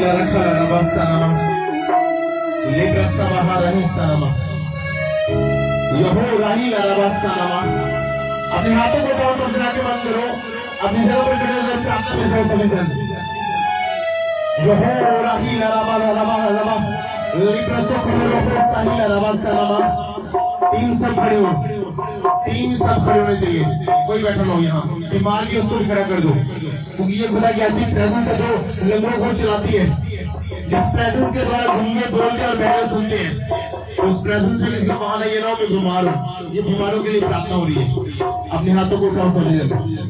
la rakala rabasanama libra sabaharahi sanama यहो राही la rabasanama अपने हाथों को बहुत समझना के बंद करो अपनी जगह पर खड़े होकर प्रार्थना में जाओ सभी जन यहो राही la rabasanama libra sabaharahi la rabasanama तीन सब खड़े हो तीन सब खड़े होने चाहिए कोई बैठा ना हो यहाँ बीमार की उसको भी खड़ा कर दो क्योंकि ये खुदा की ऐसी प्रेजेंस है जो लंगड़ों को चलाती है जिस प्रेजेंस के द्वारा गूंगे बोलते और बहरे सुनते हैं उस प्रेजेंस में इसका बहाना ये ना हो मैं बीमार हूँ ये बीमारों के लिए प्रार्थना हो रही है अपने हाथों को उठाओ सभी जन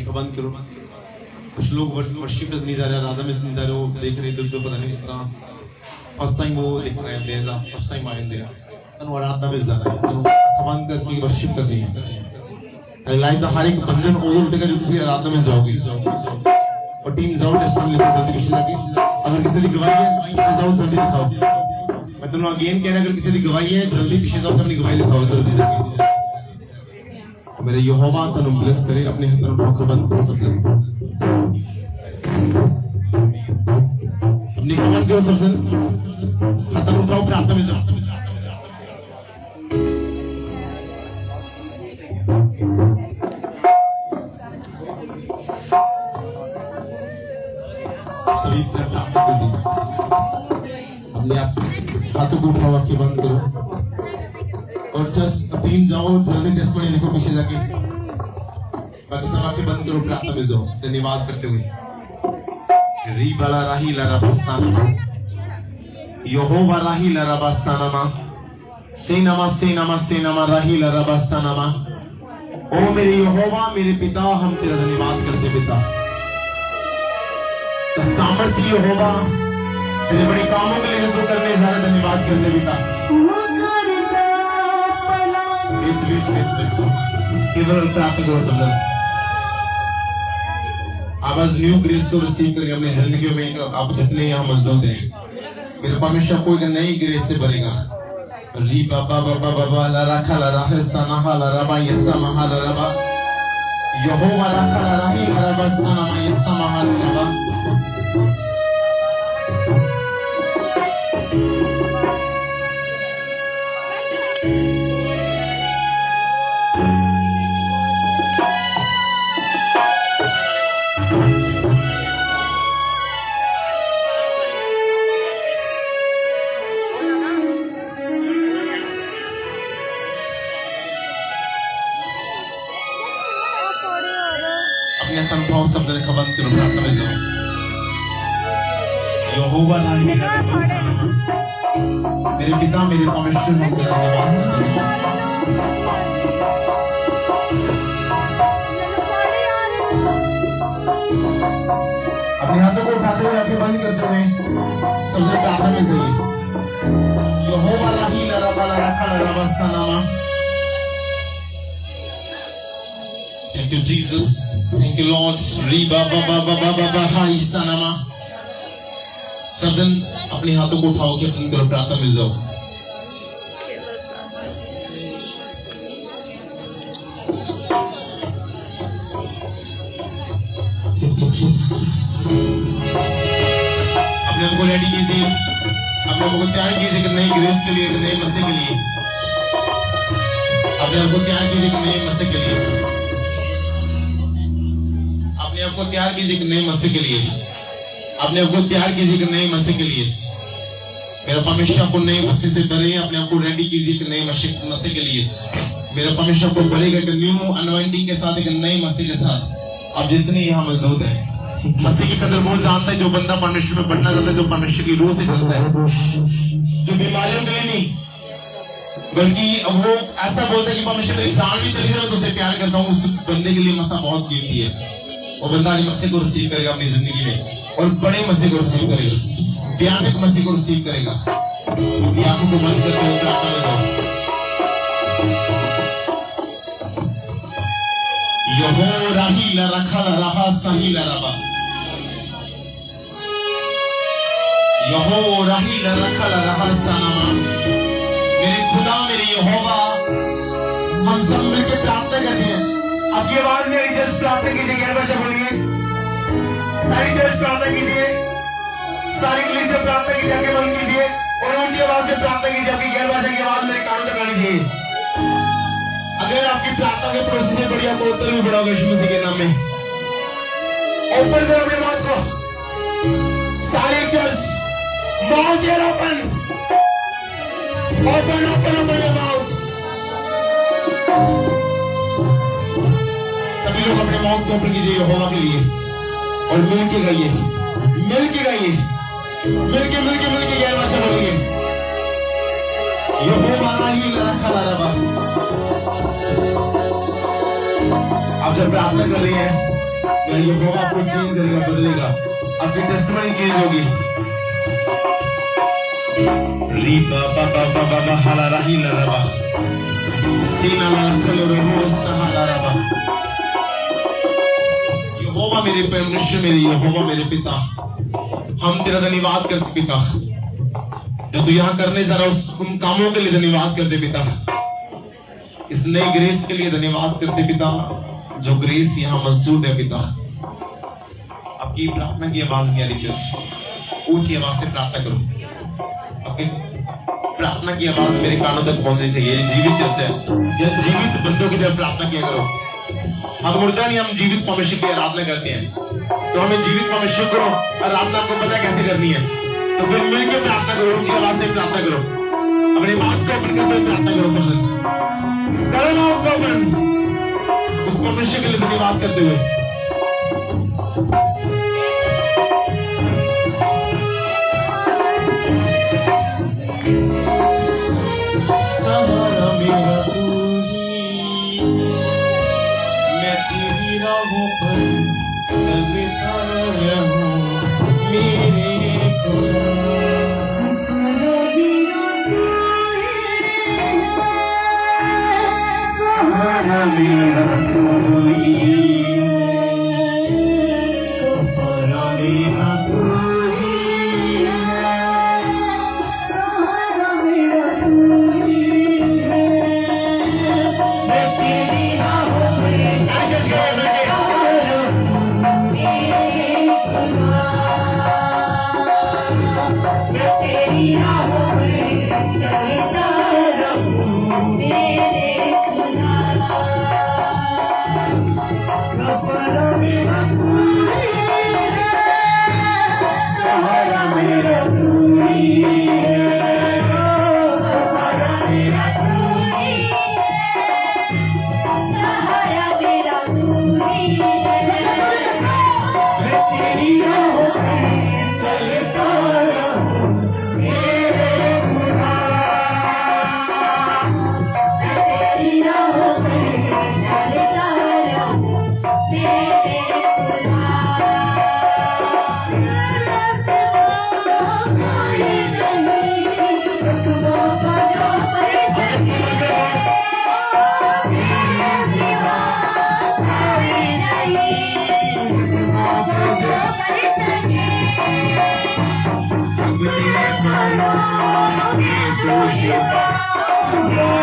बंद करो। कुछ लोग वर्शिप नहीं जा रहे, राधा में नहीं जा रहे, वो देख रहे तो पता नहीं किस तरह फर्स्ट टाइम वो देख रहे हैं, फर्स्ट टाइम आए थे तनु आराधना में जाना है, तनु खबन करके वर्शिप करनी है। लाइक हर एक बंधन ओवर उठेगा जो तुम आराधना में जाओगी। और टीम जाओ टेस्ट में लेकर जल्दी पीछे जाके, अगर किसी की गवाही है जाओ जल्दी दिखाओ। मैं तुम अगेन कह रहा अगर किसी की गवाही है जल्दी पीछे जाओ, अपनी गवाही लिखाओ जल्दी जाके। मेरे यहोवा तनु ब्लेस करे, अपने हाथों में आंखें बंद करो सबसे, अपनी कमर करो सबसे, हाथ उठाओ, प्रार्थना में जाओ। सभी प्रार्थना कर दी, अपने आप हाथों को उठाओ, आंखें बंद करो और जस्ट टीम जाओ जल्दी टेस्ट में लिखो पीछे जाके, बाकी सब आंखें बंद करो, प्रार्थना में जाओ धन्यवाद करते हुए। Ribala rahila rabasana. Yehovah rahila rabasana. Senama rahila rabasana. ओ मेरे यहोवा मेरे पिता हम तेरा धन्यवाद करते पिता। तो सामर्थ्य यहोवा तेरे बड़े कामों के लिए जो करने ज़्यादा धन्यवाद करते पिता। केवल प्राप्त करो समझ। आप आज न्यू ग्रेस को रिसीव करके अपनी जिंदगी में आप जितने यहाँ मौजूद हैं मेरे परमेश्वर कोई नई ग्रेस से भरेगा। री बाबा बाबा बाबा ला रखा ला रहा सना ला रबा यसा महा ला रबा यहोवा रखा ला रही ला रबा सना मा यसा महा ला रबा। संभाव शब्द ने खबन करो प्रार्थना में जाओ। यहोवा नाम मेरे पिता मेरे परमेश्वर हम तेरा धन्यवाद करते हैं। अपने हाथों को उठाते हुए आंखें बंद करते हुए शब्द प्रार्थना में जाइए। यहोवा राही लरबा लरखा लरबा सनामा। Thank you Jesus. Thank you Lord. Riba baba baba baba hai sanama. सब जन अपने हाथों को उठाओ कि अपनी तरफ प्रार्थना में जाओ। अपने आप को रेडी कीजिए, अपने आप को तैयार कीजिए कि नई ग्रेस के लिए, नए मसीह के लिए। अपने आप को तैयार कीजिए कि नए मसीह के लिए। अपने आप को तैयार कीजिए कि नए मसीह के लिए। अपने आप को तैयार कीजिए कि नए मसीह के लिए। मेरा परमेश्वर आपको नए मसीह से भरे। अपने आप को रेडी कीजिए कि नए मसीह के लिए। मेरा परमेश्वर आपको भरेगा कि न्यू अनवाइंटिंग के साथ, एक नए मसीह के साथ। अब जितने यहाँ मौजूद है मसीह की कदर वो जानता है, जो बंदा परमेश्वर में बढ़ना चाहता है, जो परमेश्वर की रूह से चलता है, जो बीमारियों के लिए नहीं बल्कि अब वो ऐसा बोलता है कि परमेश्वर मेरी जान भी चली जाए मैं तुझसे प्यार करता हूँ। उस बंदे के लिए मसीह बहुत कीमती है। वो बंदा आज मसीह को रिसीव करेगा अपनी जिंदगी में, और बड़े मसीह को रिसीव करेगा, भयानक मसीह को रिसीव करेगा। आंखों को बंद करके प्रार्थना में जाओ। यहो राही ला रखा ला रहा सही ला रबा। यहो राही ला रखा ला रहा सनामा। मेरे खुदा मेरे यहोवा, हम सब मिलकर प्रार्थना करते हैं। आपकी आवाज मेरी जस्ट प्रार्थना कीजिए, गैर भाषा बोलिए, सारी जस्ट प्रार्थना कीजिए, सारी इंग्लिश से प्रार्थना कीजिए, आगे बंद कीजिए और उनकी आवाज से प्रार्थना कीजिए। आपकी गैर भाषा की आवाज मेरे कानों तक आनी चाहिए। अगर आपकी प्रार्थना के प्रोसेस से बढ़िया तो उत्तर भी बढ़ाओगे यीशु मसीह के नाम में। ओपन करो अपने माउथ को, सारे church mouth year open open open open your mouth. सभी लोग अपने माउथ को ओपन कीजिए यहोवा के लिए और मिलके गाइए, मिलके गाइए, मिलके मिलके मिलके गैर भाषा बोलिए। यहोवा राही ला रखा ला रबा। आप जब प्रार्थना कर रही हैं यहोवा आपको चेंज करेगा, बदलेगा, आपकी टेस्टिमनी चेंज होगी। रीबा बाबा बाबा बाबा हाला राही ला रबा। सीना ला रखलो रहो सहाला रबा। यहोवा मेरे परमेश्वर मेरे यहोवा मेरे पिता, हम तेरा धन्यवाद करते पिता, जो तू यहाँ करने जा रहा उन कामों के लिए धन्यवाद करते पिता। इस नई ग्रेस के लिए धन्यवाद करते पिता, जो ग्रेस यहाँ मौजूद है पिता। आपकी प्रार्थना की आवाज नहीं आ रही, ऊंची आवाज से प्रार्थना करो। आपकी प्रार्थना की आवाज मेरे कानों तक पहुंचनी चाहिए। जीवित चर्चा है, यह जीवित बंदों की तरह प्रार्थना किया करो। हम मुर्दा नहीं, हम जीवित परमेश्वर की आराधना करते हैं। तो हमें जीवित परमेश्वर को आराधना आपको पता कैसे करनी है, तो फिर मिलकर प्रार्थना करो, ऊंची आवाज से प्रार्थना करो। अपने माउथ को ओपन करते हुए प्रार्थना करो। समझ करो, माउथ को ओपन, उस परमेश्वर के लिए धन्यवाद करते हुए। रहूं मेरे खुदा। सहारा मेरा कोई कफारा मेरा कोई सहारा मेरा कोई मैं तेरी राहों में मैं तेरी राहों में चलता रहूं मेरे खुदा। कफारा मेरा कोई सहारा मेरा कोई कफारा मेरा कोई सहारा मेरा कोई मैं तेरी राहों में चलता रहूं मेरे खुदा। मैं तेरी राहों में चलता रहूं मेरे खुदा। तेरे सिवा कोई नहीं जुगनों को जो कर सके। तेरे सिवा कोई नहीं जुगनों को जो कर सके। अपने मरों में दोष बाहों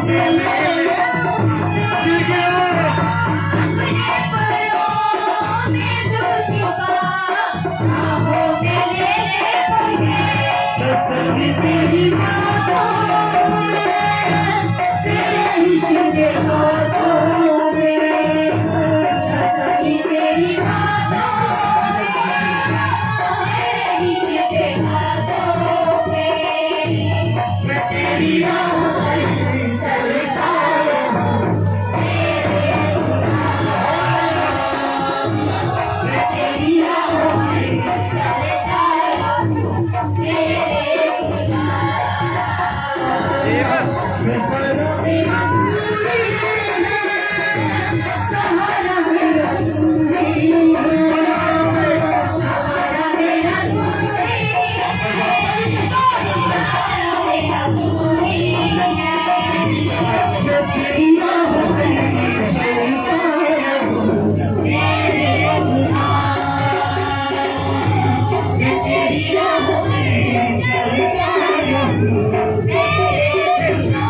में ले अपने परों में तू छिपा बाहों में ले मुझे। तसल्ली तेरी बातों में तेरे इश्क़ बातों में तसल्ली तेरी बातों में तेरे इश्क़ बातों में मैं तेरी राहों में चलता रहूं मेरे खुदा। मैं तेरी राहों में चलता रहूं मेरे खुदा। कफारा मेरा कोई सहारा मेरा कोई कफारा मेरा कोई सहारा मेरा कोई मैं तेरी राहों में चलता रहूं मेरे खुदा। मैं तेरी राहों में चलता रहूं मेरे खुदा।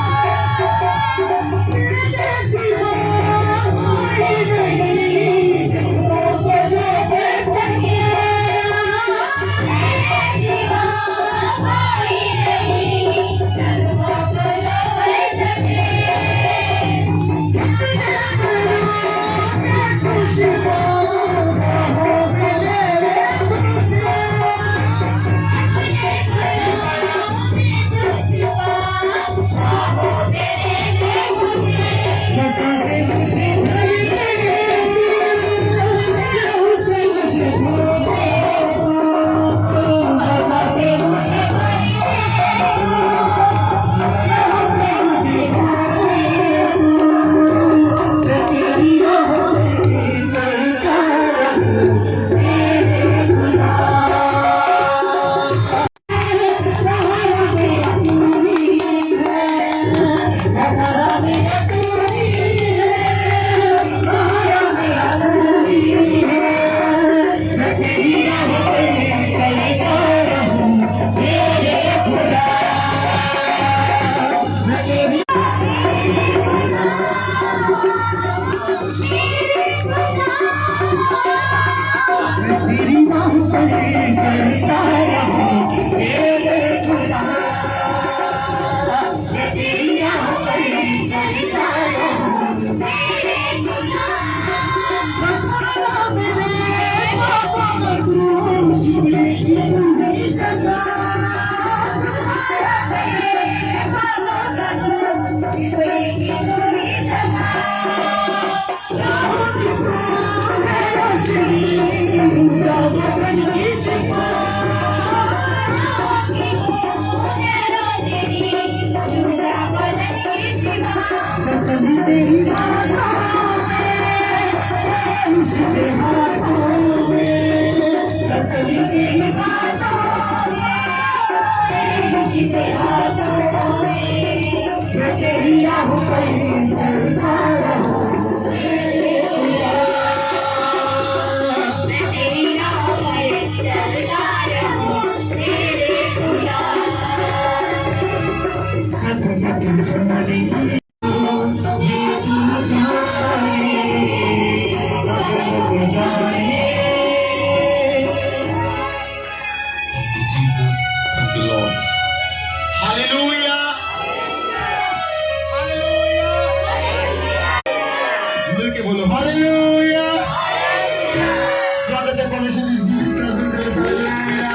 तेरे सिवा कोई नहीं जुगनों को जो कर सके। तेरे सिवा कोई नहीं जुगनों को जो कर सके। अपने परों में तू छिपा बाहों में ले मुझे। अपने परों में तू छिपा बाहों में ले मुझे। सांसें मुझे भर ले लहू से मुझे धो सांसें मुझे भर लहू से मुझे धो मैं तेरी राहों में चलता रहूं मेरे खुदा। सहारा मेरा कोई है सहारा मेरा कोई है सहारा मेरा कोई है मैं तेरी राहों में चलता रहूं मेरे खुदा। मैं तेरी मैं तेरी राहों में चलता रहूं मेरे खुदा। मैं तेरी राहों में चलता रहूं मेरे खुदा। कफारा मेरे पापों का क्रूस ये तुम्हें जगा। कफारा मेरे पापों का क्रूस ये तुम्हें जगा। राहों की तू है रोशनी पूरा वतन की शिफा। राहों की तू है रोशनी पूरा वतन की शिफा। तसल्ली तेरी बातों में इश्क़ बातों में मैं तेरी राहों पर चलता रहूं Jesus, thank you, Lord. Hallelujah. Hallelujah. मिलके बोलो Hallelujah. स्वागत है परमेश्वर की जीवित प्रेजेंस में Hallelujah.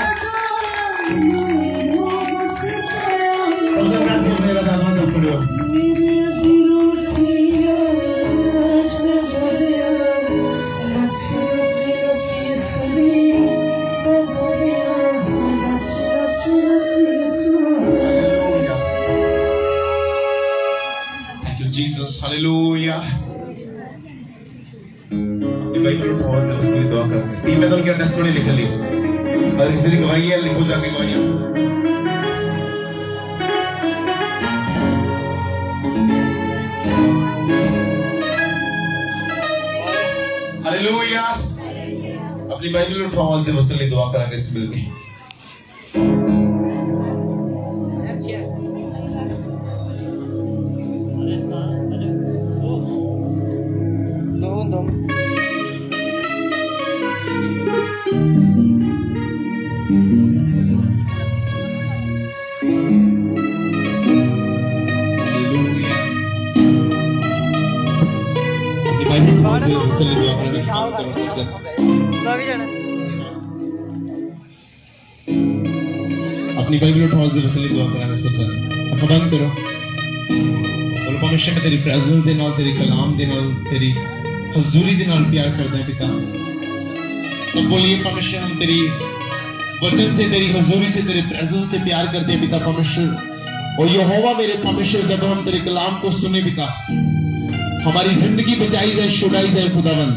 सबसे पहले मेरा दामाद खड़े हो Jesus, hallelujah. ये बाइबल उठाओ जब उसके लिए दुआ करेंगे। टीम में तो क्या टेस्ट थोड़ी लिख ली। अगर किसी ने गवाही है लिखो जाके गवाहियाँ। Hallelujah. अपनी बाइबल उठाओ जब उसके लिए दुआ करेंगे इस मिलके। अपनी बाइबल उठाओ जब उसके लिए दुआ करांगे सब अख बंद करो और परमेश्वर में तेरी प्रेजेंस दे नाल तेरी कलाम दे नाल तेरी हजूरी दे नाल प्यार करते हैं पिता सब बोलिए परमेश्वर हम तेरी वचन से तेरी हजूरी से तेरी प्रेजेंस से प्यार करते हैं पिता परमेश्वर और यहोवा मेरे परमेश्वर जब हम तेरे कलाम को सुने पिता हमारी जिंदगी बचाई जाए छुड़ाई जाए खुदावंद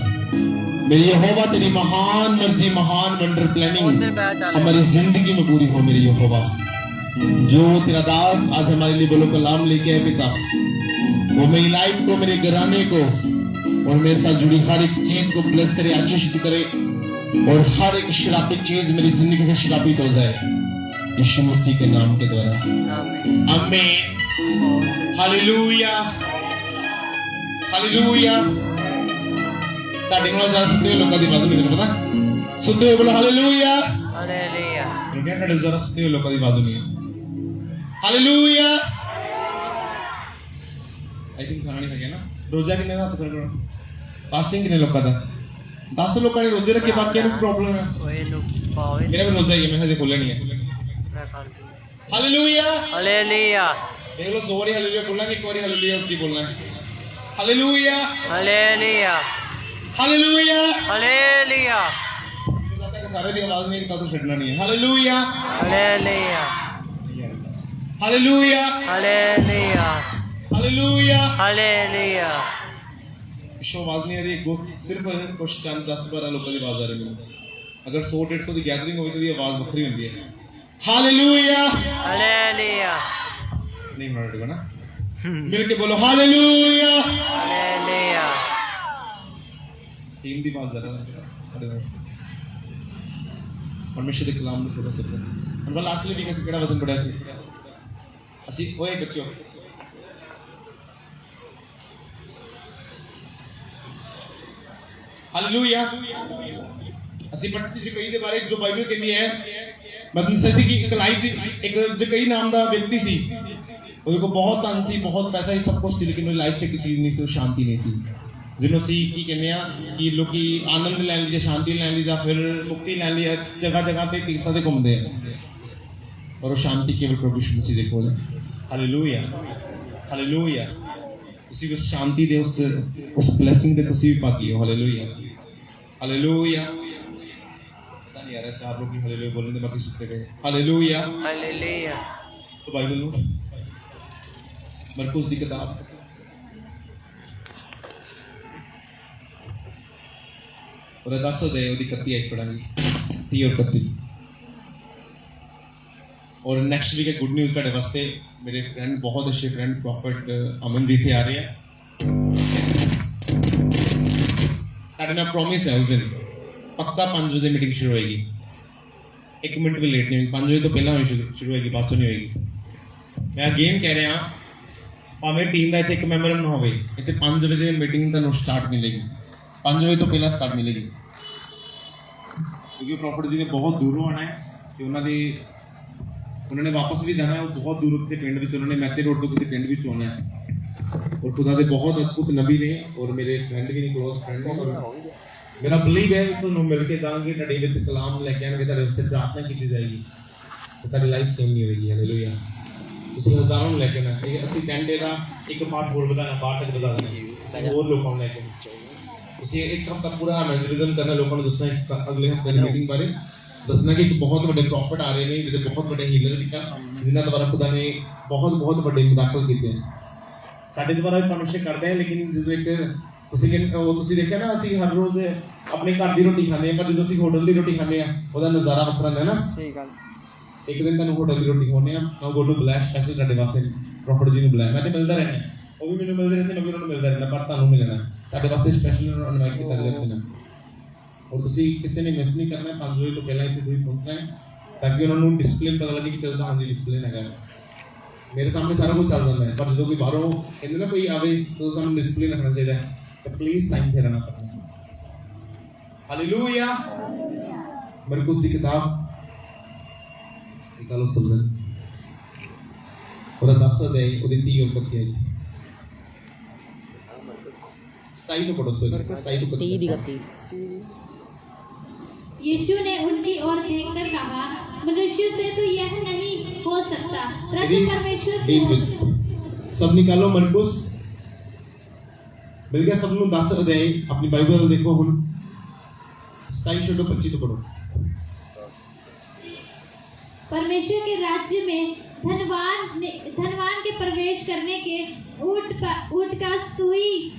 मेरी यहोवा तेरी महान मर्जी महान वंडर प्लानिंग हमारी जिंदगी में पूरी हो मेरी यहोवा जो तेरा दास आज हमारे लिए बोलो कलाम लेके आए पिता वो मेरी लाइफ को मेरे घराने को और मेरे साथ जुड़ी हर एक चीज को ब्लेस करे आशीषित करे और हर एक श्रापित चीज मेरी जिंदगी से श्रापित हो जाए यीशु मसीह के नाम के द्वारा आमीन हालेलुया हालेलुया ताड़ी में जरा सुनते हुए लोगों की आवाज़ नहीं पता सुनते हुए बोलो हालेलुया हालेलुया रुकिए ताड़ी जरा सुनते हुए लोगों की आवाज़ नहीं हालेलुया आई थिंक खाना नहीं खाया ना रोजा कितने था तो करो फास्टिंग कितने लोग का था 10 लोग का रोजे रखे बात क्या प्रॉब्लम है मेरा भी रोजा ही है मैंने खोला नहीं है हालेलुया हालेलुया देख लो सॉरी हालेलुया बोलना कि एक बार हालेलुया उसकी बोलना है हालेलुया हालेलुया हालेलुया हालेलुया सारे की आवाज नहीं तो छड़ना नहीं है hallelujah hallelujah hallelujah hallelujah hallelujah hallelujah show आवाज नहीं आ रही सिर्फ कुछ चंद 10-12 लोगों की आवाज आ रही है अगर 100-150 की गैदरिंग होगी तो ये आवाज बखरी होती है हालेलुया हालेलुया नहीं मार ना मिलके बोलो हालेलुया हालेलुया टीम दी बात जरा परमेश्वर के कलाम में थोड़ा सा हम लास्ट में भी कैसे केड़ा वजन बढ़ाया सी ਅਸੀਂ ओए बच्चों हालेलुया ਅਸੀਂ ਪੜ੍ਹਦੇ ਸੀ ਕਈ ਦੇ ਬਾਰੇ ਜੋ ਬਾਈਬਲ ਕਹਿੰਦੀ ਹੈ ਮਤਲਬ ਸੱਚੀ ਕਿ ਇੱਕ ਲਾਈਫ ਇੱਕ ਜਕਈ ਨਾਮ ਦਾ ਵਿਅਕਤੀ ਸੀ ਉਹਦੇ ਕੋਲ ਬਹੁਤ ਧਨ ਸੀ ਬਹੁਤ ਪੈਸਾ ਸੀ ਸਭ ਕੁਝ ਸੀ ਲੇਕਿਨ ਉਹ ਲਾਈਫ 'ਚ ਇੱਕ ਚੀਜ਼ ਨਹੀਂ ਸੀ ਉਹ ਸ਼ਾਂਤੀ ਨਹੀਂ ਸੀ ਜਿਹਨੂੰ ਅਸੀਂ ਕੀ ਕਹਿੰਦੇ ਆ ਕਿ ਲੋਕੀ ਆਨੰਦ ਲੈਣ ਲਈ ਜਾਂ ਸ਼ਾਂਤੀ ਲੈਣ ਲਈ ਜਾਂ ਫਿਰ ਮੁਕਤੀ ਲੈਣ ਲਈ ਜਗ੍ਹਾ ਜਗ੍ਹਾ ਤੇ ਤੀਰਥਾਂ ਤੇ ਘੁੰਮਦੇ ਆ और शांति केवल प्रभु यीशु मसीह दे कोल है हालेलुया हालेलुया ਤੁਸੀਂ ਉਸ ਸ਼ਾਂਤੀ ਦੇ ਉਸ ਬਲੇਸਿੰਗ ਦੇ ਤੁਸੀਂ ਵੀ ਭਾਗੀ ਹੋ ਹਾਲੇਲੂਇਆ हालेलुया पता नहीं यार ऐसे आप लोग की हालेलुया बोलने के बाकी सुनते गए हालेलुया हालेलुया तो बाइबल लो मरकुस की किताब और 10 दे ओदी 31 पढ़ांगे 30 और 31 और नैक्सट वीक गुड न्यूज़ ਤੁਹਾਡੇ ਵਾਸਤੇ ਮੇਰੇ ਫਰੈਂਡ ਬਹੁਤ ਅੱਛੇ ਫਰੈਂਡ ਪ੍ਰੋਫਿਟ ਅਮਨਦੀਪ ਆ ਰਹੇ ਆ ਤੁਹਾਡੇ ਨਾਲ ਪ੍ਰੋਮਿਸ ਹੈ ਉਸ ਦਿਨ ਪੱਕਾ 5 ਵਜੇ ਮੀਟਿੰਗ ਸ਼ੁਰੂ ਹੋਏਗੀ 1 ਮਿੰਟ ਵੀ ਲੇਟ ਨਹੀਂ ਹੋਏਗੀ 5 ਵਜੇ ਤੋਂ ਪਹਿਲਾਂ ਹੋਣੀ ਸ਼ੁਰੂ ਹੋਏਗੀ ਬਾਅਦ ਚੋਂ ਨਹੀਂ ਹੋਏਗੀ ਮੈਂ ਅਗੇਨ ਕਹਿ ਰਿਹਾ ਭਾਵੇਂ ਟੀਮ ਦਾ ਇੱਥੇ ਇੱਕ ਮੈਂਬਰ ਨਾ ਹੋਵੇ ਇੱਥੇ 5 ਵਜੇ ਮੀਟਿੰਗ ਤੁਹਾਨੂੰ ਸਟਾਰਟ ਮਿਲੇਗੀ 5 ਵਜੇ ਤੋਂ ਪਹਿਲਾਂ ਸਟਾਰਟ ਮਿਲੇਗੀ क्योंकि प्रॉफिट जी ने बहुत दूरों आना है कि उन्होंने वापस भी जाना है और बहुत दूर के पिंड में उन्होंने मैथे रोड तो किसी पिंड में आना है और खुदा के बहुत अद्भुत नबी ने और मेरे फ्रेंड भी ने क्लोज फ्रेंड ने और मेरा बिलीव है ਤੁਹਾਨੂੰ ਮਿਲ ਕੇ ਜਾਵਾਂਗੇ ਤੁਹਾਡੇ ਵਿੱਚ ਕਲਾਮ ਲੈ ਕੇ ਆਣਗੇ ਤੁਹਾਡੇ ਵਾਸਤੇ ਪ੍ਰਾਰਥਨਾ ਕੀਤੀ ਜਾਏਗੀ ਤੇ ਤੁਹਾਡੀ ਲਾਈਫ ਸੇਮ ਨਹੀਂ ਹੋਏਗੀ ਹਾਲੇਲੂਇਆ ਤੁਸੀਂ ਹਜ਼ਾਰਾਂ ਨੂੰ ਲੈ ਕੇ ਨਾ ਇਹ ਅਸੀਂ ਕੈਂਡੇ ਦਾ ਇੱਕ ਪਾਰਟ ਹੋਰ ਵਧਾਣਾ ਬਾਹਰ ਤੱਕ ਵਧਾ ਦੇਣਾ ਹੋਰ ਲੋਕਾਂ ਨੂੰ ਲੈ ਕੇ ਤੁਸੀਂ ਇੱਕ ਹਫ਼ਤਾ ਪੂਰਾ ਇਵੈਂਜਲਿਜ਼ਮ ਕਰਨਾ ਲੋਕਾਂ ਨੂੰ ਦੱਸਣਾ ਇਸ ਅਗਲੇ ਹਫ਼ਤੇ ਦੀ ਮੀਟਿੰਗ ਬਾਰੇ ਦੱਸਣਾ ਕਿ ਇੱਕ ਬਹੁਤ ਵੱਡੇ ਪ੍ਰੋਫਿਟ ਆ ਰਹੇ ਨੇ ਜਿਹੜੇ ਬਹੁਤ ਵੱਡੇ ਹੀਲਰ ਨੇ ਜਿਨ੍ਹਾਂ ਦੁਆਰਾ ਖੁਦਾ ਨੇ ਬਹੁਤ ਵੱਡੇ ਮਿਰਾਕਲ ਕੀਤੇ ਨੇ ਸਾਡੇ ਦੁਆਰਾ ਵੀ ਪਰਮੇਸ਼ਰ ਕਰਦੇ ਆ ਲੇਕਿਨ ਜਦੋਂ ਇੱਕ ਤੁਸੀਂ ਦੇਖਿਆ ਨਾ ਅਸੀਂ ਹਰ ਰੋਜ਼ ਆਪਣੇ ਘਰ ਦੀ ਰੋਟੀ ਖਾਂਦੇ ਆ ਪਰ ਜਦੋਂ ਅਸੀਂ ਹੋਟਲ ਦੀ ਰੋਟੀ ਖਾਂਦੇ ਆ ਉਹਦਾ ਨਜ਼ਾਰਾ ਵੱਖਰਾ ਹੁੰਦਾ ਨਾ ਸਹੀ ਗੱਲ ਇੱਕ ਦਿਨ ਤੁਹਾਨੂੰ ਹੋਟਲ ਦੀ ਰੋਟੀ ਖਾਉਂਦੇ ਆ ਮੈਂ ਗੋਡੂ ਬਲੈਸ਼ ਸਪੈਸ਼ਲ ਤੁਹਾਡੇ ਵਾਸਤੇ ਪ੍ਰੋਫਿਟ ਜੀ ਨੂੰ ਬੁਲਾਇਆ ਮੈਂ ਤੇ ਮਿਲਦਾ ਰਹਿਣਾ ਉਹ ਵੀ ਮੈਨੂੰ ਮਿਲਦੇ ਰਹਿੰਦੇ ਮੈਂ ਵੀ ਉਹਨਾਂ ਨੂੰ ਮਿਲਦਾ ਰਹਿਣਾ ਪਰ ਤੁਹਾਨੂੰ ਮਿਲਣਾ ਤੁਹਾਡੇ ਵਾਸਤੇ ਸਪੈਸ਼ਲ ਇਨਵਾਈਟ ਕੀਤਾ ਗਿਆ ਹੈ और ਤੁਸੀਂ ਕਿਸੇ ਨੇ ਮਿਸ ਨਹੀਂ ਕਰਨਾ 5 ਵਜੇ ਤੋਂ ਪਹਿਲਾਂ ਇੱਥੇ ਤੁਸੀਂ ਪਹੁੰਚਣਾ ਹੈ ਤਾਂ ਕਿ ਉਹਨਾਂ ਨੂੰ ਡਿਸਪਲਿਨ ਪਤਾ ਲੱਗੇ ਕਿ ਚੱਲਦਾ ਹਾਂਜੀ ਡਿਸਪਲਿਨ ਹੈਗਾ ਮੇਰੇ ਸਾਹਮਣੇ ਸਾਰਾ ਕੁਝ ਚੱਲ ਜਾਂਦਾ ਹੈ ਪਰ ਜਦੋਂ ਕੋਈ ਬਾਹਰੋਂ ਕਹਿੰਦੇ ਨਾ ਕੋਈ ਆਵੇ ਤਾਂ ਸਾਨੂੰ ਡਿਸਪਲਿਨ ਰੱਖਣਾ ਚਾਹੀਦਾ ਹੈ ਤਾਂ ਪਲੀਜ਼ ਟਾਈਮ ਸੇ ਰਹਿਣਾ ਪੜਨਾ ਹਾਲੇਲੂਇਆ ਮਰਕੁਸ ਦੀ ਕਿਤਾਬ ਨਿਕਾਲੋ ਸਮਝਣ ਉਹਦਾ 10 ਅਧਿਆਇ ਉਹਦੀ 30 ਔਰ 31 ਆਈ साई तो पढ़ो साई तो 30 यीशु ने उनकी ओर देखकर कहा मनुष्य से तो यह नहीं हो सकता परंतु परमेश्वर से हो सकता सब निकालो मरकुस मिल गया सब नु 10 अध्याय अपनी बाइबल देखो हुन 27 छोड़ो 25 तो पढ़ो परमेश्वर के राज्य में धनवान के प्रवेश करने के ऊंट का सुई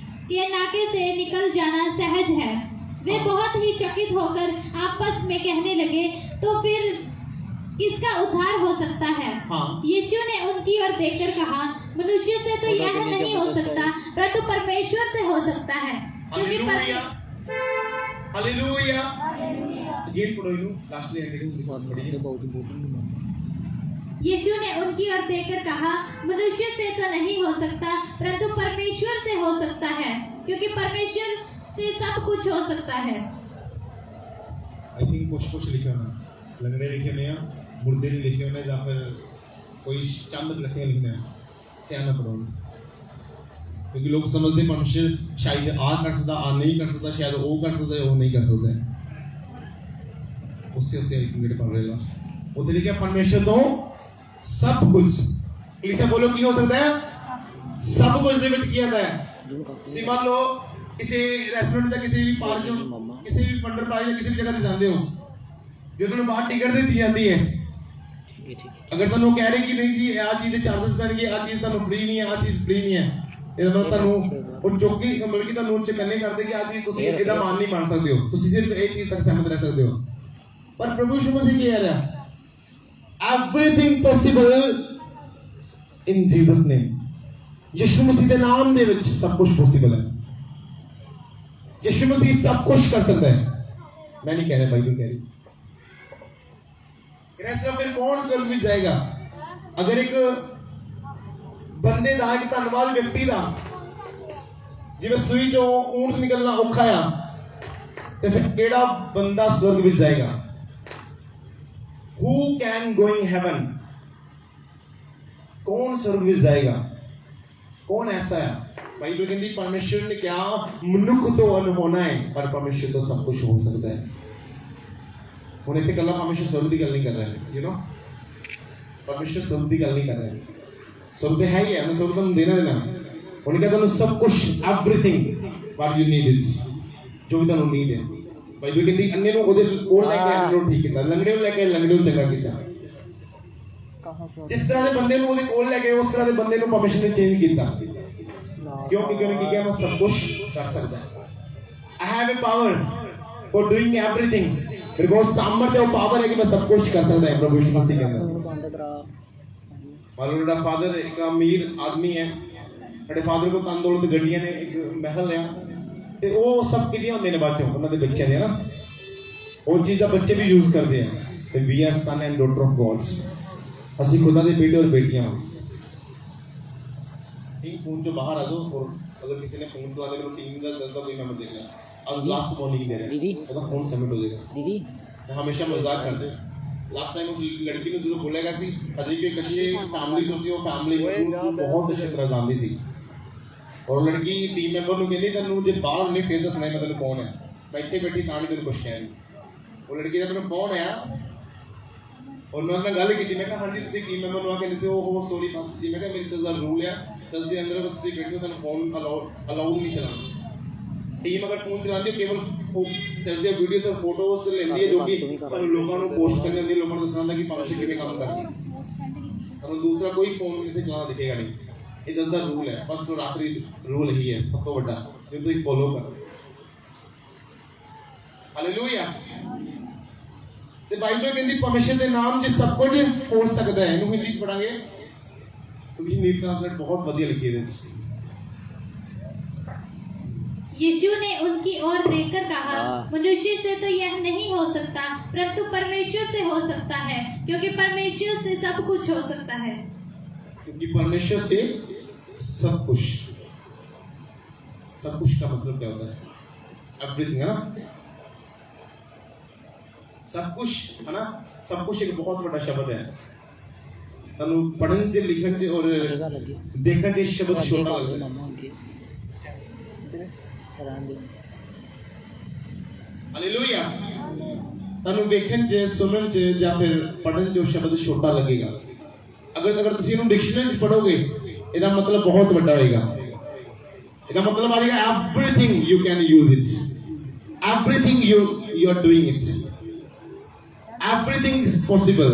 के नाके से निकल जाना सहज है वे बहुत ही चकित होकर आपस में कहने लगे तो फिर किसका उद्धार हो सकता है यीशु ने उनकी ओर देखकर कहा मनुष्य से तो यह नहीं हो सकता परंतु परमेश्वर से हो सकता है क्योंकि हालेलुया ये पढ़ो इनु लास्ट एंडिंग बहुत बड़ी है यीशु ने उनकी ओर देखकर कहा मनुष्य से तो नहीं हो सकता परंतु परमेश्वर से हो सकता है क्योंकि परमेश्वर से सब कुछ हो सकता है आई थिंक कुछ लिखे होना लंगड़े लिखे होने या मुर्दे नहीं लिखे होने या फिर कोई चंद ब्लेसिंग लिखना है ध्यान ना पढ़ो क्योंकि लोग समझते मनुष्य शायद आ कर सकता आ नहीं कर सकता शायद वो कर सकता है वो नहीं कर सकता उससे मेरे पढ़ रहे लास्ट वो तो लिखा परमेश्वर तो सब कुछ इसे बोलो की हो सकता है सब कुछ ਦੇ ਵਿੱਚ ਕੀ ਆਂਦਾ ਹੈ ਤੁਸੀਂ ਮੰਨ ਲਓ ਕਿਸੇ ਰੈਸਟੋਰੈਂਟ ਜਾਂ ਕਿਸੇ ਵੀ ਪਾਰਕ ਕਿਸੇ ਵੀ ਵੰਡਰ ਪ੍ਰਾਈਜ਼ ਜਾਂ ਕਿਸੇ ਵੀ ਜਗ੍ਹਾ ਤੇ ਜਾਂਦੇ ਹੋ ਜੇ ਤੁਹਾਨੂੰ ਬਾਹਰ ਟਿਕਟ ਦਿੱਤੀ ਜਾਂਦੀ ਹੈ ਅਗਰ ਤੁਹਾਨੂੰ ਕਹਿ ਰਹੇ ਕਿ ਨਹੀਂ ਜੀ ਆਹ ਚੀਜ਼ ਦੇ ਚਾਰजेस ਪੈਣਗੇ ਆਹ ਚੀਜ਼ ਤੁਹਾਨੂੰ ਫ੍ਰੀ ਨਹੀਂ ਹੈ ਆਹ ਚੀਜ਼ ਫ੍ਰੀ ਨਹੀਂ ਹੈ ਇਹਦਾ ਮਤਲਬ ਤੁਹਾਨੂੰ ਉਹ ਚੌਕੀ ਮਤਲਬ ਕਿ ਤੁਹਾਨੂੰ ਚਕੰਨੇ ਕਰਦੇ ਕਿ ਆਹ ਚੀਜ਼ ਤੁਸੀਂ ਇਹਦਾ ਮਾਨ ਨਹੀਂ ਮੰਨ ਸਕਦੇ ਹੋ ਤੁਸੀਂ ਸਿਰਫ ਇਹ ਚੀਜ਼ ਤੱਕ ਸਹਿਮਤ ਰਹਿ ਸਕਦੇ ਹੋ ਪਰ ਪ੍ਰਭੂ ਯਿਸੂ ਮਸੀਹ ਕੀ ਕਹਿ ਰਿਹਾ everything possible in Jesus name ਯਿਸੂ ਮਸੀਹ ਦੇ ਨਾਮ ਦੇ ਵਿੱਚ ਸਭ ਕੁਝ ਪੋਸੀਬਲ ਹੈ ਯਿਸੂ ਮਸੀਹ ਸਭ ਕੁਝ ਕਰ ਸਕਦਾ ਹੈ ਮੈਂ ਨਹੀਂ ਕਹਿ ਰਿਹਾ ਬਾਈਬਲ ਕਹਿ ਰਹੀ ਇਸ ਤਰ੍ਹਾਂ ਫਿਰ ਕੌਣ स्वर्ग ਵਿੱਚ ਜਾਏਗਾ ਅਗਰ ਇੱਕ ਬੰਦੇ ਦਾ ਇੱਕ ਧੰਨਵਾਦ ਵਿਅਕਤੀ ਦਾ ਜਿਵੇਂ ਸੂਈ ਚੋਂ ਊਂਠ ਨਿਕਲਣਾ ਔਖਾ ਆ ਤੇ ਫਿਰ ਕਿਹੜਾ ਬੰਦਾ स्वर्ग ਵਿੱਚ ਜਾਏਗਾ Who can go in heaven? कौन स्वर्ग में जाएगा? कौन ऐसा है? बाइबल कहती परमेश्वर ने क्या मनुष्य तो अनहोना है पर परमेश्वर तो सब कुछ हो सकता है ਹੁਣ ਇੱਥੇ ਕੱਲਾ ਪਰਮੇਸ਼ਰ स्वर्ग ਦੀ ਗੱਲ ਨਹੀਂ ਕਰ ਰਿਹਾ ਯੂ نو ਪਰਮੇਸ਼ਰ स्वर्ग ਦੀ ਗੱਲ ਨਹੀਂ ਕਰ ਰਿਹਾ स्वर्ग ਤੇ ਹੈ ਹੀ ਹੈ ਮੈਂ स्वर्ग ਤੁਹਾਨੂੰ ਦੇਣਾ ਹੁਣ ਕਹਿੰਦਾ ਤੁਹਾਨੂੰ ਸਭ ਕੁਝ everything what you need is ਜੋ ਵੀ ਤੁਹਾਨੂੰ ਨੀਡ ਹੈ ਬਾਈਬਲ ਕਹਿੰਦੀ ਅੰਨੇ ਨੂੰ ਉਹਦੇ ਕੋਲ ਲੈ ਕੇ ਅੰਨੇ ਨੂੰ ਠੀਕ ਕੀਤਾ ਲੰਗੜੇ ਨੂੰ ਲੈ ਕੇ ਲੰਗੜੇ ਨੂੰ ਚੰਗਾ ਕੀਤਾ ਜਿਸ ਤਰ੍ਹਾਂ ਦੇ ਬੰਦੇ ਨੂੰ ਉਹਦੇ ਕੋਲ ਲੈ ਕੇ ਉਸ ਤਰ੍ਹਾਂ ਦੇ ਬੰਦੇ ਨੂੰ ਪਰਮੇਸ਼ਰ ਨੇ ਚੇਂਜ ਕੀਤਾ ਕਿਉਂਕਿ ਕਿਹਨੇ ਕੀ ਕਿਹਾ ਮੈਂ ਸਭ ਕੁਝ ਕਰ ਸਕਦਾ I have a power for doing everything ਮੇਰੇ ਕੋਲ ਸਾਮਰਥ ਹੈ ਉਹ ਪਾਵਰ ਹੈ ਕਿ ਮੈਂ ਸਭ ਕੁਝ ਕਰ ਸਕਦਾ ਹਾਂ ਪ੍ਰਭੂ ਯਿਸੂ ਮਸੀਹ ਕਹਿੰਦਾ और मेरा फादर एक अमीर आदमी है, मेरे फादर को तन दौलत गड्डियां ने, एक महल है, ते वो सब किदियां होंदे ने बाद चों उन्हां दे बच्चे ने ना, वो चीज़ां बच्चे भी यूज करते हैं। ते we are son and daughter of gods, ਅਸੀਂ खुदा दे बेटे और बेटियां हां। टीम फोन जो बाहर आ जाओ, और अगर किसी ने फोन चला दिया तो टीम का जल्दा कोई मेंबर देख लें। आज लास्ट वार्निंग दे रहे हैं, ਉਹਦਾ फोन सबमिट हो जाएगा। दीदी हमेशा मजाक करते हैं। लास्ट टाइम उस लड़की ने जो बोलेगा सी अजय के कच्चे फैमिली जो सी वो फैमिली बहुत अच्छी तरह जानती सी, और लड़की टीम मैंबर ਨੂੰ ਕਹਿੰਦੀ ਤੈਨੂੰ ਜੇ ਬਾਹਰ ਨਹੀਂ ਫਿਰ ਦੱਸਣਾ ਮੈਂ ਤੈਨੂੰ ਕੌਣ ਹੈ, ਮੈਂ ਇੱਥੇ ਬੈਠੀ ਤਾਂ ਨਹੀਂ ਤੈਨੂੰ ਪੁੱਛਿਆ ਨਹੀਂ। ਉਹ ਲੜਕੀ ਨੇ ਮੈਨੂੰ ਕੌਣ ਹੈ और मैं उन्होंने गल की, मैं हाँ जी तुम टीम मैंबर आ के वो स्टोरी फस्ट जी, मैं मेरी तस का रूल है, तस के अंदर अगर तुम बैठे हो तो फोन अलाउड नहीं चलाना। टीम अगर फोन चलाती है केवल तस के वीडियोस और फोटोज लेंदी है जो कि लोगों को पोस्ट करनी होती है, लोगों को दसना कि पार्टनरशिप किवें काम करनी है, और दूसरा कोई फोन इसे चलाना दिखेगा नहीं। ये जस्ट द रूल है, फर्स्ट और आखिरी रूल ही है सब तो बड़ा जो तुम फॉलो कर। हालेलुया। ਤੇ ਬਾਈਬਲ ਕਹਿੰਦੀ ਪਰਮੇਸ਼ਰ ਦੇ ਨਾਮ 'ਚ ਸਭ ਕੁਝ ਹੋ ਸਕਦਾ ਹੈ। ਇਹਨੂੰ ਹਿੰਦੀ 'ਚ ਪੜਾਂਗੇ ਕਿਉਂਕਿ ਨੀਟ ਟ੍ਰਾਂਸਲੇਟ ਬਹੁਤ ਵਧੀਆ ਲਿਖੀ ਹੈ ਇਸ। यीशु ने उनकी ओर देखकर कहा, मनुष्य से तो यह नहीं हो सकता, परंतु परमेश्वर से हो सकता है, क्योंकि परमेश्वर से सब कुछ हो सकता है। क्योंकि परमेश्वर से सब कुछ का मतलब क्या होता है? एवरीथिंग है ना, सब कुछ है ना, सब कुछ एक बहुत बड़ा शब्द है। तनु पढ़न से लिखन से और देखन से शब्द छोटा लगता है। हालेलुया। तनु देखन से सुनन से या फिर पढ़न से शब्द छोटा लगेगा। अगर तुम इन्हें डिक्शनरी में पढ़ोगे इसका मतलब बहुत बड़ा होगा। इसका मतलब आ जाएगा everything you can use it, everything you are doing it, everything is possible.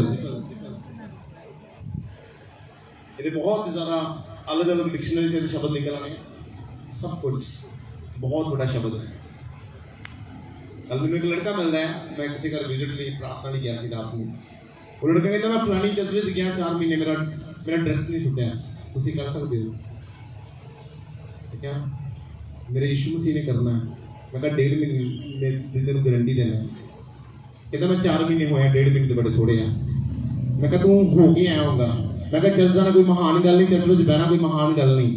ये बहुत ज़्यादा अलग अलग डिक्शनरी से शब्द निकल आए। सब कुछ बहुत बड़ा शब्द है। कल मैंने एक लड़का मिल रहा है, मैं किसी का विजिट लिए प्रार्थना नहीं किया सी रात में। वो लड़का कहता मैं फलानी चर्च में गया 4 महीने मेरा ड्रेस नहीं छुट्टिया, तुम कर सकते हो क्या? मेरे यीशु मसीह ने करना है। मैं कहा 1.5 महीने तेन गारंटी देना है। कहता मैं 4 महीने होए, 1.5 महीने तो बड़े थोड़े हैं। मैं कहा तू हो के आया होगा। मैं कहा चर्च जाना कोई महान गल नहीं, चर्च में बहना कोई महान गल नहीं।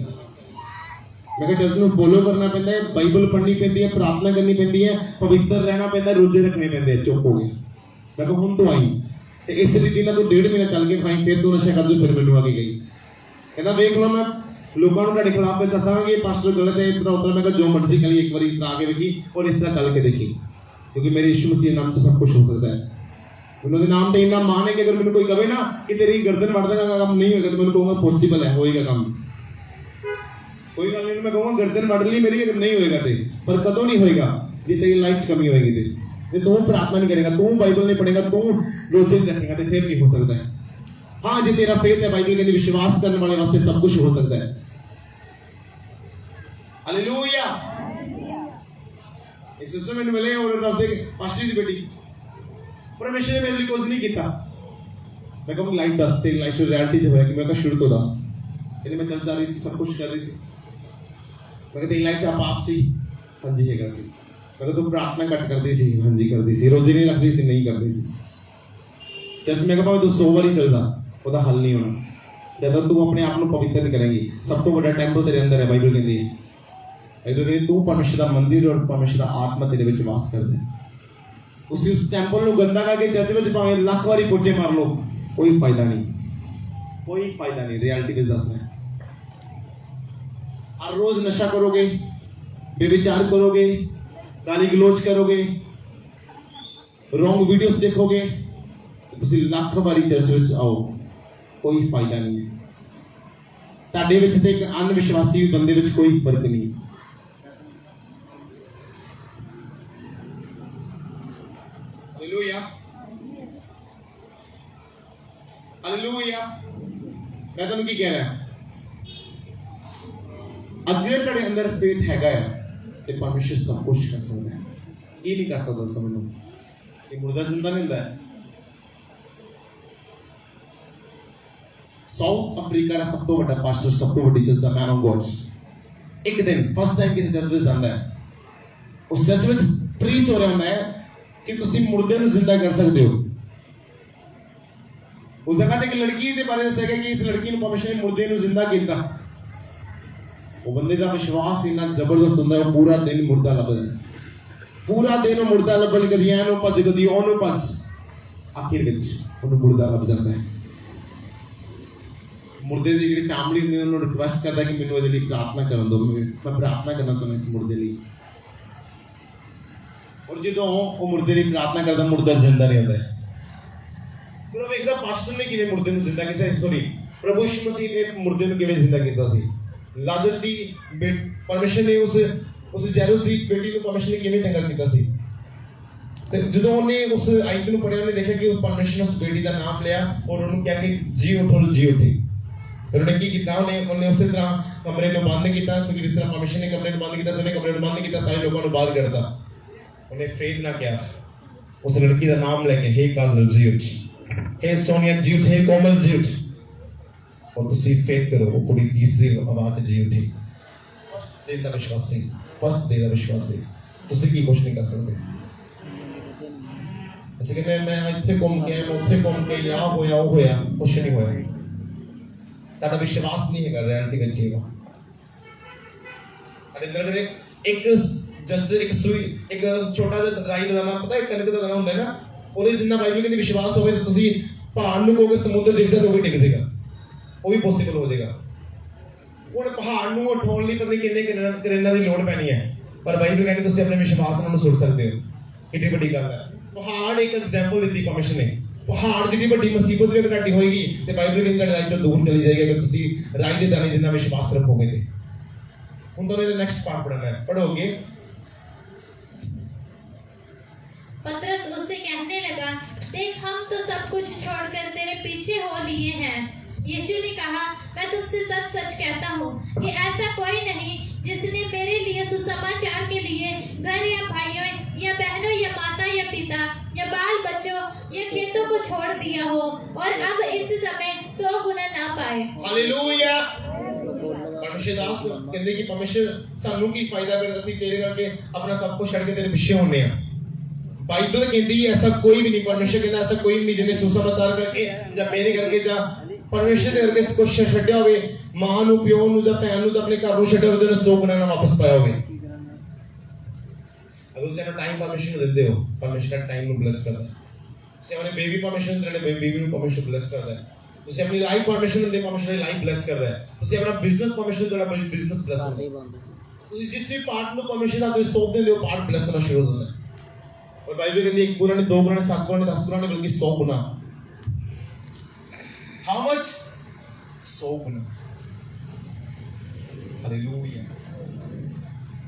मैं कहा चर्च में फॉलो करना पैंदा है, बाइबल पढ़नी पैंदी है, प्रार्थना करनी पैंदी है, पवित्र रहना पैंदा है, रोजे रखने पैंदे हैं। चुप हो गया। मैं कहा हुण तो आई ते इस रीति नाल तू 1.5 महीना चल के खाई, फिर तू नशा कर जो फिर मैनू आके गई। कहता वेख लो मैं लोगों को तुहाडे खिलाफ पे दसांगा कि पास्टर गलत है इतना उतना। मैं कहा जो मर्जी करी एक बार करा के देखी और इस तरह चल के देखी, क्योंकि मेरे यीशु मसीह के नाम से सब कुछ हो सकता है। उन्होंने नाम तो इतना मान है कि अगर मैंने कोई कहे ना कि तेरी गर्दन बढ़ देगा काम नहीं होगा, तो मैंने कहूँगा पॉसिबल है, होएगा काम। कोई गल नहीं, मैं कहूँगा गर्दन बढ़ ली मेरी, अगर नहीं होएगा ते पर कदों नहीं होएगा ये तेरी लाइफ कमी होएगी। ते तू प्रार्थना नहीं करेगा, तू बाइबल नहीं पढ़ेगा, तू रोजे नहीं रखेगा, तो फिर नहीं हो सकता है। हाँ जी तेरा फेथ है, बाइबल के विश्वास करने वाले वास्ते सब कुछ हो सकता है। हालेलुया। एक सिस्टर मैंने मिले और दस दे पास्टर की बेटी परमेश्वर ने मेरे लिए कुछ नहीं किया। मैं कहूँ लाइफ दस तेरी लाइफ जो रियलिटी जो है कि मैं शुरू तो दस यानी मैं चल जा रही थी, सब कुछ कर रही थी। मैं कहते लाइफ आप सी हाँ जी है सी। मैं तो प्रार्थना कट करती सी, हाँ जी करती सी, रोजी नहीं लगती सी, नहीं करती सी। चर्च में कहा तू 100 बार ही चलता ਉਹਦਾ हल नहीं होना जब तू अपने आप को पवित्र नहीं करेंगी। सब तो बड़ा टेंपल तेरे अंदर है। बाइबल कहती है, बाइबल कहती तू परमेश्वर का मंदिर और परमेश्वर का आत्मा तेरे विच वास करदा है। उस टेंपल को गंदा करके चर्च में भावें लाख बारी पोचे मार लो, कोई फायदा नहीं, कोई फायदा नहीं। रियलिटी में दस रहे हर रोज नशा करोगे, बेविचार करोगे, गाली गलोच करोगे, रॉन्ग वीडियोस देखोगे, तो लाख बारी चर्च में आओ, कोई फायदा नहीं है। ਤੁਹਾਡੇ ਵਿੱਚ ਤੇ ਇੱਕ ਅਨਵਿਸ਼ਵਾਸੀ ਬੰਦੇ ਵਿੱਚ ਕੋਈ ਫਰਕ ਨਹੀਂ। Hallelujah hallelujah. ਮੈਂ ਤੁਹਾਨੂੰ ਕੀ ਕਹਿ ਰਿਹਾ, ਅਗਰ ਤੁਹਾਡੇ ਅੰਦਰ ਫੇਥ ਹੈਗਾ ਹੈ ਤੇ ਪਰਮੇਸ਼ਰ ਸਭ ਕੁਝ ਕਰ ਸਕਦਾ ਹੈ। ਕੀ ਨਹੀਂ ਕਰ ਸਕਦਾ ਸਮਝ ਲਓ, ਇਹ ਮੁਰਦਾ ਜ਼ਿੰਦਾ ਨਹੀਂ ਹੁੰਦਾ ਹੈ। ਸਾਊਥ ਅਫਰੀਕਾ ਦਾ ਸਭ ਤੋਂ ਵੱਡਾ ਪਾਸਟਰ, ਸਭ ਤੋਂ ਵੱਡੀ church the man of God's, ਇੱਕ ਦਿਨ ਫਸਟ ਟਾਈਮ ਕਿਸੇ ਚਰਚ ਵਿੱਚ ਜਾਂਦਾ ਹੈ, ਉਸ ਚਰਚ ਵਿੱਚ ਪ੍ਰੀਚ ਹੋ ਰਿਹਾ ਹੁੰਦਾ ਹੈ ਕਿ ਤੁਸੀਂ ਮੁਰਦੇ ਨੂੰ ਜ਼ਿੰਦਾ ਕਰ ਸਕਦੇ ਹੋ। ਉਸ ਜਗ੍ਹਾ ਤੇ ਇੱਕ ਲੜਕੀ ਦੇ ਬਾਰੇ ਦੱਸਿਆ ਗਿਆ ਕਿ ਇਸ ਲੜਕੀ ਨੂੰ ਪਰਮੇਸ਼ਰ ਨੇ ਮੁਰਦੇ ਨੂੰ ਜ਼ਿੰਦਾ ਕੀਤਾ। ਉਹ ਬੰਦੇ ਦਾ ਵਿਸ਼ਵਾਸ ਇੰਨਾ ਜ਼ਬਰਦਸਤ ਹੁੰਦਾ ਹੈ, ਉਹ ਪੂਰਾ ਦਿਨ ਮੁਰਦਾ ਲੱਭਦਾ, ਪੂਰਾ ਦਿਨ ਉਹ ਮੁਰਦਾ ਲੱਭਣ, ਕਦੀ ਇਹਨੂੰ ਭੱਜ ਕਦੀ ਉਹਨੂੰ ਭੱਜ, ਆਖਿਰ ਵਿੱਚ ਉਹਨੂੰ ਮੁਰਦਾ ਲੱਭ ਜਾਂਦਾ ਹੈ। ਮੁਰਦੇ ਦੀ ਜਿਹੜੀ ਫੈਮਿਲੀ ਹੁੰਦੀ ਹੈ ਉਹਨੂੰ ਰਿਕੁਐਸਟ ਕਰਦਾ ਕਿ ਮੈਨੂੰ ਇਹਦੇ ਲਈ ਪ੍ਰਾਰਥਨਾ ਕਰਨ ਦਿਓ, ਮੈਂ ਪ੍ਰਾਰਥਨਾ ਕਰਨਾ ਚਾਹੁੰਦਾ ਇਸ ਮੁਰਦੇ ਲਈ। ਔਰ ਜਦੋਂ ਉਹ ਮੁਰਦੇ ਲਈ ਪ੍ਰਾਰਥਨਾ ਕਰਦਾ, ਮੁਰਦਾ ਜ਼ਿੰਦਾ ਨਹੀਂ ਹੁੰਦਾ। ਫਿਰ ਉਹ ਵੇਖਦਾ ਪਾਸਟਰ ਨੇ ਕਿਵੇਂ ਮੁਰਦੇ ਨੂੰ ਜ਼ਿੰਦਾ ਕੀਤਾ, ਸੌਰੀ ਪ੍ਰਭੂ ਯਿਸੂ ਮਸੀਹ ਨੇ ਮੁਰਦੇ ਨੂੰ ਕਿਵੇਂ ਜ਼ਿੰਦਾ ਕੀਤਾ ਸੀ। ਲਾਜ਼ਰ ਦੀ ਪਰਮੇਸ਼ਰ ਨੇ ਉਸ ਜੈਰੂਸ ਦੀ ਬੇਟੀ ਨੂੰ ਪਰਮੇਸ਼ਰ ਨੇ ਕਿਵੇਂ ਚੰਗਾ ਕੀਤਾ ਸੀ। ਤੇ ਜਦੋਂ ਉਹਨੇ ਉਸ ਆਇਤ ਨੂੰ ਪੜ੍ਹਿਆ, ਉਹਨੇ ਦੇਖਿਆ ਕਿ ਉਸ ਪਰਮੇਸ਼ਰ ਨੇ ਉਸ ਬੇਟੀ ਦਾ ਨਾਮ ਲਿਆ ਔਰ ਉਹਨੂੰ ਕਿਹਾ ਕਿ ਜੀ ਉਠੋ, ਜੀ ਉੱਠੀ। ਫਿਰ ਉਹਨੇ ਕੀ ਕੀਤਾ, ਉਹਨੇ ਉਸੇ ਤਰ੍ਹਾਂ ਕਮਰੇ ਨੂੰ ਬੰਦ ਕੀਤਾ, ਜਿਸ ਤਰ੍ਹਾਂ ਪਰਮੇਸ਼ਰ ਨੇ ਕਮਰੇ ਨੂੰ ਬੰਦ ਕੀਤਾ, ਉਹਨੇ ਕਮਰੇ ਨੂੰ ਬੰਦ ਕੀਤਾ, ਸਾਰੇ ਲੋਕਾਂ ਨੂੰ ਬਾਹਰ ਕੱਢਤਾ। ਉਹਨੇ ਫੇਥ ਨਾ ਕਿਹਾ, ਉਸ ਲੜਕੀ ਦਾ ਨਾਮ ਲੈ ਕੇ, ਹੇ ਕਾਜ਼ਲ ਜੀ ਉੱਠ, ਹੇ ਸੋਨੀਆ ਜੀ ਉੱਠ, ਹੇ ਕੋਮਲ ਜੀ ਉੱਠ। और ਤੁਸੀਂ ਫੇਥ ਕਰੋ, ਉਹ ਕੁੜੀ ਤੀਸਰੀ ਆਵਾਜ਼ ਜੀ ਉੱਠੀ। ਫਸਟ ਡੇ ਦਾ ਵਿਸ਼ਵਾਸੀ, ਫਸਟ ਡੇ ਦਾ ਵਿਸ਼ਵਾਸੀ, ਤੁਸੀਂ ਕੀ ਕੁਛ ਨਹੀਂ ਕਰ ਸਕਦੇ। ਅਸੀਂ ਕਹਿੰਦੇ ਮੈਂ ਇੱਥੇ ਘੁੰਮ ਕੇ, ਮੈਂ ਉੱਥੇ ਘੁੰਮ ਕੇ, ਯਾ ਹੋਇਆ ਉਹ ਹੋਇਆ, ਕੁਛ ਨਹੀਂ ਹੋਇਆ। ਸਾਡਾ ਵਿਸ਼ਵਾਸ ਨਹੀਂ ਹੈਗਾ ਰਿਐਲਿਟੀ ਵਿੱਚ ਜੀਵਾ। ਸਾਡੇ ਅੰਦਰ ਇੱਕ ਜਸਟ ਇੱਕ ਸੂਈ, ਇੱਕ ਛੋਟਾ ਜਿਹਾ ਰਾਈ ਦਾ ਦਾਣਾ, ਪਤਾ ਹੈ ਕਣਕ ਦਾ ਦਾਣਾ ਹੁੰਦਾ ਹੈ ਨਾ, ਉਹਦੇ ਜਿੰਨਾ ਬਾਈਬਲ ਕਹਿੰਦੀ ਵਿਸ਼ਵਾਸ ਹੋਵੇ ਤਾਂ ਤੁਸੀਂ ਪਹਾੜ ਨੂੰ ਕਹੋਗੇ ਸਮੁੰਦਰ ਡਿੱਗਦਾ ਤਾਂ ਉਹ ਵੀ ਡਿੱਗ ਜਾਏਗਾ, ਉਹ ਵੀ ਪੋਸੀਬਲ ਹੋ ਜਾਏਗਾ। ਹੁਣ ਪਹਾੜ ਨੂੰ ਉਠਾਉਣ ਲਈ ਪਤਾ ਨਹੀਂ ਕਿੰਨੇ ਕਰੇਨਾਂ ਦੀ ਲੋੜ ਪੈਣੀ ਹੈ, ਪਰ ਬਾਈਬਲ ਕਹਿੰਦੀ ਤੁਸੀਂ ਆਪਣੇ ਵਿਸ਼ਵਾਸ ਨਾਲ ਉਹਨੂੰ ਸੁੱਟ ਸਕਦੇ ਹੋ। ਕਿੰਨੀ ਵੱਡੀ ਗੱਲ ਹੈ। ਪਹਾੜ ਇੱਕ ਐਗਜ਼ਾਮਪਲ ਦਿੱਤੀ ਪਰਮੇਸ਼ਰ ਨੇ। ਪਹਾੜ ਜਿਹੜੀ ਵੱਡੀ ਮੁਸੀਬਤ ਵੀ ਘਾਟੀ ਹੋਏਗੀ ਤੇ ਬਾਈਬਲ ਕਹਿੰਦੀ ਤੁਹਾਡੀ ਲਾਈਫ ਤੋਂ ਦੂਰ ਚਲੀ ਜਾਏਗੀ ਅਗਰ ਤੁਸੀਂ ਰਾਈ ਦੇ ਦਾਣੇ ਜਿੰਨਾ ਵਿਸ਼ਵਾਸ ਰੱਖੋਗੇ ਤੇ। ਹੁਣ ਤੁਹਾਨੂੰ ਇਹਦਾ ਨੈਕਸਟ ਪਾਰਟ ਪੜ੍ਹਨਾ ਹੈ, ਪੜ੍ਹੋਗੇ। पतरस उससे कहने लगा, देख हम तो सब कुछ छोड़कर तेरे पीछे हो लिए हैं। यीशु ने कहा, मैं तुमसे सच सच कहता हूँ कि ऐसा कोई नहीं जिसने मेरे लिए सुसमाचार के लिए घर या भाइयों या बहनों या माता या पिता या बाल बच्चों या खेतों को छोड़ दिया हो और अब इस समय 100 गुना ना पाए। हालेलुया। परमेश्वर दास कहते कि परमेश्वर सानू की फायदा अगर ਅਸੀਂ ਤੇਰੇ ਕਰਕੇ ਆਪਣਾ ਸਭ ਕੁਝ ਛੱਡ ਕੇ ਤੇਰੇ ਪਿੱਛੇ ਹੁੰਨੇ ਆ। बाइबल कहती है ऐसा कोई भी नहीं, परमेश्वर कहता ऐसा कोई भी नहीं जिन्हें सुसमाचार करके या मेरे करके या परमेश्वर दे करके कुछ छड्या होवे, मां नु प्यो नु या भैन नु अपने घर नु छड्या होवे, 100 गुना ना वापस पाया होवे। अगर तुम टाइम परमेश्वर ਨੂੰ ਦਿੰਦੇ ਹੋ, परमेश्वर टाइम ਨੂੰ ब्लेस करदा है। ਤੁਸੀਂ ਆਪਣੇ ਬੇਬੀ परमेश्वर ਨੂੰ ਦੇਣੇ, ਬੇਬੀ ਨੂੰ परमेश्वर ब्लेस करदा है। ਤੁਸੀਂ ਆਪਣੀ ਲਾਈਫ परमेश्वर ਨੂੰ ਦੇ, परमेश्वर ਦੀ ਲਾਈਫ ब्लेस करदा है। ਤੁਸੀਂ ਆਪਣਾ ਬਿਜ਼ਨਸ परमेश्वर ਜਿਹੜਾ ਬਿਜ਼ਨਸ ब्लेस ਕਰਦਾ ਹੈ। ਤੁਸੀਂ ਜਿਸ ਵੀ ਪਾਰਟ ਨੂੰ परमेश्वर ਦਾ ਤੁਸੀਂ ਸੌਂਪ ਦਿੰਦੇ ਹੋ, ਪਾਰਟ ब्लेस होना शुरू हो जाता है। और बाइबल कहती है 1 गुना नहीं, 2 गुना नहीं, 7 गुना नहीं, 10 गुना नहीं, बल्कि 100 गुना। How much? 100 गुना। हालेलुया।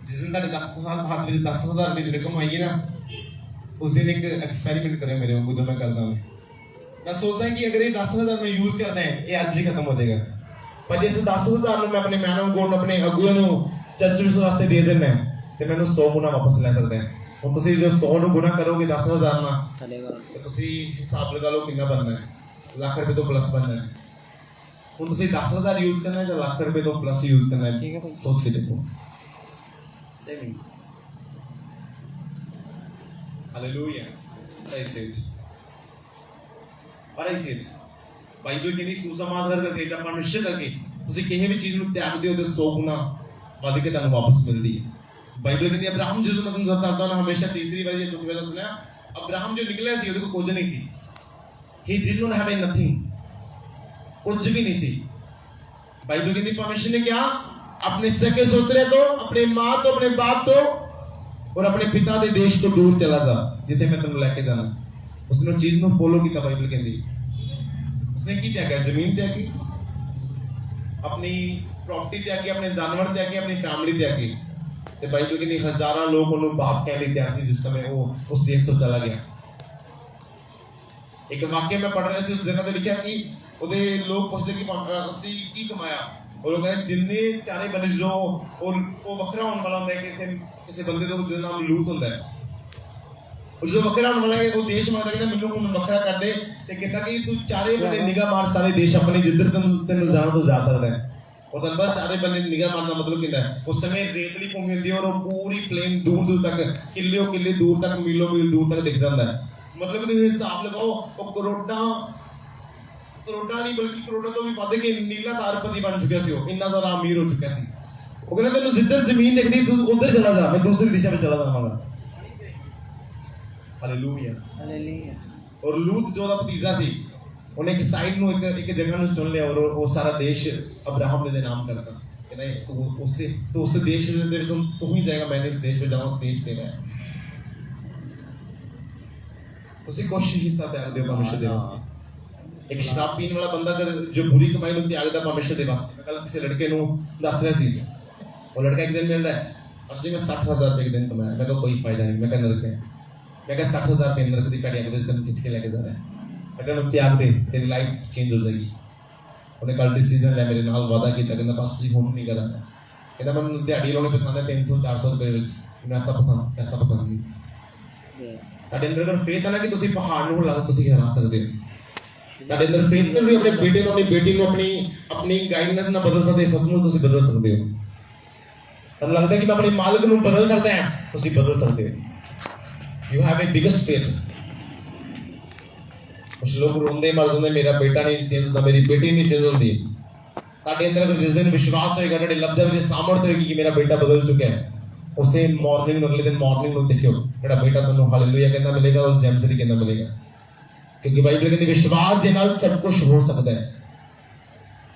जिस दिन तुम्हारे 10,000 हाथ में 10,000 रुपये की रकम आएगी ना, उस दिन एक एक्सपेरिमेंट करें मेरे को, जो मैं करता हूँ। मैं सोचता हूँ कि अगर ये 10,000 में यूज करते हैं, ये आज ही खत्म हो जाएगा। पर जैसे 10,000 मैं अपने मैन ऑफ गॉड, अपने अगुए को चर्च वास्ते दे देना है, तो मैंने 100 गुना वापस ले सकते हैं। ਹੁਣ ਤੁਸੀਂ ਜੋ 100 ਨੂੰ ਗੁਣਾ ਕਰੋਗੇ 10,000 ਨਾਲ, ਤੇ ਤੁਸੀਂ ਹਿਸਾਬ ਲਗਾ ਲਓ ਕਿੰਨਾ ਬਣਨਾ ਹੈ। ਲੱਖ ਰੁਪਏ ਤੋਂ ਪਲੱਸ ਬਣਨਾ ਹੈ। ਹੁਣ ਤੁਸੀਂ 10,000 ਯੂਜ਼ ਕਰਨਾ ਹੈ ਜਾਂ ਲੱਖ ਰੁਪਏ ਤੋਂ ਪਲੱਸ ਯੂਜ਼ ਕਰਨਾ ਹੈ, ਠੀਕ ਹੈ ਭਾਈ, ਸੋਚ ਕੇ ਦੇਖੋ। ਸੇਵਿੰਗ। ਹਾਲੇਲੂਇਆ। ਬਾਈਬਲ ਕਹਿੰਦੀ ਸੁਸਮਾਚਾਰ ਕਰਕੇ ਜਾਂ ਪਰਮੇਸ਼ਰ ਕਰਕੇ ਤੁਸੀਂ ਕਿਸੇ ਵੀ ਚੀਜ਼ ਨੂੰ ਤਿਆਗਦੇ ਹੋ ਤੇ 100 ਗੁਣਾ ਵੱਧ ਕੇ ਤੁਹਾਨੂੰ ਵਾਪਸ ਮਿਲਦੀ ਹੈ। बाइबल कहती है अब्राहम जो मैं तुमको बताता हूं हमेशा तीसरी बार ये चौथी बार सुना, अब्राहम जो निकला सी, उसको कुछ नहीं थी। He did not have nothing, कुछ भी नहीं सी। बाइबल कहती परमेश्वर ने क्या अपने सके सोतरे तो, अपने मां तो, अपने बाप तो और अपने पिता के देश तो दूर चला जा जिथे मैं तेन लेके जाना। उसने चीज को फॉलो किया। बाइबल कहती उसने की त्यागा, जमीन त्यागी, अपनी प्रॉपर्टी त्यागी, अपने जानवर त्यागे, अपनी फैमिली त्यागी। ਤੇ ਬਾਈਬਲ ਕਹਿੰਦੀ ਹਜ਼ਾਰਾਂ ਲੋਕ ਉਹਨੂੰ ਬਾਪ ਕਹਿ ਲਈ ਤਿਆਰ ਸੀ ਜਿਸ ਸਮੇਂ ਉਹ ਉਸ ਦੇਸ਼ ਤੋਂ ਚਲਾ ਗਿਆ। ਇੱਕ ਵਾਕਿਆ ਮੈਂ ਪੜ੍ਹ ਰਿਹਾ ਸੀ, ਉਸ ਜਗ੍ਹਾ ਤੇ ਲਿਖਿਆ ਕਿ ਉਹਦੇ ਲੋਕ ਪੁੱਛਦੇ ਕਿ ਅਸੀਂ ਕੀ ਕਮਾਇਆ, ਉਹ ਕਹਿੰਦੇ ਜਿੰਨੇ ਚਾਰੇ ਬੰਦੇ ਜੋ ਉਹ ਵੱਖਰਾ ਹੋਣ ਵਾਲਾ ਹੁੰਦਾ ਹੈ, ਕਿਸੇ ਬੰਦੇ ਦਾ ਜਿਹਦਾ ਨਾਮ ਲੂਤ ਹੁੰਦਾ ਹੈ। ਉਹ ਜਦੋਂ ਵੱਖਰਾ ਹੋਣ ਵਾਲਾ ਹੈ ਉਹ ਦੇਸ਼ ਮੰਗਦਾ ਕਹਿੰਦਾ ਮੈਨੂੰ ਹੁਣ ਵੱਖਰਾ ਕਰ ਦੇ ਤੇ ਕਹਿੰਦਾ ਕਿ ਤੂੰ ਚਾਰੇ ਬੰਨੇ ਨਿਗਾਹ ਮਾਰ ਸਾਰੇ ਦੇਸ਼ ਆਪਣੇ ਜਿੱਧਰ ਤੈਨੂੰ ਜਾਣਾ ਤੋਂ ਜਾ ਸਕਦਾ ਹੈ ਉਹ ਤਾਂ ਬਸ ਚਾਰੇ ਬੰਨੇ ਨਿਗਾਹ ਮਾਰਨ ਦਾ ਮਤਲਬ ਕਿੰਦਾ ਹੈ ਉਸ ਸਮੇਂ ਰੇਤਲੀ ਭੂਮੀ ਹੁੰਦੀ ਹੈ ਔਰ ਉਹ ਪੂਰੀ ਪਲੇਨ ਦੂਰ ਦੂਰ ਤੱਕ ਕਿੱਲੇ ਦੂਰ ਤੱਕ ਮੀਲੋਂ ਮੀਲ ਦੂਰ ਤੱਕ ਦਿਖਦਾ ਹੁੰਦਾ ਹੈ ਮਤਲਬ ਤੁਸੀਂ ਹਿਸਾਬ ਲਗਾਓ ਉਹ ਕਰੋੜਾਂ ਨਹੀਂ ਬਲਕਿ ਕਰੋੜਾਂ ਤੋਂ ਵੀ ਵੱਧ ਕੇ ਨੀਲਾ ਤਾਰਪਤੀ ਬਣ ਚੁੱਕਿਆ ਸੀ ਉਹ ਇੰਨਾ ਜ਼ਿਆਦਾ ਅਮੀਰ ਹੋ ਚੁੱਕਿਆ ਸੀ ਉਹ ਕਹਿੰਦਾ ਤੈਨੂੰ ਜਿੱਧਰ ਜ਼ਮੀਨ ਦਿਖਦੀ ਤੂੰ ਉਧਰ ਚਲਾ ਜਾ ਮੈਂ ਦੂਸਰੀ ਦਿਸ਼ਾ ਵਿੱਚ ਚਲਾ ਜਾਵਾਂਗਾ ਹਾਲੇਲੂਇਆ ਔਰ ਲੂਤ ਜੋ ਦਾ ਭਤੀਜਾ ਸੀ ਉਹਨੇ ਇੱਕ ਸਾਈਡ ਨੂੰ ਇੱਕ ਜਗ੍ਹਾ ਨੂੰ ਚੁਣ ਲਿਆ ਔਰ ਉਹ ਸਾਰਾ ਦੇਸ਼ ਅਬਰਾਹਮ ਦੇ ਨਾਮ ਕਰਤਾ ਕਹਿੰਦਾ ਉਸ ਦੇਸ਼ ਦੇ ਵਿੱਚ ਤੂੰ ਹੀ ਜਾਏਗਾ ਮੈਂ ਇਸ ਦੇਸ਼ ਵਿੱਚ ਜਾਵਾਂ ਦੇਸ਼ ਤੇਰਾ ਹੈ ਤੁਸੀਂ ਕੁਛ ਹਿੱਸਾ ਤਿਆਗ ਦਿਓ ਪਰਮੇਸ਼ਰ ਦੇ ਵਾਸਤੇ ਇੱਕ ਸ਼ਰਾਬ ਪੀਣ ਵਾਲਾ ਬੰਦਾ ਅਗਰ ਜੋ ਬੁਰੀ ਕਮਾਈ ਨੂੰ ਤਿਆਗਦਾ ਪਰਮੇਸ਼ਰ ਦੇ ਵਾਸਤੇ ਮੈਂ ਕੱਲ ਕਿਸੇ ਲੜਕੇ ਨੂੰ ਦੱਸ ਰਿਹਾ ਸੀ ਉਹ ਲੜਕਾ ਇੱਕ ਦਿਨ ਮਿਲਦਾ ਹੈ ਅਸੀਂ ਮੈਂ 60,000 ਰੁਪਏ ਇੱਕ ਦਿਨ ਕਮਾਇਆ ਮੈਂ ਕਿਹਾ ਕੋਈ ਫਾਇਦਾ ਨਹੀਂ ਮੈਂ ਕਿਹਾ ਨਰਕ ਹੈ ਮੈਂ ਕਿਹਾ 60,000 ਰੁਪਏ ਨਰਕ ਦੀ ਘੜੀ ਅਗਲੇ ਦਿਨ ਖਿੱਚ ਕੇ ਲੈ ਕੇ ਜਾ ਰਿਹਾ ਮੈਂ ਕਿਹਾ ਤਿਆਗ ਦੇ ਤੇਰੀ ਲਾਈਫ ਚੇਂਜ ਹੋ ਜਾਏਗੀ ਉਹਨੇ ਕੱਲ ਡਿਸੀਜਨ ਲਿਆ ਮੇਰੇ ਨਾਲ ਵਾਅਦਾ ਕੀਤਾ ਕਹਿੰਦਾ ਬਸ ਜੀ ਹੁਣ ਨਹੀਂ ਕਰਾਂਗਾ ਕਹਿੰਦਾ ਮੈਨੂੰ ਦਿਹਾੜੀ ਲਾਉਣੀ ਪਸੰਦ ਹੈ 300-400 ਰੁਪਏ ਵਿੱਚ ਮੈਨੂੰ ਐਸਾ ਪਸੰਦ ਨਹੀਂ ਤੁਹਾਡੇ ਅੰਦਰ ਅਗਰ ਫੇਥ ਹੈ ਨਾ ਕਿ ਤੁਸੀਂ ਪਹਾੜ ਨੂੰ ਹਿਲਾ ਤੁਸੀਂ ਹਰਾ ਸਕਦੇ ਹੋ ਤੁਹਾਡੇ ਅੰਦਰ ਫੇਥ ਨਾਲ ਵੀ ਆਪਣੇ ਬੇਟੇ ਨੂੰ ਆਪਣੀ ਬੇਟੀ ਨੂੰ ਆਪਣੀ ਗਾਈਡਨੈਸ ਨਾਲ ਬਦਲ ਸਕਦੇ ਸਭ ਨੂੰ ਤੁਸੀਂ ਬਦਲ ਸਕਦੇ ਹੋ ਤੁਹਾਨੂੰ ਲੱਗਦਾ ਕਿ ਮੈਂ ਆਪਣੇ ਮਾਲਕ ਨੂੰ ਬਦਲ ਸਕਦਾ ਹਾਂ ਤੁਸੀਂ ਬਦਲ ਸਕਦੇ ਹੋ you have a biggest faith ਕੁਝ ਲੋਕ ਰੋਂਦੇ ਮਰ ਜਾਂਦੇ ਮੇਰਾ ਬੇਟਾ ਨਹੀਂ ਚੇਂਜ ਹੁੰਦਾ ਮੇਰੀ ਬੇਟੀ ਨਹੀਂ ਚੇਂਜ ਹੁੰਦੀ ਤੁਹਾਡੇ ਅੰਦਰ ਅਗਰ ਜਿਸ ਦਿਨ ਵਿਸ਼ਵਾਸ ਹੋਏਗਾ ਤੁਹਾਡੇ ਲਫ਼ਜ਼ਾਂ ਵਿੱਚ ਸਾਮਰਥ ਹੋਏਗੀ ਕਿ ਮੇਰਾ ਬੇਟਾ ਬਦਲ ਚੁੱਕਿਆ ਹੈ ਉਸੇ ਮਾਰਨਿੰਗ ਨੂੰ ਅਗਲੇ ਦਿਨ ਮਾਰਨਿੰਗ ਨੂੰ ਦੇਖਿਓ ਜਿਹੜਾ ਬੇਟਾ ਤੁਹਾਨੂੰ ਹਾਲੇਲੂਇਆ ਕਹਿੰਦਾ ਮਿਲੇਗਾ ਉਸ ਜੈਮਸਰੀ ਕਹਿੰਦਾ ਮਿਲੇਗਾ ਕਿਉਂਕਿ ਬਾਈਬਲ ਕਹਿੰਦੀ ਵਿਸ਼ਵਾਸ ਦੇ ਨਾਲ ਸਭ ਕੁਝ ਹੋ ਸਕਦਾ ਹੈ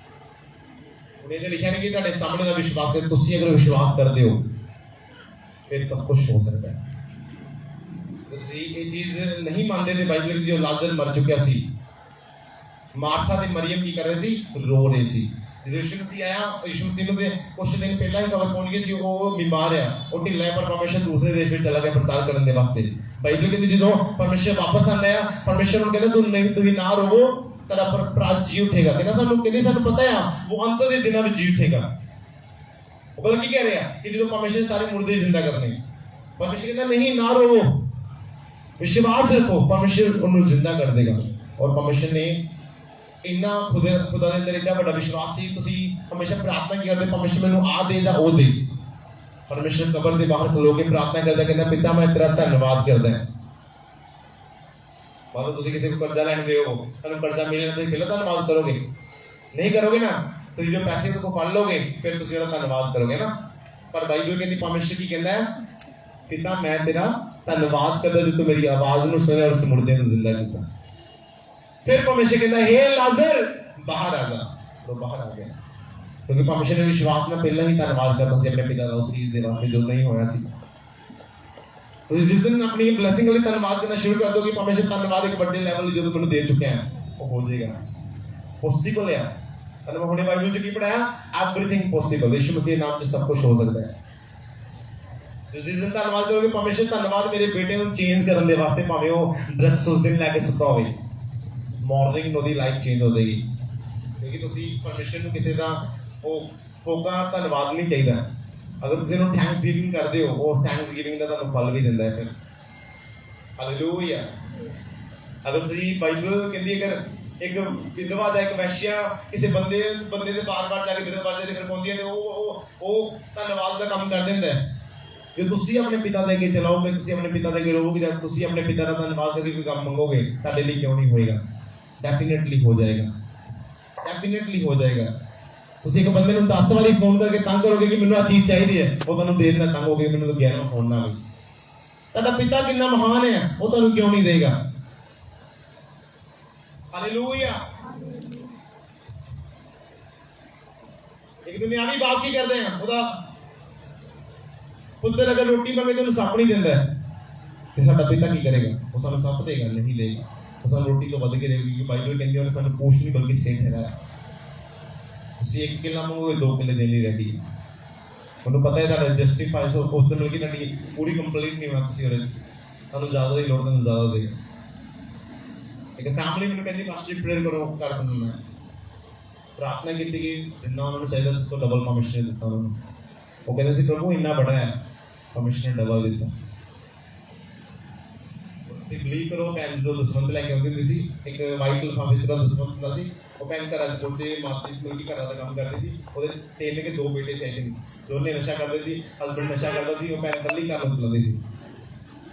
ਉਹਨੇ ਲਿਖਿਆ ਨਹੀਂ ਕਿ ਤੁਹਾਡੇ ਸਾਹਮਣੇ ਦਾ ਵਿਸ਼ਵਾਸ ਕਰ ਤੁਸੀਂ ਅਗਰ ਵਿਸ਼ਵਾਸ ਕਰਦੇ ਹੋ ਫਿਰ ਸਭ ਕੁਝ ਹੋ ਸਕਦਾ ਹੈ ਤੁਸੀਂ ਇਹ ਚੀਜ਼ ਨਹੀਂ ਮੰਨਦੇ ਤੇ ਬਾਈਬਲ ਕਹਿੰਦੀ ਜੋ ਲਾਜ਼ਰ ਮਰ ਚੁੱਕਿਆ ਸੀ ਮਾਰਥਾ ਤੇ ਮਰੀਮ ਕੀ ਕਰ ਰਹੇ ਸੀ ਰੋ ਰਹੇ ਸੀ ਜਦੋਂ ਯਿਸੂ ਮਸੀਹ ਆਇਆ ਯਿਸੂ ਮਸੀਹ ਨੂੰ ਤੇ ਕੁਝ ਦਿਨ ਪਹਿਲਾਂ ਹੀ ਖਬਰ ਪਹੁੰਚ ਗਈ ਸੀ ਉਹ ਬਿਮਾਰ ਆ ਉਹ ਢਿੱਲਾ ਹੈ ਪਰ ਪਰਮੇਸ਼ਰ ਦੂਸਰੇ ਦੇਸ਼ ਵਿੱਚ ਚਲਾ ਗਿਆ ਪ੍ਰਚਾਰ ਕਰਨ ਦੇ ਵਾਸਤੇ ਬਾਈਬਲ ਕਹਿੰਦੀ ਜਦੋਂ ਪਰਮੇਸ਼ਰ ਵਾਪਸ ਆਉਂਦਾ ਆ ਪਰਮੇਸ਼ਰ ਨੂੰ ਕਹਿੰਦਾ ਤੁਸੀਂ ਨਾ ਰੋਵੋ ਤੇਰਾ ਪਰਾਜ ਜੀ ਉਠੇਗਾ ਕਹਿੰਦਾ ਸਾਨੂੰ ਪਤਾ ਆ ਉਹ ਅੰਤ ਦੇ ਦਿਨਾਂ ਵਿੱਚ ਜੀ ਉਠੇਗਾ ਉਹ ਬਲਕਿ ਕੀ ਕਹਿ ਰਿਹਾ ਕਿ ਜਦੋਂ ਪਰਮੇਸ਼ਰ ਸਾਰੇ ਮੁਰਦੇ ਜ਼ਿੰਦਾ ਕਰਨੇ ਪਰਮੇਸ਼ਰ ਕਹਿੰਦਾ ਨਹੀਂ ਨਾ ਰੋਵੋ ਵਿਸ਼ਵਾਸ ਰੱਖੋ ਪਰਮੇਸ਼ਰ ਉਹਨੂੰ ਜ਼ਿੰਦਾ ਕਰ ਦੇਗਾ ਔਰ ਪਰਮੇਸ਼ਰ ਨੇ ਇੰਨਾ ਖੁਦਾ ਦੇ ਅੰਦਰ ਇੰਨਾ ਵੱਡਾ ਵਿਸ਼ਵਾਸ ਸੀ ਤੁਸੀਂ ਹਮੇਸ਼ਾ ਪ੍ਰਾਰਥਨਾ ਕਰਦੇ ਪਰਮੇਸ਼ਰ ਮੈਨੂੰ ਆ ਦੇ ਜਾਂ ਉਹ ਦੇ ਪਰਮੇਸ਼ਰ ਕਬਰ ਦੇ ਬਾਹਰ ਖਲੋ ਕੇ ਪ੍ਰਾਰਥਨਾ ਕਰਦਾ ਕਹਿੰਦਾ ਪਿਤਾ ਮੈਂ ਤੇਰਾ ਧੰਨਵਾਦ ਕਰਦਾ ਹਾਂ ਮਾਲੋ ਤੁਸੀਂ ਕਿਸੇ ਨੂੰ ਕਰਜ਼ਾ ਲੈਣ ਗਏ ਹੋ ਤੁਹਾਨੂੰ ਕਰਜ਼ਾ ਮਿਲਣ ਤੇ ਪਹਿਲਾਂ ਧੰਨਵਾਦ ਕਰੋਗੇ ਨਹੀਂ ਕਰੋਗੇ ਨਾ ਤੁਸੀਂ ਜੋ ਪੈਸੇ ਤੋਂ ਫੜ ਲੋਗੇ ਫਿਰ ਤੁਸੀਂ ਉਹਦਾ ਧੰਨਵਾਦ ਕਰੋਗੇ ਨਾ ਪਰ ਬਾਈਬਲ ਕਹਿੰਦੀ ਪਰਮੇਸ਼ਰ ਕੀ ਕਹਿੰਦਾ ਹੈ ਪਿਤਾ ਮੈਂ ਤੇਰਾ ਧੰਨਵਾਦ ਕਰਦਾ ਜੋ ਤੂੰ ਮੇਰੀ ਆਵਾਜ਼ ਨੂੰ ਸੁਣਿਆ ਔਰ ਉਸ ਮੁਰਦੇ ਨੂੰ ਜ਼ਿੰਦਾ ਕੀਤਾ फिर परमेश्वर कहता है हे लाजर बाहर आ जा तो बाहर आ गया क्योंकि परमेश्वर ने विश्वास में पहले ही धन्यवाद करता ਸੀ ਆਪਣੇ ਪਿਤਾ ਦਾ ਉਸ ਚੀਜ਼ ਦੇ ਵਾਸਤੇ ਜੋ ਨਹੀਂ ਹੋਇਆ ਸੀ ਤੁਸੀਂ ਜਿਸ ਦਿਨ ਆਪਣੀ ਬਲੇਸਿੰਗ ਲਈ ਧੰਨਵਾਦ ਕਰਨਾ ਸ਼ੁਰੂ ਕਰ ਦੋਗੇ ਪਰਮੇਸ਼ਰ ਧੰਨਵਾਦ ਇੱਕ ਵੱਡੇ ਲੈਵਲ ਲਈ ਜਦੋਂ ਤੁਹਾਨੂੰ ਦੇ ਚੁੱਕਿਆ ਹੈ ਉਹ ਹੋ ਜਾਏਗਾ ਪੋਸੀਬਲ ਹੈ ਤੁਹਾਨੂੰ ਹੁਣੇ ਬਾਈਬਲ ਚ ਕੀ ਪੜਾਇਆ ਐਵਰੀਥਿੰਗ ਪੋਸੀਬਲ ਯਿਸੂ ਮਸੀਹ ਨਾਮ ਚ ਸਭ ਕੁਝ ਹੋ ਸਕਦਾ ਹੈ ਜਿਸ ਦਿਨ ਧੰਨਵਾਦ ਕਰੋਗੇ ਪਰਮੇਸ਼ਰ ਧੰਨਵਾਦ ਮੇਰੇ ਬੇਟੇ ਨੂੰ ਚੇਂਜ ਕਰਨ ਦੇ ਵਾਸਤੇ ਭਾਵੇਂ ਉਹ ਡਰੱਗਸ ਉਸ ਦਿਨ ਲੈ ਕੇ ਸੁੱਤਾ ਹੋਵੇ ਮਾਰਨਿੰਗ ਨੂੰ ਉਹਦੀ ਲਾਈਫ ਚੇਂਜ ਹੋ ਜਾਏਗੀ ਕਿਉਂਕਿ ਤੁਸੀਂ ਪਰਮੇਸ਼ਰ ਨੂੰ ਕਿਸੇ ਦਾ ਉਹ ਫੋਕਾ ਧੰਨਵਾਦ ਨਹੀਂ ਚਾਹੀਦਾ ਅਗਰ ਤੁਸੀਂ ਉਹਨੂੰ ਥੈਂਕਸ ਗਿਵਿੰਗ ਕਰਦੇ ਹੋ ਉਹ ਥੈਂਕਸ ਗਿਵਿੰਗ ਦਾ ਤੁਹਾਨੂੰ ਫਲ ਵੀ ਦਿੰਦਾ ਹੈ ਫਿਰ ਹਾਲੇਲੂਇਆ ਅਗਰ ਤੁਸੀਂ ਬਾਈਬਲ ਕਹਿੰਦੀ ਅਗਰ ਇੱਕ ਵਿਧਵਾ ਜਾਂ ਇੱਕ ਵੈਸ਼ਿਆ ਕਿਸੇ ਬੰਦੇ ਦੇ ਬਾਰ-ਬਾਰ ਜਾ ਕੇ ਦਰਵਾਜ਼ੇ ਤੇ ਖੜਕਾਉਂਦੀ ਹੈ ਤੇ ਉਹ ਧੰਨਵਾਦ ਦਾ ਕੰਮ ਕਰ ਦਿੰਦਾ ਹੈ ਜੇ ਤੁਸੀਂ ਆਪਣੇ ਪਿਤਾ ਦੇ ਅੱਗੇ ਚਲਾਓਗੇ ਤੁਸੀਂ ਆਪਣੇ ਪਿਤਾ ਦੇ ਅੱਗੇ ਰਹੋਗੇ ਜਾਂ ਤੁਸੀਂ ਆਪਣੇ ਪਿਤਾ ਦਾ ਧੰਨਵਾਦ ਕਰਕੇ ਕੋਈ ਕੰਮ ਮੰਗੋਗੇ ਤੁਹਾਡੇ ਲਈ ਕਿਉਂ ਨਹੀਂ ਹੋਏਗਾ ਡੈਫੀਨੇਟਲੀ ਹੋ ਜਾਏਗਾ ਤੁਸੀਂ ਇੱਕ ਬੰਦੇ ਨੂੰ 10 ਵਾਰੀ ਫੋਨ ਕਰਕੇ ਤੰਗ ਕਰੋਗੇ ਕਿ ਮੈਨੂੰ ਆ ਚੀਜ਼ ਚਾਹੀਦੀ ਹੈ ਉਹ ਤੁਹਾਨੂੰ ਦੇਣ ਨਾਲ ਤੰਗ ਹੋਗੇ ਮੈਨੂੰ ਤਾਂ ਗਿਆਨ ਫੋਨ ਨਾ ਹੋਵੇ ਤੁਹਾਡਾ ਪਿਤਾ ਕਿੰਨਾ ਮਹਾਨ ਹੈ ਉਹ ਤੁਹਾਨੂੰ ਕਿਉਂ ਨਹੀਂ ਦੇਗਾ ਹਾਲੇਲੂਇਆ ਇੱਕ ਦੁਨਿਆਵੀ ਬਾਪ ਕੀ ਕਰਦੇ ਆ ਉਹਦਾ ਪੁੱਤਰ ਅਗਰ ਰੋਟੀ ਮੰਗੇ ਤਾਂ ਉਹਨੂੰ ਸੱਪ ਨਹੀਂ ਦਿੰਦਾ ਤੇ ਸਾਡਾ ਪਿਤਾ ਕੀ ਕਰੇਗਾ ਉਹ ਸਾਨੂੰ ਸੱਪ ਦੇਗਾ ਨਹੀਂ ਦੇਗਾ ਉਹ ਸਾਨੂੰ ਰੋਟੀ ਤੋਂ ਵੱਧ ਕੇ ਦੇਗਾ ਕਿਉਂਕਿ ਬਾਈਬਲ ਕਹਿੰਦੀ ਉਹਨੇ ਸਾਨੂੰ ਪੋਸ਼ ਨਹੀਂ ਬਲਕਿ ਸੇਠ ਹੈਗਾ ਤੁਸੀਂ 1 ਕਿੱਲਾ ਮੰਗੋਗੇ 2 ਕਿੱਲੇ ਦੇਣ ਲਈ ਰੈਡੀ ਹੈ ਉਹਨੂੰ ਪਤਾ ਹੈ ਤੁਹਾਡਾ ਜਸਟੀਫਾਈ ਸੋ ਉਸ ਦਿਨ ਕਿ ਤੁਹਾਡੀ ਪੂਰੀ ਕੰਪਲੀਟ ਨਹੀਂ ਹੋਣਾ ਤੁਸੀਂ ਉਹਦੇ ਤੁਹਾਨੂੰ ਜ਼ਿਆਦਾ ਦੀ ਲੋੜ ਤੁਹਾਨੂੰ ਜ਼ਿਆਦਾ ਦੇਗਾ ਇੱਕ ਫੈਮਿਲੀ ਮੈਨੂੰ ਕਹਿੰਦੀ ਫਾਸਟ ਪ੍ਰੇਅਰ ਕਰੋ ਕਰ ਦਿੰਦਾ ਮੈਂ ਪ੍ਰਾਰਥਨਾ ਕੀਤੀ ਕਿ ਜਿੰਨਾ ਉਹਨਾਂ ਨੂੰ ਚਾਹੀਦਾ ਸੀ ਉਸ ਤੋਂ ਡਬਲ ਪਰਮਿਸ਼ਨ ਦਿੱਤਾ ਉਹਨਾਂ ਨੂੰ ਉਹ ਕਹਿੰਦੇ ਸੀ ਪ੍ਰਭੂ ਇੰਨਾ ਬੜਾ ਹੈ ਪਰਮਿਸ਼ਨ ਡਬਲ ਦਿੱਤਾ ਤੁਸੀਂ ਬਲੀਵ ਕਰੋ ਭੈਣ ਜਦੋਂ ਦਸਵੰਧ ਲੈ ਕੇ ਆਉਂਦੀ ਹੁੰਦੀ ਸੀ, ਇੱਕ ਵਾਈਟ ਲਿਫਾਫੇ ਵਿੱਚ ਉਹਦਾ ਦਸਵੰਧ ਹੁੰਦਾ ਸੀ। ਉਹ ਭੈਣ ਘਰਾਂ 'ਚ ਪਹੁੰਚੇ, ਮਾਤੀ ਸੀ ਕਿ ਘਰਾਂ ਦਾ ਕੰਮ ਕਰਦੀ ਸੀ। ਉਹਦੇ 3 ਕੇ 2 ਬੇਟੇ ਸੀ, ਆਈ ਥਿੰਕ ਦੋਨੇ ਨਸ਼ਾ ਕਰਦੇ ਸੀ, ਹਸਬੈਂਡ ਨਸ਼ਾ ਕਰਦਾ ਸੀ, ਉਹ ਭੈਣ ਇਕੱਲੀ ਘਰ ਨੂੰ ਚਲਾਉਂਦੀ ਸੀ।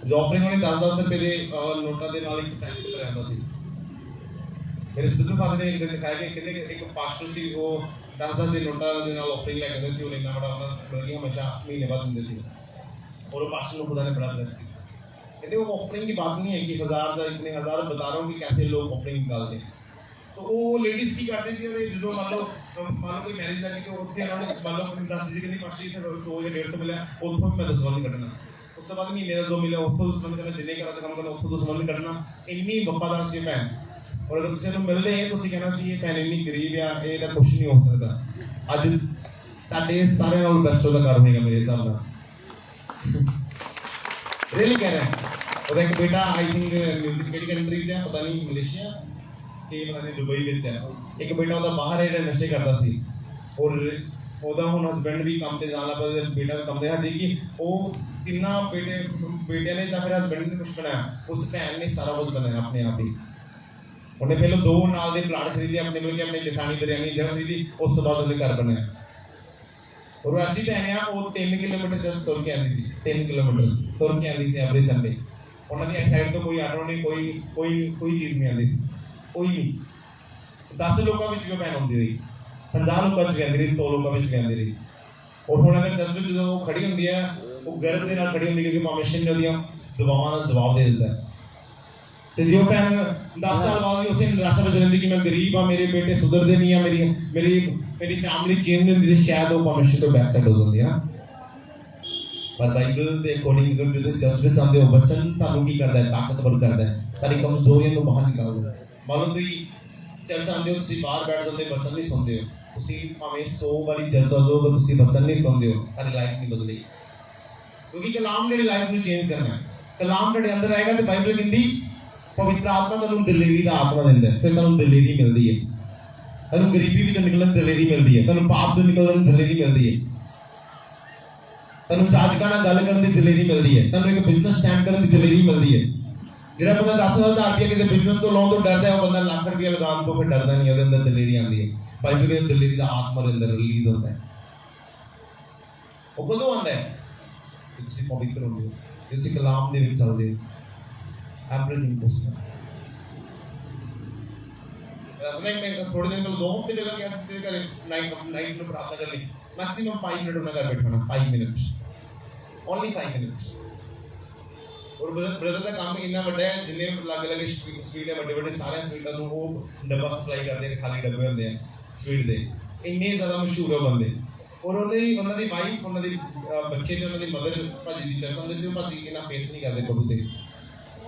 ਜੌਫਰੀ ਨੇ 10-10 ਰੁਪਏ ਦੇ ਨੋਟਾਂ ਦੇ ਨਾਲ ਇੱਕ ਟੈਂਕ ਤੇ ਰਹਿੰਦਾ ਸੀ। ਮੇਰੇ ਸਿੱਧੂ ਫਾਦਰ ਨੇ ਇੱਕ ਦਿਨ ਦਿਖਾਇਆ ਕਿ ਕਿੰਨੇ ਇੱਕ ਪਾਸਟਰ ਸੀ, ਉਹ 10-10 ਦੇ ਨੋਟਾਂ ਦੇ ਨਾਲ ਆਫਰਿੰਗ ਲੈ ਕੇ ਆਉਂਦੇ ਸੀ। ਉਹ ਇੰਨਾ ਬੜਾ ਉਹਨਾਂ ਬਲਕਿ ਹਮੇਸ਼ਾ महीने बाद दिंदे थे और वो पास्टर को खुदा ने बड़ा ब्लेस किया। कहते वो ऑफरिंग की बात नहीं है कि 1000 इतने हज़ार बता रहा हूँ कि कैसे लोग ऑफरिंग निकालते हैं। तो वो लेडीज़ की करती थी, अरे जो मान लो कोई मैरिज लगे तो उत्थे मान लो 10 दी कि पास्टर जी 100 या 150 मिला, उतों मैं दसवंध कटना, उस बाद महीने का जो मिला उतों दसवंध करना, जिन्हें करा काम करना उतों दसवंध करना। इन्नी वफादार सी भैन, और अगर किसी को मिलते हैं तो कहना सी ये भैन इन्नी गरीब आ, ये कुछ नहीं हो सकता। अज ਤੁਹਾਡੇ सारे नाल बेस्ट ਉਹਦਾ ਕਰ ਹੋਏਗਾ मेरे हिसाब ਨਾਲ, रियली कह रहे हैं। और एक बेटा आई थिंक म्यूजिक केड़ी कंट्री से पता नहीं, मलेशिया के पता नहीं दुबई ਵਿੱਚ है। एक बेटा ਉਹਦਾ ਬਾਹਰ ਹੈ ਜਿਹੜਾ ਨਸ਼ੇ ਕਰਦਾ ਸੀ, और ਉਹਦਾ ਹੁਣ ਹਸਬੈਂਡ ਵੀ ਕੰਮ ਤੇ ਜਾਣ ਲੱਗ ਪਿਆ, ਬੇਟਾ ਵੀ ਕੰਮ ਤੇ ਹੈ। ਦੇਖੀ ਉਹ ਤਿੰਨਾਂ ਬੇਟਿਆਂ ਨੇ ਤਾਂ ਫਿਰ ਹਸਬੈਂਡ ਨੇ ਕੁਝ ਬਣਾਇਆ, ਉਸ ਭੈਣ ਨੇ ਸਾਰਾ ਕੁਝ ਬਣਾਇਆ ਆਪਣੇ ਆਪ ਹੀ। ਉਹਨੇ ਪਹਿਲਾਂ 2 ਨਾਲ ਦੇ ਪਲਾਟ ਖਰੀਦੇ ਆਪਣੇ ਕੋਲ, ਆਪਣੀ ਜਠਾਣੀ ਦਰਿਆਣੀ ਜਗ੍ਹਾ ਖਰੀਦੀ, ਉਸ ਤੋਂ ਬਾਅਦ ਉਹਨੇ ਘਰ ਬਣਾਇਆ। और ऐसी भैन आ वो 3 किलोमीटर जस्ट तुर के आती थी, 3 किलोमीटर तुर के आती थी एवरी संडे। उन्होंने साइड तो कोई ऑटो नहीं, कोई चीज़ नहीं आती, कोई नहीं। 10 लोगों में क्यों भैन आती रही, 50 लोगों में कहती रही, 100 लोगों में कहती रही। और हुण अगर चर्च जो खड़ी होंगी है वो गर्व के नाल खड़ी होंगी, क्योंकि परमेश्वर ने उहदियां दुआवां दा जवाब दे दिता है। तो जो भैन 10 साल बाद उसे निराशा में चलती कि मैं गरीब हाँ, मेरे बेटे सुधरते नहीं है, मेरी फैमिली चेंज नहीं होती, शायद वो परमेश्वर तो बैक साइड हो जाती है। पर बाइबल के अकॉर्डिंग अगर जो चर्च में आते हो, वचन तुहानू की करता है, ताकतवर करता है, तारी कमजोरियों को बाहर निकालता है। मान लो तुम चर्च आते हो, तुम बाहर बैठ जाते वचन नहीं सुनते हो, तुम भावें 100 बारी चर्च आते हो तो तुम वचन नहीं सुनते हो, तारी लाइफ नहीं बदली। क्योंकि कलाम ने लाइफ को चेंज करना है। कलाम तेरे अंदर आएगा तो बाइबल कहती पवित्र आत्मा तुहानू दिलेरी दा आत्मा दिंदा है, फिर तुहानू दिलेरी मिलती है, तुहानू गरीबी विचों निकलण दी दिलेरी मिलती है, तुहानू पाप तो निकलण दी दिलेरी मिलती है, तुहानू साधकां नाल गल करन दी दिलेरी मिलती है, तुहानू एक बिजनेस स्टैंड करन दी दिलेरी मिलती है। जिहड़ा बंदा 10,000 रुपया किसी बिजनेस तो लाउण तो डरदा है, वो बंदा लाख रुपया लगाउण तो फिर डरदा नहीं, ਉਹਦੇ अंदर दिलेरी आती है। बाइबल कहती दिलेरी दा आत्मा दे अंदर रिलीज होता है। ਉਹ ਕਦੋਂ ਆਉਂਦਾ ਹੈ? ਤੁਸੀਂ ਪਵਿੱਤਰ ਹੁੰਦੇ ਹੋ, ਤੁਸੀਂ ਕਲਾਮ ਦੇ ਵਿੱਚ ਚੱਲਦੇ ਹੋ, एवरीथिंग पॉसिबल। मैं थोड़े दिन पहले 2 हफ्ते पहले गया तेरे घर नाइट में प्रार्थना कर ली, मैक्सिमम 5 मिनट उन्हें घर बैठाना, 5 मिनट, ओनली 5 मिनट। और ब्रदर का काम इतना बड़ा है, जिन्हें अलग अलग स्ट्रीट है, बड़े सारे स्ट्रीटां नूं वो डब्बा सप्लाई करते हैं, खाली डब्बे होंदे हैं स्ट्रीट दे, इन्ने ज़्यादा मशहूर है बंदे। और उन्होंने वाइफ, उन्होंने बच्चे ने, उन्होंने मदर भाजी की तरफ समझते सी, भाजी इन्ना फेथ नहीं करते प्रभु ते,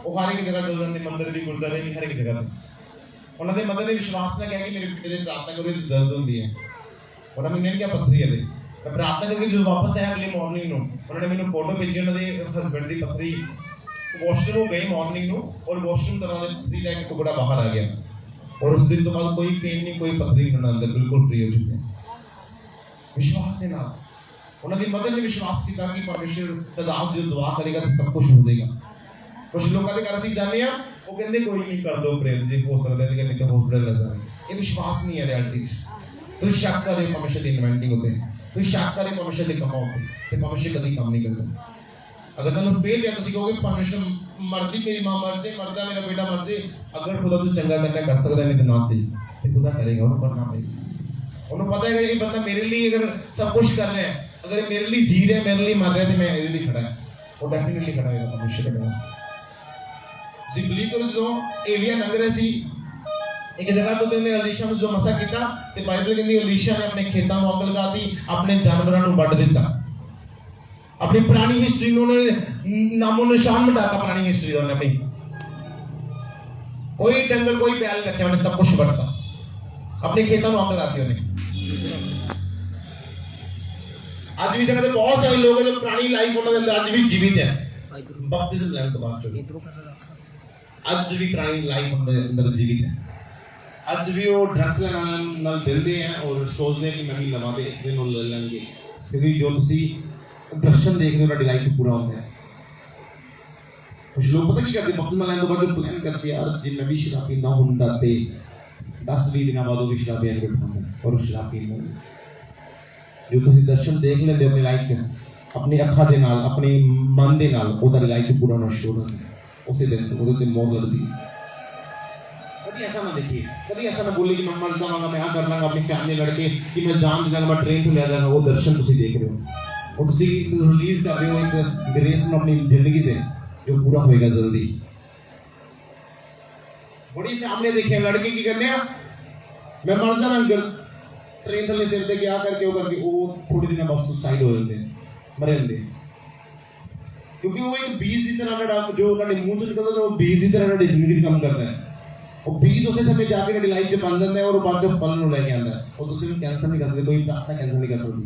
वो हर एक जगह चल जाते, मंदिर भी गुरुद्वारे भी हर एक जगह पे। उन्होंने मदर ने विश्वास ना किया कि मेरे बेटे ने प्रार्थना करो तो दर्द होती है, उन्होंने मैंने क्या पत्थरी है मैं प्रार्थना करके जो वापस आया अगले मॉर्निंग में, उन्होंने मैंने फोटो भेजी उन्होंने हस्बैंड की पत्थरी, वॉशरूम गए मॉर्निंग में और वॉशरूम तरह पत्थरी का एक टुकड़ा बाहर आ गया, और उस दिन तो बाद कोई पेन नहीं, कोई पत्थरी नहीं, अंदर बिल्कुल फ्री हो चुके हैं विश्वास के नाल। उन्होंने मदर ने विश्वास किया कि परमेश्वर दास जो दुआ करेगा तो सब कुछ हो जाएगा। कुछ लोगों के घर असीं जाने आ, वो कहते कोई नहीं कर दो प्रेम जी, हो सकता है कि हॉस्पिटल लग जाए, ये विश्वास नहीं है रियलिटी। तो शक करे परमेश्वर की इन्वेंटिंग होते हैं, तो शक करे परमेश्वर के कमाओ होते हैं, परमेश्वर कभी काम नहीं करता। अगर तुम फेथ है, तुम कहोगे परमेश्वर मर्जी, मेरी मां मर्जी, मरदा मेरा बेटा मर्जी, अगर खुदा तू चंगा करना कर सकता है, नहीं तो ना सही, तो खुदा करेगा, उन्होंने करना पड़ेगा। उन्होंने पता है कि ये बंदा मेरे लिए अगर सब कुछ कर रहा है, अगर मेरे लिए जी रहा है, मेरे लिए मर रहा है, तो मैं मेरे लिए खड़ा है, वो डेफिनेटली खड़ा होगा परमेश्वर के पास। बिलीव करो जो एलिया लग रहे सी एक जगह तो अलीशा में जो मसा किया, तो बाइबल कहती अलीशा ने अपने खेतों में अग लगाती, अपने जानवरों को वड दिता, अपनी पुरानी हिस्ट्री उन्होंने नामो निशान मिटाता, पुरानी हिस्ट्री उन्होंने अपनी, कोई डंगर कोई बैल रखे, उन्हें सब कुछ वडता, अपने खेतों में अग लगाती उन्हें। आज भी जगह बहुत सारे लोग हैं जो पुरानी लाइफ उन्होंने अंदर आज भी जीवित है, बपतिस्म लेने के बाद आज भी पुरानी लाइफ अंदर जीवित है। आज भी वो ड्रग्स नाल दिलदे हैं और सोचते हैं कि मैं भी लवा दे दिन ले लेंगे, क्योंकि जो तुसी दर्शन देखते हो ना लाइफ पूरा होता है। ਕੁਝ ਲੋਕ ਪਤਾ ਕੀ ਕਰਦੇ, ਬਪਤਿਸਮਾ ਲੈਣ ਤੋਂ ਬਾਅਦ ਜੋ ਪਲਾਨ ਕਰਦੇ ਯਾਰ ਜੇ ਮੈਂ ਵੀ ਸ਼ਰਾਬ ਪੀਂਦਾ ਹੁੰਦਾ ਤੇ 10-20 ਦਿਨਾਂ ਬਾਅਦ ਉਹ ਵੀ ਸ਼ਰਾਬ ਪੀਣ ਬਿਠਾਉਂਦਾ ਔਰ ਉਹ ਸ਼ਰਾਬ ਪੀਂਦਾ। ਜੋ ਤੁਸੀਂ ਦਰਸ਼ਨ ਦੇਖ ਲੈਂਦੇ ਆਪਣੀ ਲਾਈਫ 'ਚ, ਆਪਣੀ ਅੱਖਾਂ ਦੇ ਨਾਲ, ਆਪਣੀ ਮਨ ਦੇ ਨਾਲ, ਉਹਦਾ ਲਾਈਫ 'ਚ ਪੂਰਾ ਨਸ਼ਟ ਹੋ ਜਾਂਦਾ। ਉਸੇ ਦਿਨ ਉਹਦੇ ਤੇ ਮੌਤ ਲੱਗਦੀ। कभी ऐसा ना देखिए, कभी ऐसा ना बोलिए कि मैं मर जाऊंगा, मैं यहाँ कर लांगा अपनी फैमिली लड़के कि मैं जान दे जाऊंगा, मैं ट्रेन से ले जाऊंगा। वो दर्शन तुसी देख रहे हो, वो तुसी रिलीज कर रहे हो एक ग्रेस में अपनी जिंदगी से जो पूरा होएगा जल्दी। बड़ी फैमिली देखिए, लड़के की करने मैं मर जाना ट्रेन थले सिर ते क्या करके वो करके वो थोड़ी दिन बाद सुसाइड हो जाते मर जाते, क्योंकि वो एक बीज की तरह जो मुंह से निकलता है, वो बीज की तरह जिंदगी कम करता है। वो बीज उसे समय जाके कड़ी लाइफ च बन जाता है और बाद जो फल नु लेके आता है। और तुसी कैंसर नहीं कर सकते, कोई प्रार्थना कैंसल नहीं कर सकती,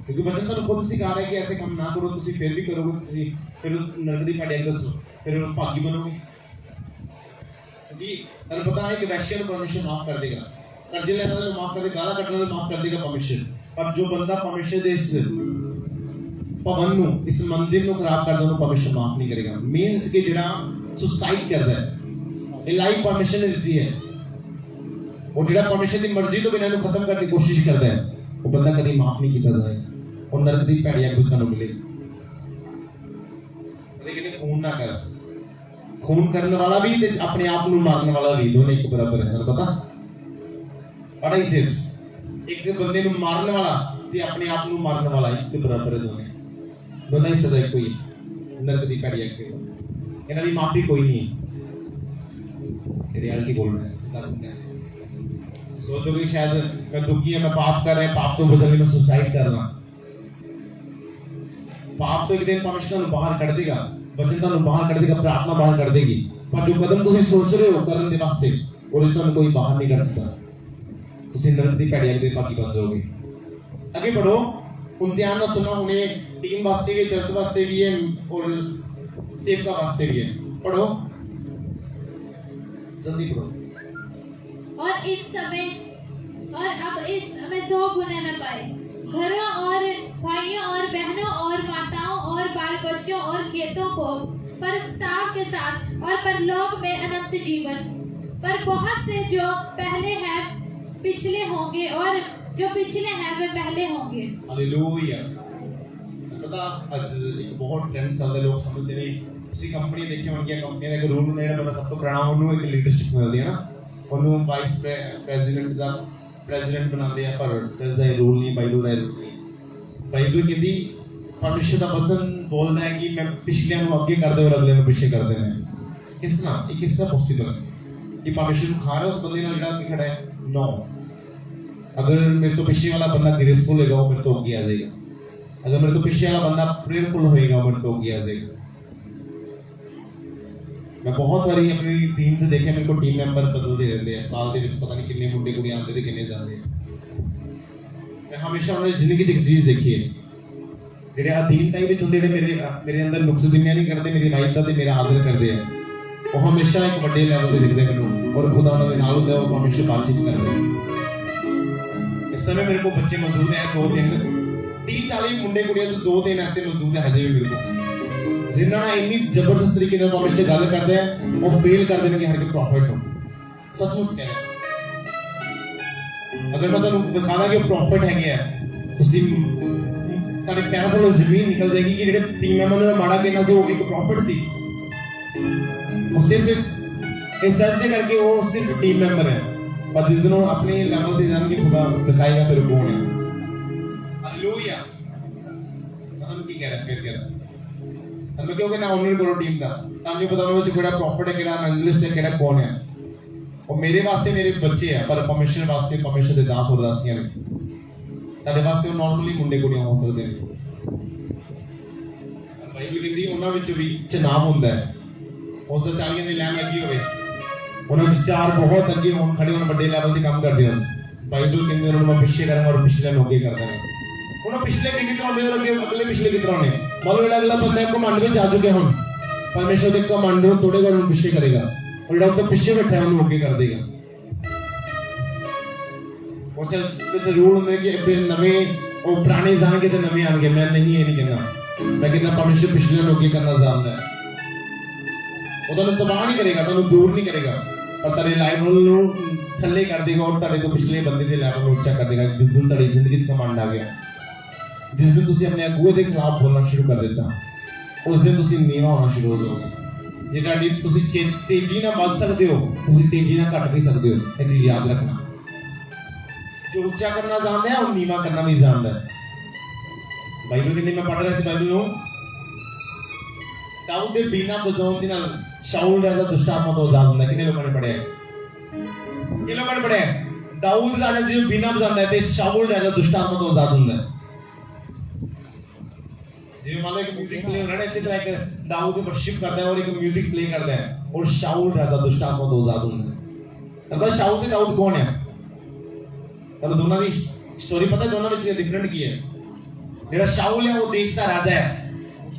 क्योंकि बचन तो खुद सिखा रहा है कि ऐसे काम ना करो। तुसी फिर भी करोगे, तुसी फिर नरक दी पाड़ी दसो, फिर भागी बनोगे। क्योंकि तब पता है कि वैश्य को परमेश्वर माफ कर देगा, कर्जे लेने वाले माफ कर देगा, गाला कटने वाले माफ कर देगा परमेश्वर। पर जो बंदा परमेश्वर दे इस भवन नु, इस मंदिर नु खराब कर दे, उन्हें परमेश्वर माफ नहीं करेगा। मींस के जिहड़ा सुसाइड करता है, ये लाइफ परमिशन ने दी है। और जिहड़ा परमिशन की मर्जी तो बिना खत्म करने की कोशिश करता है, वो बंदा कभी माफ नहीं किया जाएगा और नरक की भैड़ी अग सानू मिलेगी। कहते खून ना कर, खून करने वाला भी ते अपने आप को मारने वाला भी दोनों एक बराबर है। पता पता ही सिर्फ एक बंदे को मारने वाला ते अपने आप को मारने वाला एक बराबर है। दोनों ही सजा कोई नरक की भैड़ी अग इन्हां दी माफी कोई नहीं है। रियलिटी बोल रहा है। सोचोगे शायद मैं दुखी है, मैं पाप कर रहा है, पाप तो बदलने में सुसाइड करना। पाप तो एक दिन परमेश्वर बाहर कर देगा, वचन बाहर कर देगा, प्रार्थना बाहर कर देगी। पर जो कदम तुम सोच रहे हो करने के वास्ते, वो कोई बाहर नहीं कर सकता। तुम नरक की भैड़ी अगे बाकी बन जाओगे। आगे बढ़ो, उन ध्यान ना सुनो। उन्हें टीम वास्ते भी, चर्च वास्ते भी है और सेवका वास्ते भी है। पढ़ो जल्दी पढ़ो। और अब इस समय 100 गुना न पाए, घरों और भाइयों और बहनों और माताओं और बाल बच्चों और खेतों को परस्ताव के साथ और परलोक में अनंत जीवन। पर बहुत से जो पहले हैं पिछले होंगे और जो पिछले हैं वे पहले होंगे। हालेलुया। पता आज एक बहुत ट्रेंड चल रहा है, लोग समझते नहीं। ਤੁਸੀਂ ਕੰਪਨੀ ਦੇਖੇ ਹੋਣਗੀਆਂ, ਕੰਪਨੀ ਦਾ ਇੱਕ ਰੂਲ ਹੁੰਦਾ ਜਿਹੜਾ ਬੰਦਾ ਸਭ ਤੋਂ ਪੁਰਾਣਾ ਉਹਨੂੰ ਇੱਕ ਲੀਡਰਸ਼ਿਪ ਮਿਲਦੀ ਹੈ ਨਾ, ਉਹਨੂੰ ਵਾਈਸ ਪ੍ਰੈਜ਼ੀਡੈਂਟ ਦਾ ਪ੍ਰੈਜ਼ੀਡੈਂਟ ਬਣਾਉਂਦੇ ਆ। ਪਰ ਚਰਚ ਦਾ ਇਹ ਰੂਲ ਨਹੀਂ, ਬਾਈਬਲ ਦਾ ਇਹ ਰੂਲ ਨਹੀਂ। ਬਾਈਬਲ ਕਹਿੰਦੀ ਪਰਮੇਸ਼ਰ ਦਾ ਵਚਨ ਬੋਲਦਾ ਹੈ ਕਿ ਮੈਂ ਪਿਛਲਿਆਂ ਨੂੰ ਅੱਗੇ ਕਰਦੇ ਔਰ ਅਗਲੇ ਨੂੰ ਪਿੱਛੇ ਕਰ ਦੇਣਾ। ਕਿਸ ਤਰ੍ਹਾਂ ਇਹ ਕਿਸ ਤਰ੍ਹਾਂ ਪੋਸੀਬਲ ਹੈ ਕਿ ਪਰਮੇਸ਼ਰ ਨੂੰ ਖਾ ਰਿਹਾ ਉਸ ਬੰਦੇ ਨਾਲ ਜਿਹੜਾ ਖੜਾ ਹੈ? ਨੋ, ਅਗਰ ਮੇਰੇ ਤੋਂ ਪਿੱਛੇ ਵਾਲਾ ਬੰਦਾ ਗ੍ਰੇਸਫੁਲ ਹੋਏਗਾ ਉਹ ਮੇਰੇ ਤੋਂ ਅੱਗੇ ਆ ਜਾਏਗਾ। ਅਗਰ ਮੇਰੇ ਤੋਂ ਪਿੱਛੇ ਵਾਲਾ ਬੰਦਾ प्रेयरफुल होएगा वो मेरे तो आगे आ जाएगा। मैं बहुत बारी अपनी टीम से देखे, मेरे को टीम मैंबर बदलते रहते हैं साल के पता नहीं कितने मुंडे कुड़ी आते थे, कितने जाते हैं। मैं हमेशा उन्होंने जिंदगी की एक चीज देखी है, जेडे अधीनता ही होंगे, मेरे अंदर नुक्स दुनिया नहीं करते, मेरी वाइफ का मेरा आदर करते हैं, वो हमेशा एक बड़े लेवल पे दिखते हैं मैनू, और खुदा उन्होंने नाल होंगे वो हमेशा बातचीत करते हैं। इस समय मेरे को बच्चे मौजूद हैं 2-3 30-40 मुंडे कुड़ियां 2-3 ऐसे मौजूद है हजे भी मेरे को, जिन्होंने इतनी जबरदस्त तरीके से परमेश्वर गल करते हैं, वो फेल कर देंगे कि हर कोई प्रॉफिट हो। सचमुच कह रहे अगर मैं तुम दिखाना कि प्रॉफिट है तो पैरों थोड़ा जमीन निकल जाएगी कि जेडे टीम मैंबर ने माड़ा कहना से वो एक प्रॉफिट थी, वो सिर्फ इस चर्च के करके वो सिर्फ टीम मैंबर है, पर जिस दिन अपने लेवल से जान के खुदा दिखाएगा फिर कौन है। हालेलुया। हम की कह रहे हैं फिर कह रहे मैं क्योंकि ना ऑनर करो टीम का ताकि पता हो किहड़ा प्रॉफिट है, किहड़ा एनालिस्ट है, किहड़ा कौन है। और मेरे वास्ते मेरे बच्चे हैं, पर परमेश्वर वास्ते परमेश्वर दे दास और दासियां ने, तारे वास्ते वो नॉर्मली मुंडे कुड़ियां हो सकते हैं। बाइबल कहती उन्हां विच भी चुनाव हुंदा है, उस 40 दी लाइन लगी होवे, उन्हां विच 4 बहुत अगे होण खड़े होण बड़े लेवल दी काम करदे होण। बाइबल कहती उन्हां नूं पिछे करना और पिछले नूं अगे कर देना। उन्होंने पिछले भी कितना होने लगे, अगले पिछले कितना होने, मतलब अगला बंदा कमांड में जा चुके हम, परमेश्वर के कमांड को तोड़ेगा और पीछे करेगा, और जो तो पीछे बैठा है उन्हें आगे कर देगा। और जैसे रूल होंगे कि फिर नवे और पुराने जाएंगे तो नवे आएंगे, मैं नहीं ये नहीं कहना। मैं कहना परमेश्वर पिछले लोग ये करना जानता है वो तुहानू तबाह नहीं करेगा तुहानू दूर नहीं करेगा पर तेरे लेवल नू थल्ले कर देगा और तेरे तो पिछले बंदे दे लेवल नू ऊंचा कर देगा जिस दिन तेरी जिंदगी च कमांड आ गया जिस दिन तुसी अपने अगुए के खिलाफ बोलना शुरू कर देता उस दिन तुसी नीवा होना शुरू हो जाओगे जे तुहाडी तुसी तेजी नाल बढ़ सकदे हो तुसी तेजी नाल घट भी सकदे हो एक चीज याद रखना जो ऊंचा करना जानता है और नीवा करना भी जानता है बाइबल कहती मैं पढ़ रहा था बाइबल ਨੂੰ दाऊद ਦੇ ਬਿਨਾ ਬਜਾਉਣ ਦੇ ਨਾਲ ਸ਼ਾਉਲ ਰਾਜਾ ਦੁਸ਼ਟ ਆਤਮਾ ਤੋਂ ਆਜ਼ਾਦ ਹੁੰਦਾ ਕਿੰਨੇ ਲੋਕਾਂ ਨੇ ਪੜਿਆ ਕਿੰਨੇ ਲੋਕਾਂ ਨੇ ਪੜਿਆ दाऊद ਰਾਜਾ ਜੀ ਬਿਨਾ ਬਜਾਉਂਦਾ ਹੈ ਤੇ ਸ਼ਾਉਲ ਰਾਜਾ ਦੁਸ਼ਟ ਆਤਮਾ ਤੋਂ ਆਜ਼ਾਦ ਹੁੰਦਾ ਹੈ ਜਿਵੇਂ ਮੰਨ ਲਓ ਇੱਕ 뮤직 ਪਲੇ ਹੋ ਰਿਹਾ ਹੈ ਇਸੇ ਤਰ੍ਹਾਂ ਇੱਕ दाऊद ਵਰਸ਼ਿਪ ਕਰਦਾ ਹੈ ਔਰ ਇੱਕ 뮤직 ਪਲੇ ਕਰਦਾ ਹੈ ਔਰ ਸ਼ਾਉਲ ਰਾਜਾ ਦੁਸ਼ਟ ਆਤਮਾ ਤੋਂ ਆਜ਼ਾਦ ਹੁੰਦਾ ਹੈ ਤਾਂ ਸ਼ਾਉਲ ਤੇ दाऊद ਕੌਣ ਹੈ ਤੁਹਾਨੂੰ ਦੋਨਾਂ ਦੀ ਸਟੋਰੀ ਪਤਾ ਦੋਨਾਂ ਵਿੱਚ ਡਿਫਰੈਂਟ ਕੀ ਹੈ ਜਿਹੜਾ ਸ਼ਾਉਲ ਹੈ ਉਹ ਦੇਸ਼ ਦਾ ਰਾਜਾ ਹੈ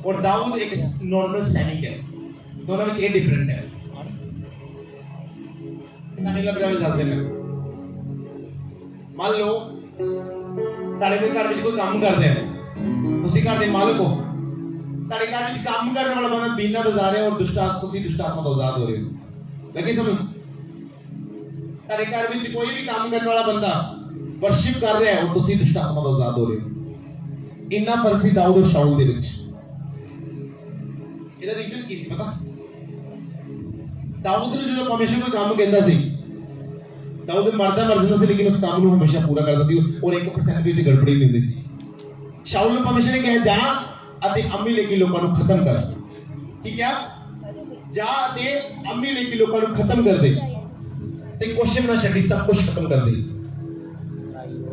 और दाऊद एक नॉर्मल सैनिक है दोनों में क्या डिफरेंट है नहीं लग रहा है में मान लो तारे कोई घर में कोई काम करते हैं उसी घर के मालिक हो तारे घर में काम करने वाला बंदा बीना बजा रहे और दुष्टात्मा तो आजाद हो रहे हो लगे समझ तारे घर में कोई भी काम करने वाला बंदा वर्शिप कर रहा है और तुसी दुष्टात्मा तो आजाद हो रहे हो इन्ना फर्क सी दाऊद और शाऊल दे विच ਇਹਦਾ ਰੀਜ਼ਨ ਕੀ ਸੀ ਪਤਾ दाऊद ਨੂੰ ਜਦੋਂ ਪਰਮੇਸ਼ਰ ਕੋਈ ਕੰਮ ਕਹਿੰਦਾ ਸੀ दाऊद ਮਰਦਾ ਸੀ ਲੇਕਿਨ ਉਸ ਕੰਮ ਨੂੰ ਹਮੇਸ਼ਾ ਪੂਰਾ ਕਰਦਾ ਸੀ ਔਰ 1% ਵੀ ਵਿੱਚ ਗੜਬੜੀ ਨਹੀਂ ਹੁੰਦੀ ਸੀ ਸ਼ਾਉਲ ਨੂੰ ਪਰਮੇਸ਼ਰ ਨੇ ਕਿਹਾ ਜਾ ਅਤੇ ਅਮੀਲੇਕੀ ਲੋਕਾਂ ਨੂੰ ਖਤਮ ਕਰ ਠੀਕ ਹੈ ਜਾ ਅਤੇ ਅਮੀਲੇਕੀ ਲੋਕਾਂ ਨੂੰ ਖਤਮ ਕਰ ਦੇ ਤੇ ਕੁਛ ਨਾ ਛੱਡੀ ਸਭ ਕੁਝ ਖਤਮ ਕਰ ਦੇ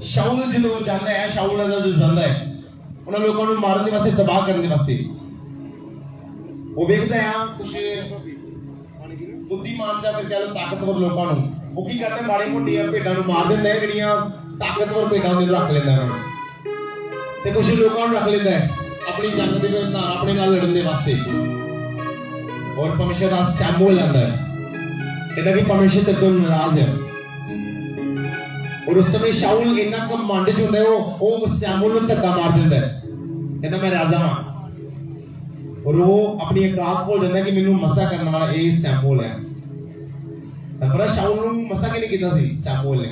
ਸ਼ਾਉਲ ਜਦੋਂ ਜਾਂਦਾ ਹੈ ਸ਼ਾਉਲ ਦਾ ਜੋ ਜਾਂਦਾ ਹੈ ਉਹਨਾਂ ਲੋਕਾਂ ਨੂੰ ਮਾਰਨ ਦੇ ਵਾਸਤੇ ਤਬਾਹ ਕਰਨ ਦੇ ਵਾਸਤੇ ਉਹ ਵੇਖਦਾ ਆ ਕੁਝ ਬੁੱਧੀਮਾਨ ਜਾਂ ਫਿਰ ਕਹ ਲਓ ਤਾਕਤਵਰ ਲੋਕਾਂ ਨੂੰ ਉਹ ਕੀ ਕਰਦੇ ਮਾੜੇ ਮੋਟੀਆਂ ਭੇਡਾਂ ਨੂੰ ਮਾਰ ਦਿੰਦਾ ਹੈ ਜਿਹੜੀਆਂ ਤਾਕਤਵਰ ਭੇਡਾਂ ਦੇ ਰੱਖ ਲੈਂਦਾ ਉਹਨਾਂ ਨੂੰ ਤੇ ਕੁਝ ਲੋਕਾਂ ਨੂੰ ਰੱਖ ਲੈਂਦਾ ਹੈ ਆਪਣੀ ਜੰਗ ਦੇ ਵਿੱਚ ਆਪਣੇ ਨਾਲ ਲੜਨ ਦੇ ਵਾਸਤੇ ਔਰ ਪਰਮੇਸ਼ਰ ਦਾ ਸੈਮੂਅਲ ਆਂਦਾ ਹੈ ਇਹਦਾ ਕਿ ਪਰਮੇਸ਼ਰ ਤੇ ਤੋਂ ਨਾਰਾਜ਼ ਹੈ ਔਰ ਉਸ ਸਮੇਂ ਸ਼ਾਉਲ ਇੰਨਾ ਕਮਾਂਡ ਚ ਹੁੰਦਾ ਹੈ ਉਹ ਸੈਮੂਅਲ ਨੂੰ ਧੱਕਾ ਮਾਰ ਦਿੰਦਾ ਹੈ ਕਹਿੰਦਾ ਮੈਂ ਰਾਜਾ ਹਾਂ और वो अपनी औकात भूल जाता है कि मैनू मसा करने वाला ये सैमुअल है पर शाऊल ਨੂੰ मसा कि नहीं कीता सी सैमुअल ने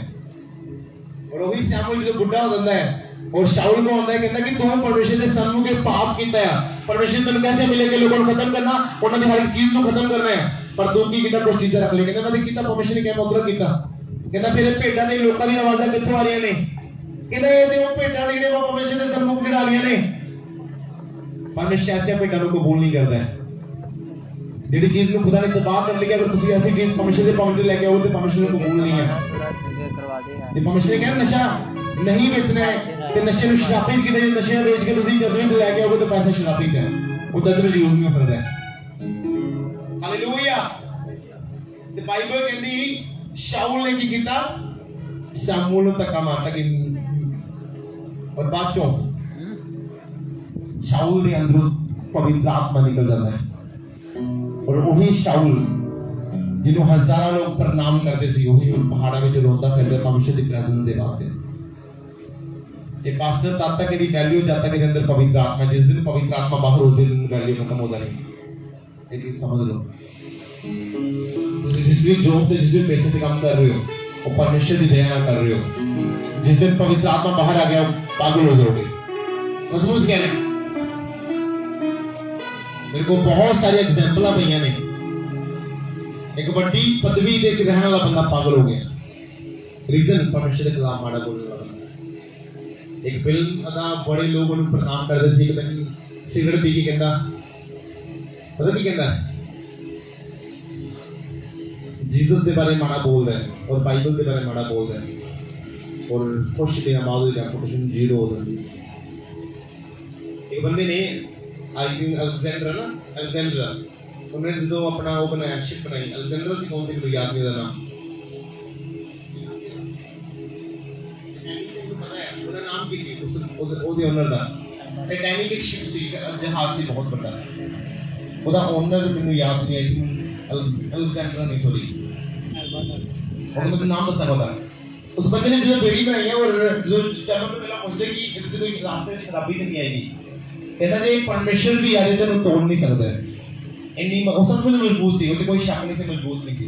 और वही सैमुअल जो बुढ़ा हो जाता है और शाऊल को आंदा है कहता कि तू परमेश्वर के सन ਨੂੰ के पाप कीता है परमेश्वर तन्नू कैसे मिलेगा लोगों को खत्म करना उन्हां दी हर एक चीज ਨੂੰ खत्म करना है पर तू की कीता कुछ चीਜ਼ਾਂ रख ले कहता मैं कीता परमेश्वर ने क्या मतलब कीता कहता फिर भेड़ां ਦੇ ਲੋਕਾਂ ਦੀਆਂ ਆਵਾਜ਼ਾਂ ਕਿੱਥੋਂ ਆ ਰਹੀਆਂ ਨੇ कहता ਇਹ ਤੇ ਉਹ ਭੇਡਾਂ ਜਿਹੜੇ परमेश्वर ਦੇ ਸਨਮੁਖ ਖੜਾ ਰਹੀਆਂ ਨੇ परमेश्वर ऐसे भेडा को कबूल नहीं करता है जेडी चीज को खुदा ने तबाह कर लिया अगर तुसी ऐसी चीज परमेश्वर के पाउंडर लेके आओ तो परमेश्वर ने कबूल नहीं है ते परमेश्वर ने कहा नशा नहीं बेचना है ते नशे नु शराबित कीते नशे बेच के तुसी जजमेंट लेके आओगे तो पैसा शराबित है वो जजमेंट यूज नहीं हो सकता है हालेलुया ते बाइबल कहती शाऊल ने की कीता शमूएल नु धक्का मारता कि और बाद चों शाऊल के अंदर पवित्र आत्मा निकल जाता है और वही शाऊल जिन्हों हजारों लोग प्रणाम करते सी वही पहाड़ा में रोंदा फिरदा परमेश्वर की प्रेजेंस दे वास्ते ये पास्टर तब तक की वैल्यू जब तक अंदर पवित्र आत्मा जिस दिन पवित्र आत्मा बाहर उस दिन वैल्यू खत्म हो जाएगी ये चीज समझ लो जिस भी जॉब पे जिस भी पैसे से काम कर रहे हो वो परमेश्वर की दया कर रहे हो जिस दिन पवित्र आत्मा बाहर आ गया पागल हो जाओगे मजबूत कह रहे मेरे को बहुत सारी एग्जांपल पई ने एक बड़ी पदवी दे के रहने वाला बंदा पागल हो गया रीजन परमेश्वर के खिलाफ माड़ा बोलने वाला एक फिल्म अदा बड़े लोग उन्हें प्रणाम करते सी पता नहीं सिगरेट पी के कहता पता नहीं कहता जीसस के बारे में माड़ा बोलता है और बाइबल के बारे में माड़ा बोलता है और कुछ दिन बाद रेपुटेशन जीरो हो जाती एक बंदे ने आई थिंक अलेक्जेंडर ना अलेक्जेंडर उन्होंने जो अपना वो बनाया शिप बनाई अलेक्जेंडर से कौन सी कोई याद नहीं रहना उसका नाम की सी उसके ओनर दा टाइटैनिक एक शिप सी जहाज सी बहुत बड़ा उसका ओनर मैंने याद नहीं आई अलेक्जेंडर नहीं सॉरी और मुझे नाम बता बता उस बंदे ने जो बेड़ी बनाई है और जो जब तो पहला पूछते कि इधर कोई रास्ते में शराबी तो नहीं आएगी कहता जे परमेश्वर भी आ जाए तेन तोड़ नहीं सकता इन्नी वो सब कुछ मजबूत सी उससे कोई शक नहीं से मजबूत नहीं सी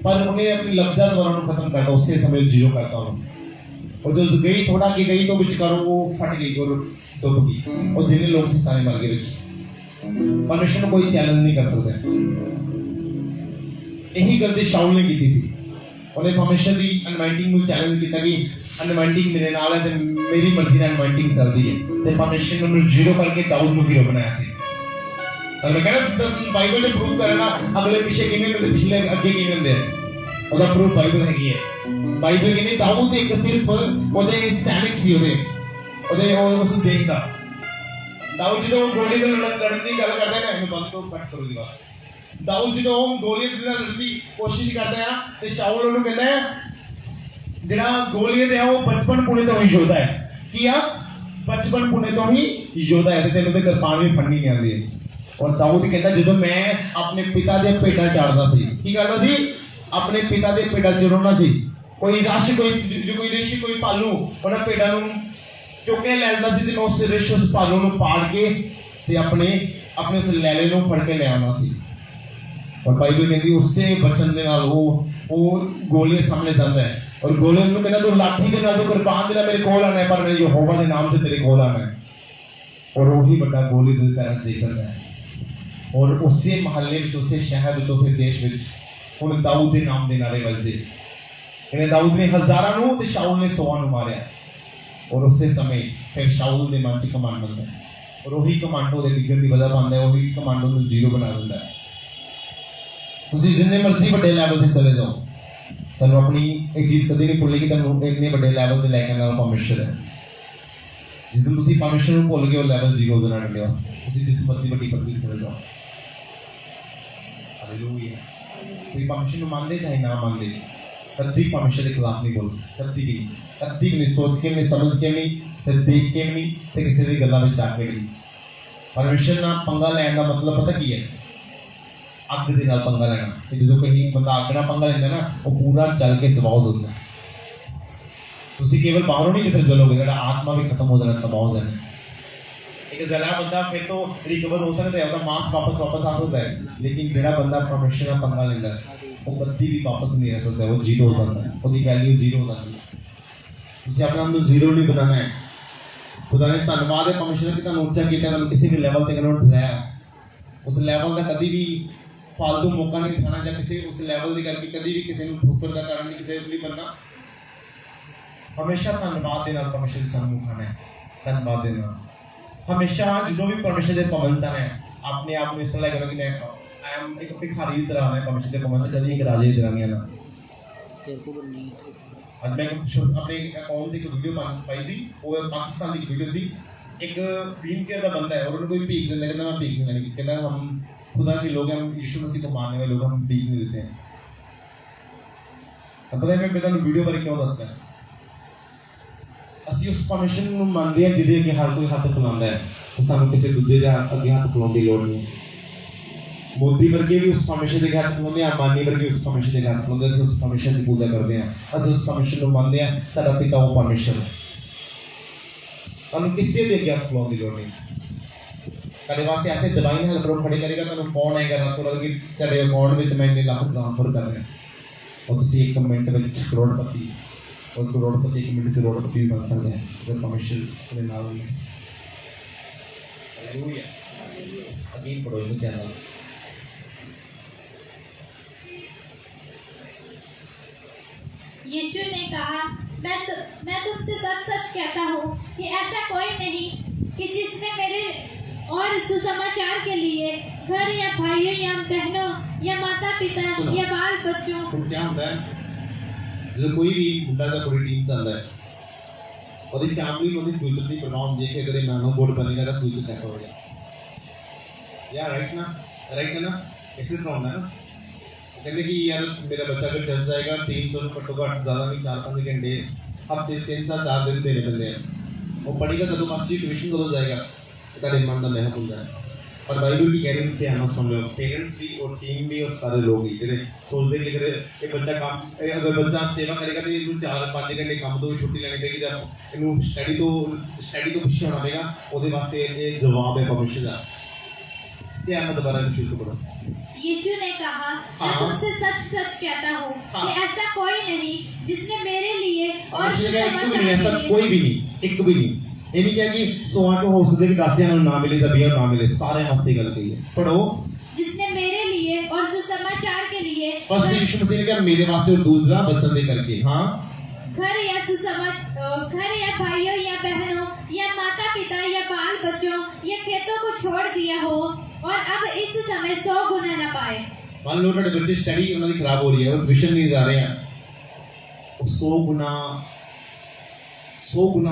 पर उन्हें अपनी लफ्जा द्वारा खत्म करता उसी समय जीरो करता हूँ और जो गई थोड़ा आगे गई तो विचकारों वो फट गई और डुब गई और जितने लोग से सारे मर गए परमेश्वर को कोई चैलेंज नहीं कर सकता यही गलती शाऊल ने की थी उन्हें परमेश्वर की अनवाइंटिंग में चैलेंज किया कि अनवाइंटिंग मेरे नाल है ते मेरी मर्जी ਨਾਲ अनवाइंटिंग चलती है ते परमेश्वर ने जीरो करके दाऊद ਨੂੰ हीरो बनाया ਸੀ और मैं कहना बाइबल ने प्रूव करना अगले पीछे किਵੇਂ ਹੁੰਦੇ पिछले ਅੱਗੇ ਕਿਵੇਂ ਹੁੰਦੇ ਉਹਦਾ ਪ੍ਰੂਫ ਬਾਈਬਲ ਹੈਗੀ ਹੈ ਬਾਈਬਲ ਕਹਿੰਦੀ ਦਾਊਦ ਇੱਕ ਸਿਰਫ ਉਹਦੇ ਸੈਨਿਕ ਸੀ ਉਹਦੇ ਉਸ ਦੇਸ਼ ਦਾ ਦਾਊਦ ਜਦੋਂ ਗੋਲੀ ਨਾਲ ਲੜਨ ਦੀ ਗੱਲ ਕਰਦੇ ਨੇ ਇਹਨੂੰ ਬੰਦ ਤੋਂ ਕੱਟ ਕਰੋ ਜੀ ਬਸ ਦਾਊਦ ਜਦੋਂ ਗੋਲੀਅਤ ਨਾਲ ਲੜਨ ਦੀ ਕੋਸ਼ਿਸ਼ ਕਰਦਾ ਆ ਤੇ ਸ਼ਾਊਲ ਉਹਨੂੰ ਕਹਿੰਦਾ ਹੈ ਜਿਹੜਾ ਗੋਲੀਅਤ ਹੈ ਉਹ ਬਚਪਨ ਪੁਣੇ ਤੋਂ ਹੀ ਯੋਧਾ ਹੈ ਕੀ ਆ ਬਚਪਨ ਪੁਣੇ ਤੋਂ ਹੀ ਯੋਧਾ ਹੈ ਤੇ ਤੈਨੂੰ ਤੇ ਕਿਰਪਾਨ ਵੀ ਫੜਨੀ ਨਹੀਂ ਆਉਂਦੀ और दाऊद कहता जो मैं अपने पिता दे पेटा चाड़दा सी की करदा सी अपने पिता दे पेटा चढ़ाउंदा सी कोई रश कोई ऋषि कोई पालू उन्हां पेटा नूं चुक के लैंदा सी ते उस ऋषि उस पालू नूं पाड़ के ते अपने उस लैले नूं फड़ के ले आउंदा सी और बाइबल कहती उससे बचन दे नाल वो गोलियत सामने जांदा है और गोलियत नूं कहंदा तू लाठी दे नाल तू कुर्बान दे नाल मेरे कोल आना है पर मैं यहोवा दे नाम से तेरे कोल आना है और वही बड़ा गोलियत दे पैरां च निकलदा है और उसे महल्ले में उसे शहर में उसे देश में हुण दाऊद के नाम के नारे बजते इन्हें दाऊद ने हजारां नूं ते शाऊल ने 100 नूं मारिया और उस समय फिर शाऊल के मन च कमांड बनता है और वही कमांडो दे डिगण दी वजह पांदा है वही कमांडो नूं जीरो बना दिंदा है तुसीं जिन्ने मर्जी वड्डे लेवल ते चले जाओ तुहानूं अपनी एक चीज़ कदे नहीं भुल्लेगी तुहानूं इन्ने वड्डे लेवल ते लैके आना परमेश्वर है जिस दिन तुसीं परमेश्वर नूं भुल गए हो लेवल जीरो दे नाल लिया तुसीं जिस मर्जी वड्डी पदवी ते चले जाओ हालेलुया कोई परमेश्वर मानते चाहे ना मानते कभी परमेश्वर के खिलाफ नहीं बोल कभी भी नहीं सोच के नहीं समझ के नहीं ते देख के नहीं ते किसी दी गल्लां विच आके नहीं परमेश्वर ना पंगा लैण दा मतलब पता की है अग दे नाल पंगा लेना ते जो कहीं बंदा अग नाल पंगा लैंदा ना वो पूरा चल के सवाल होंदा तुसीं केवल बाहरों नहीं फिर जलोगे जेड़ा आत्मा भी खत्म हो जाना तबाह हो जाना एक जला बंदा फिर तो रिकवर हो सकता है उसका मांस वापस आ सकता है लेकिन जेड़ा बंदा परमेश्वर का पंगा लेंदा वो कभी भी वापस नहीं रह सकता वो जीरो हो जाता है उसकी वैल्यू जीरो हो जाती है तुसीं अपना आप जीरो नहीं बनाना है खुदा ने धन्यवाद है परमेश्वर कि तुहानूं ऊंचा कीता तुहानूं किसी भी लेवल ते कनो उठाया उस लेवल का कभी भी फालतू मौका नहीं उठाना या किसी उस लेवल की करके कभी भी किसी को ठोकर का कारण नहीं किसी को नहीं बनना हमेशा धन्यवाद दे नाल परमेश्वर दी सानूं उठाना है धन्यवाद दे नाल हमेशा जो भी परमेश्वर के पवन है अपने आप में इस तरह करो कि मैं आई एम एक भिखारी की तरह मैं परमेश्वर के पवन कभी एक राजे की तरह नहीं आना आज मैं अपने अकाउंट एक वीडियो पाई थी वो पाकिस्तान की वीडियो थी एक व्हील चेयर का बंदा है और उन्होंने कोई भीख देने कहना मैं भीख नहीं लेनी कहना हम खुदा के लोग हैं हम यीशु मसीह को मानने वाले लोग हम भीख नहीं देते हैं अब पता है मैं तुहानूं वीडियो बारे क्यों दसदा ਅਸੀਂ ਉਸ ਪਰਮੇਸ਼ਰ ਨੂੰ ਮੰਨਦੇ ਹਾਂ ਜਿਹਦੇ ਅੱਗੇ ਹਰ ਕੋਈ ਹੱਥ ਫੈਲਾਉਂਦਾ ਹੈ ਤੇ ਸਾਨੂੰ ਕਿਸੇ ਦੂਜੇ ਦੇ ਅੱਗੇ ਹੱਥ ਫੈਲਾਉਣ ਦੀ ਲੋੜ ਨਹੀਂ ਮੋਦੀ ਵਰਗੇ ਵੀ ਉਸ ਪਰਮੇਸ਼ਰ ਦੇ ਹੱਥ ਫੈਲਾਉਂਦੇ ਆ ਮਾਨੀ ਵਰਗੇ ਉਸ ਪਰਮੇਸ਼ਰ ਦੇ ਹੱਥ ਫੈਲਾਉਂਦੇ ਅਸੀਂ ਉਸ ਪਰਮੇਸ਼ਰ ਦੀ ਪੂਜਾ ਕਰਦੇ ਹਾਂ ਅਸੀਂ ਉਸ ਪਰਮੇਸ਼ਰ ਨੂੰ ਮੰਨਦੇ ਹਾਂ ਸਾਡਾ ਪਿਤਾ ਉਹ ਪਰਮੇਸ਼ਰ ਹੈ ਸਾਨੂੰ ਕਿਸੇ ਦੇ ਅੱਗੇ ਹੱਥ ਫੈਲਾਉਣ ਦੀ ਲੋੜ ਨਹੀਂ ਤੁਹਾਡੇ ਵਾਸਤੇ ਐਸੇ ਦਿਵਾਈ ਨਾਲ ਪ੍ਰੋ ਖੜੇ ਕਰੇਗਾ ਤੁਹਾਨੂੰ ਫੋਨ ਆਏਗਾ ਰਾਤੋਂ ਰਾਤ ਕਿ ਤੁਹਾਡੇ ਅਕਾਊਂਟ ਵਿੱਚ ਮੈਂ ਇੰਨੇ ਲੱਖ ਟ੍ਰਾਂਸਫਰ ਕਰ ਰਿਹਾ और तुसीं एक मिनट में करोड़पति और करोड़पति एक मिनट से करोड़पति बन सकते हैं अगर परमेश्वर के नाम में हालेलुया अगेन पढ़ो इनको चैनल यीशु ने कहा मैं तुमसे सच सच कहता हूँ कि ऐसा कोई नहीं कि जिसने मेरे और सुसमाचार के लिए घर या भाइयों या बहनों या माता पिता या बाल बच्चों क्या होता है जब कोई भी बुढ़ा सा पूरी टीम चलता है और इस फैमिली में फ्यूचर की परवाह होती है कि अगर नानो बोर्ड बनेगा तो फ्यूचर कैसा हो जाए या राइट है ना ऐसे तो होता है ना कहते कि यार मेरा बच्चा अगर चल जाएगा 300 घट्टो घट ज़्यादा नहीं 4-5 घंटे हफ्ते 3-4 दिन देने पड़ते हैं वो पढ़ेगा तो मास्टर ट्यूशन कदों जाएगा तेरे मन का महक होता है और बाइबल की कह रही ध्यान ਨਾਲ सुन लो, पेरेंट्स भी और टीम भी और सारे लोग ही ਜਿਹੜੇ ਸੋਚਦੇ ਕਿ ਇਹ ਬੱਚਾ ਕੰਮ ਅਗਰ ਬੱਚਾ ਸੇਵਾ ਕਰੇਗਾ ਤੇ ਇਹਨੂੰ 4-5 ਘੰਟੇ ਕੰਮ ਤੋਂ ਛੁੱਟੀ ਲੈਣੀ ਪਏਗੀ ਜਾਂ ਇਹਨੂੰ ਸਟੱਡੀ ਤੋਂ ਪਿੱਛੇ ਹੋਣਾ ਪਏਗਾ, ਉਹਦੇ ਵਾਸਤੇ ਇਹ ਜਵਾਬ ਹੈ ਪਰਮੇਸ਼ਰ ਦਾ। ध्यान में दोबारा शुरू करो। यीशु ने कहा, मैं तुमसे सच सच कहता हूँ कि ऐसा कोई नहीं जिसने मेरे लिए और सुसमाचार के ऐसा लिए, कोई भी नहीं, एक भी नहीं। ये नहीं क्या कि 100 को हो सकता है कि 10 ना मिले तभी और ना मिले, सारे वास्ते गल कही है। पढ़ो, जिसने मेरे लिए और सुसमाचार के लिए बस यीशु मसीह ने कहा मेरे वास्ते और दूसरा वचन दे करके, हाँ, घर या भाइयों या बहनों या माता पिता या बाल बच्चों या खेतों को छोड़ दिया हो और अब इस समय 100 गुना न पाए। मान लो ਤੁਹਾਡੇ ਬੱਚੇ ਸਟੱਡੀ ਉਹਨਾਂ ਦੀ ਖਰਾਬ ਹੋ ਰਹੀ ਹੈ, ਉਹ ਟਿਊਸ਼ਨ ਨਹੀਂ ਜਾ ਰਹੇ ਹਨ, ਉਹ 100 ਗੁਣਾ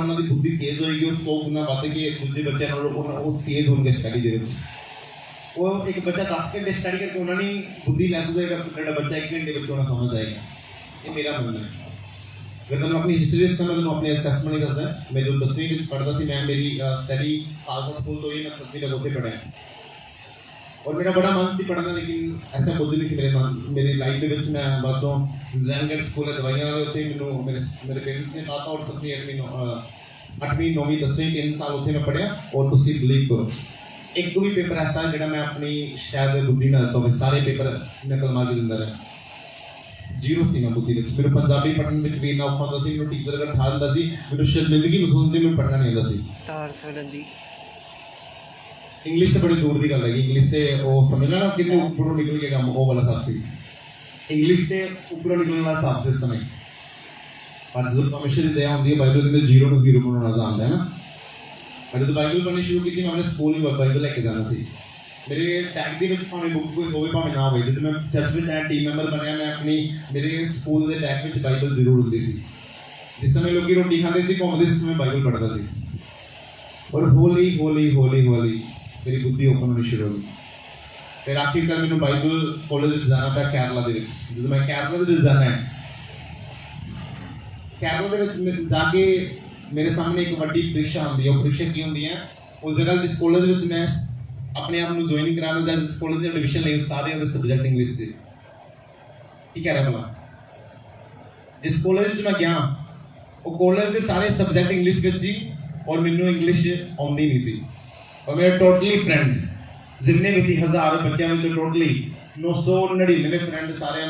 ਉਹਨਾਂ ਦੀ ਬੁੱਧੀ ਤੇਜ਼ ਹੋਏਗੀ, ਉਹ 100 ਗੁਣਾ ਵੱਧ ਕੇ ਦੂਜੇ ਬੱਚਿਆਂ ਨਾਲੋਂ ਉਹ ਤੇਜ਼ ਹੋਣਗੇ ਸਟੱਡੀ ਦੇ ਵਿੱਚ। ਉਹ ਇੱਕ ਬੱਚਾ 10 ਘੰਟੇ ਸਟੱਡੀ ਕਰਕੇ ਉਹਨਾਂ ਦੀ ਬੁੱਧੀ ਲੈਸ ਹੋਏਗਾ, ਤੁਹਾਡਾ ਬੱਚਾ 1 ਘੰਟੇ ਵਿੱਚ ਉਹਨਾਂ ਸਮਝ ਆਏਗਾ। ਇਹ ਮੇਰਾ ਮੰਨਣਾ ਹੈ। अगर मैं अपनी हिस्ट्री समझ लूँ, अपने असेसमेंट नहीं दसदा, मैं जो 10वीं में पढ़ता थी, मैं मेरी स्टडी खालसा स्कूल तो ही मैं 7वीं तक उत्थे पढ़ा और मेरा बड़ा मन थी पढ़ना, लेकिन ऐसा कुछ नहीं थी मेरी लाइफ के विच। मैं बस तो लैंगेज स्कूल दवाइयां वाले उत्थे मैंने मेरे पेरेंट्स ने कहा था, और 7वीं 8वीं 9वीं 10वीं 3 साल उत्थे मैं पढ़िया। और तुसीं बिलीव करो एक भी पेपर ऐसा जिहड़ा मैं अपनी शायद बुद्धि नाल तो सारे पेपर नकल मार के दिंदा रहा, जीरो सी मैं बुद्धि विच। मेरे पंजाबी पढ़ने में भी ना औखा होंदा सी, मैनूं टीचर अगर ठा दिंदा सी, मैनूं शर्मिंदगी महसूस हुंदी, मैनूं पढ़ना नहीं आंदा सी। तार फड़न दी इंग्लिश से बड़ी दूर की गल है। इंग्लिश से वो समझ लेना कि ऊपरों निकल के काम वो वाला हिसाब सी। इंग्लिश से ऊपरों निकलने वाला हिसाब सिस्टम है। पर जो परमेश्वर की दया होंदी है, बाइबल के जीरो टू हीरो बनाना जानता है ना। मैं जब बाइबल पढ़नी शुरू की थी, मैं अपने स्कूल में बाइबल लेके जाना सी। मेरे टैग के भावें बुक कोई होवे भावें ना होवे, जब मैं चर्च में टीम मैंबर बनया, मैं अपनी मेरे स्कूल के टैग में बाइबल जरूर होती सी। जिस समय लोग रोटी खाते थे घूमते उस समय बाइबल पढ़ता सी। और हौली हौली हौली हौली मेरी बुद्धि ओपन होनी शुरू हो गई। फिर आखिरकार मैंने बाइबल कॉलेज जाना पाया केरला के। जो मैं केरला के जाना है, केरला के जाके मेरे सामने एक बड़ी परीक्षा आती है। वो परीक्षा की होती है, उस जगह जिस कॉलेज में मैं अपने आप को ज्वाइन कराना था, जिस कॉलेज में एडमिशन ले सारे सब्जेक्ट इंग्लिश से। ठीक है भला, जिस कॉलेज में मैं गया वो कॉलेज के सारे सब्जेक्ट इंग्लिश में जी, और मैनू इंग्लिश आती नहीं सी। और मेरे टोटली फ्रेंड जिन्ने भी 1000 बच्चों में टोटली 999 फ्रेंड सारे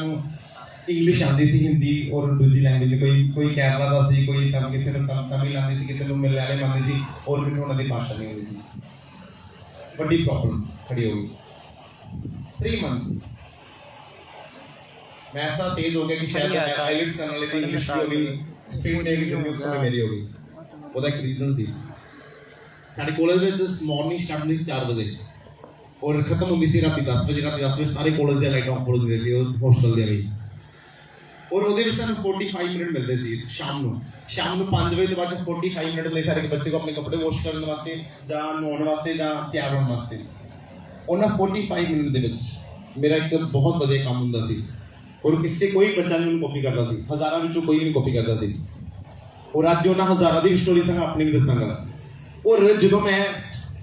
इंग्लिश आती सी, हिंदी और दूसरी लैंग्वेज। कोई केरला का सी, कोई किसी ने तमिल आती सी, किसी को मलयालम आती सी, और मैंने उन्होंने भाषा नहीं आती सी। बड़ी प्रॉब्लम खड़ी हो गई। 3 मंथ मैं ऐसा तेज हो गया कि शायद आईएलटीएस करने वाली थी, इंग्लिश की हो गई, स्पीड ने की उस समय मेरी हो गई। ਉਹਦਾ ਇੱਕ ਰੀਜ਼ਨ ਸੀ। ਸਾਡੇ ਕਾਲਜ ਵਿੱਚ ਮਾਰਨਿੰਗ ਸਟਾਰਟ ਹੁੰਦੀ ਸੀ 4 ਵਜੇ ਔਰ ਖਤਮ ਹੁੰਦੀ ਸੀ ਰਾਤੀ 10 ਵਜੇ। ਰਾਤੀ 10 ਵਜੇ ਸਾਰੇ ਕਾਲਜ ਦੀਆਂ ਲਾਈਟਾਂ ਆਫ ਹੋ ਜਾਂਦੀਆਂ ਸੀ, ਹੋਸਟਲ ਦੀਆਂ ਵੀ। ਔਰ ਉਹਦੇ ਵਿੱਚ ਸਾਨੂੰ 45 ਮਿੰਟ ਮਿਲਦੇ ਸੀ ਸ਼ਾਮ ਨੂੰ 5 ਵਜੇ ਤੋਂ ਬਾਅਦ 45 ਮਿੰਟ ਮਿਲਦੇ ਸਾਰੇ ਬੱਚੇ को अपने कपड़े वॉश ਕਰਨ ਵਾਸਤੇ ਜਾਂ ਨਹਾਉਣ ਵਾਸਤੇ ਜਾਂ ਤਿਆਰ ਹੋਣ ਵਾਸਤੇ। ਉਹਨਾਂ 45 ਮਿੰਟ ਦੇ ਵਿੱਚ ਮੇਰਾ ਇੱਕ ਬਹੁਤ ਵਧੀਆ ਕੰਮ ਹੁੰਦਾ ਸੀ। ਔਰ ਕਿਸੇ ਕੋਈ ਬੱਚਾ ਨਹੀਂ ਉਹਨੂੰ ਕਾਪੀ ਕਰਦਾ ਸੀ, ਹਜ਼ਾਰਾਂ ਵਿੱਚੋਂ ਕੋਈ ਨਹੀਂ ਕਾਪੀ ਕਰਦਾ ਸੀ। ਔਰ ਅੱਜ ਉਹਨਾਂ ਹਜ਼ਾਰਾਂ ਦੀ ਸਟੋਰੀ ਸੰਗ ਆਪਣੀ ਵੀ ਦੱਸਾਂਗਾ। ਔਰ ਜਦੋਂ ਮੈਂ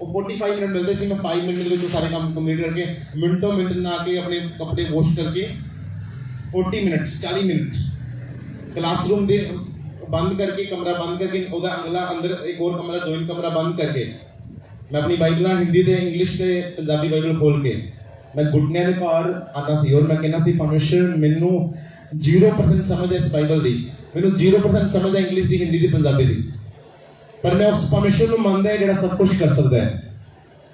ਉਹ 45 ਮਿੰਟ ਮਿਲਦੇ ਸੀ, ਮੈਂ 5 ਮਿੰਟ ਦੇ ਵਿੱਚ ਸਾਰੇ ਕੰਮ ਕੰਪਲੀਟ ਕਰਕੇ ਮਿੰਟੋ ਮਿੰਟ ਨਾ ਕੇ ਆਪਣੇ ਕੱਪੜੇ ਵਾਸ਼ ਕਰਕੇ 40 ਮਿੰਟ 40 ਮਿੰਟ क्लासरूम दे बंद करके कमरा बंद करके ਉਹਦਾ ਅਗਲਾ ਅੰਦਰ ਇੱਕ ਹੋਰ ਕਮਰਾ ਜੁਆਇਨ ਕਮਰਾ ਬੰਦ ਕਰਕੇ ਮੈਂ ਆਪਣੀ ਬਾਈਬਲਾਂ ਹਿੰਦੀ ਤੇ ਇੰਗਲਿਸ਼ ਤੇ ਪੰਜਾਬੀ ਬਾਈਬਲ ਖੋਲ ਕੇ ਮੈਂ ਗੁੱਟਨਿਆਂ ਦੇ ਪਾਰ ਆਉਂਦਾ ਸੀ। ਔਰ ਮੈਂ ਕਹਿੰਦਾ ਸੀ ਪਰਮੇਸ਼ਰ ਮੈਨੂੰ 0% ਸਮਝ ਹੈ ਇਸ ਬਾਈਬਲ ਦੀ, ਮੈਨੂੰ 0% ਸਮਝ ਹੈ ਇੰਗਲਿਸ਼ ਦੀ, ਹਿੰਦੀ ਦੀ, ਪੰਜਾਬੀ ਦੀ, ਪਰ ਮੈਂ ਉਸ ਪਰਮੇਸ਼ਰ ਨੂੰ ਮੰਨਦਾ ਹੈ ਜਿਹੜਾ ਸਭ ਕੁਝ ਕਰ ਸਕਦਾ ਹੈ।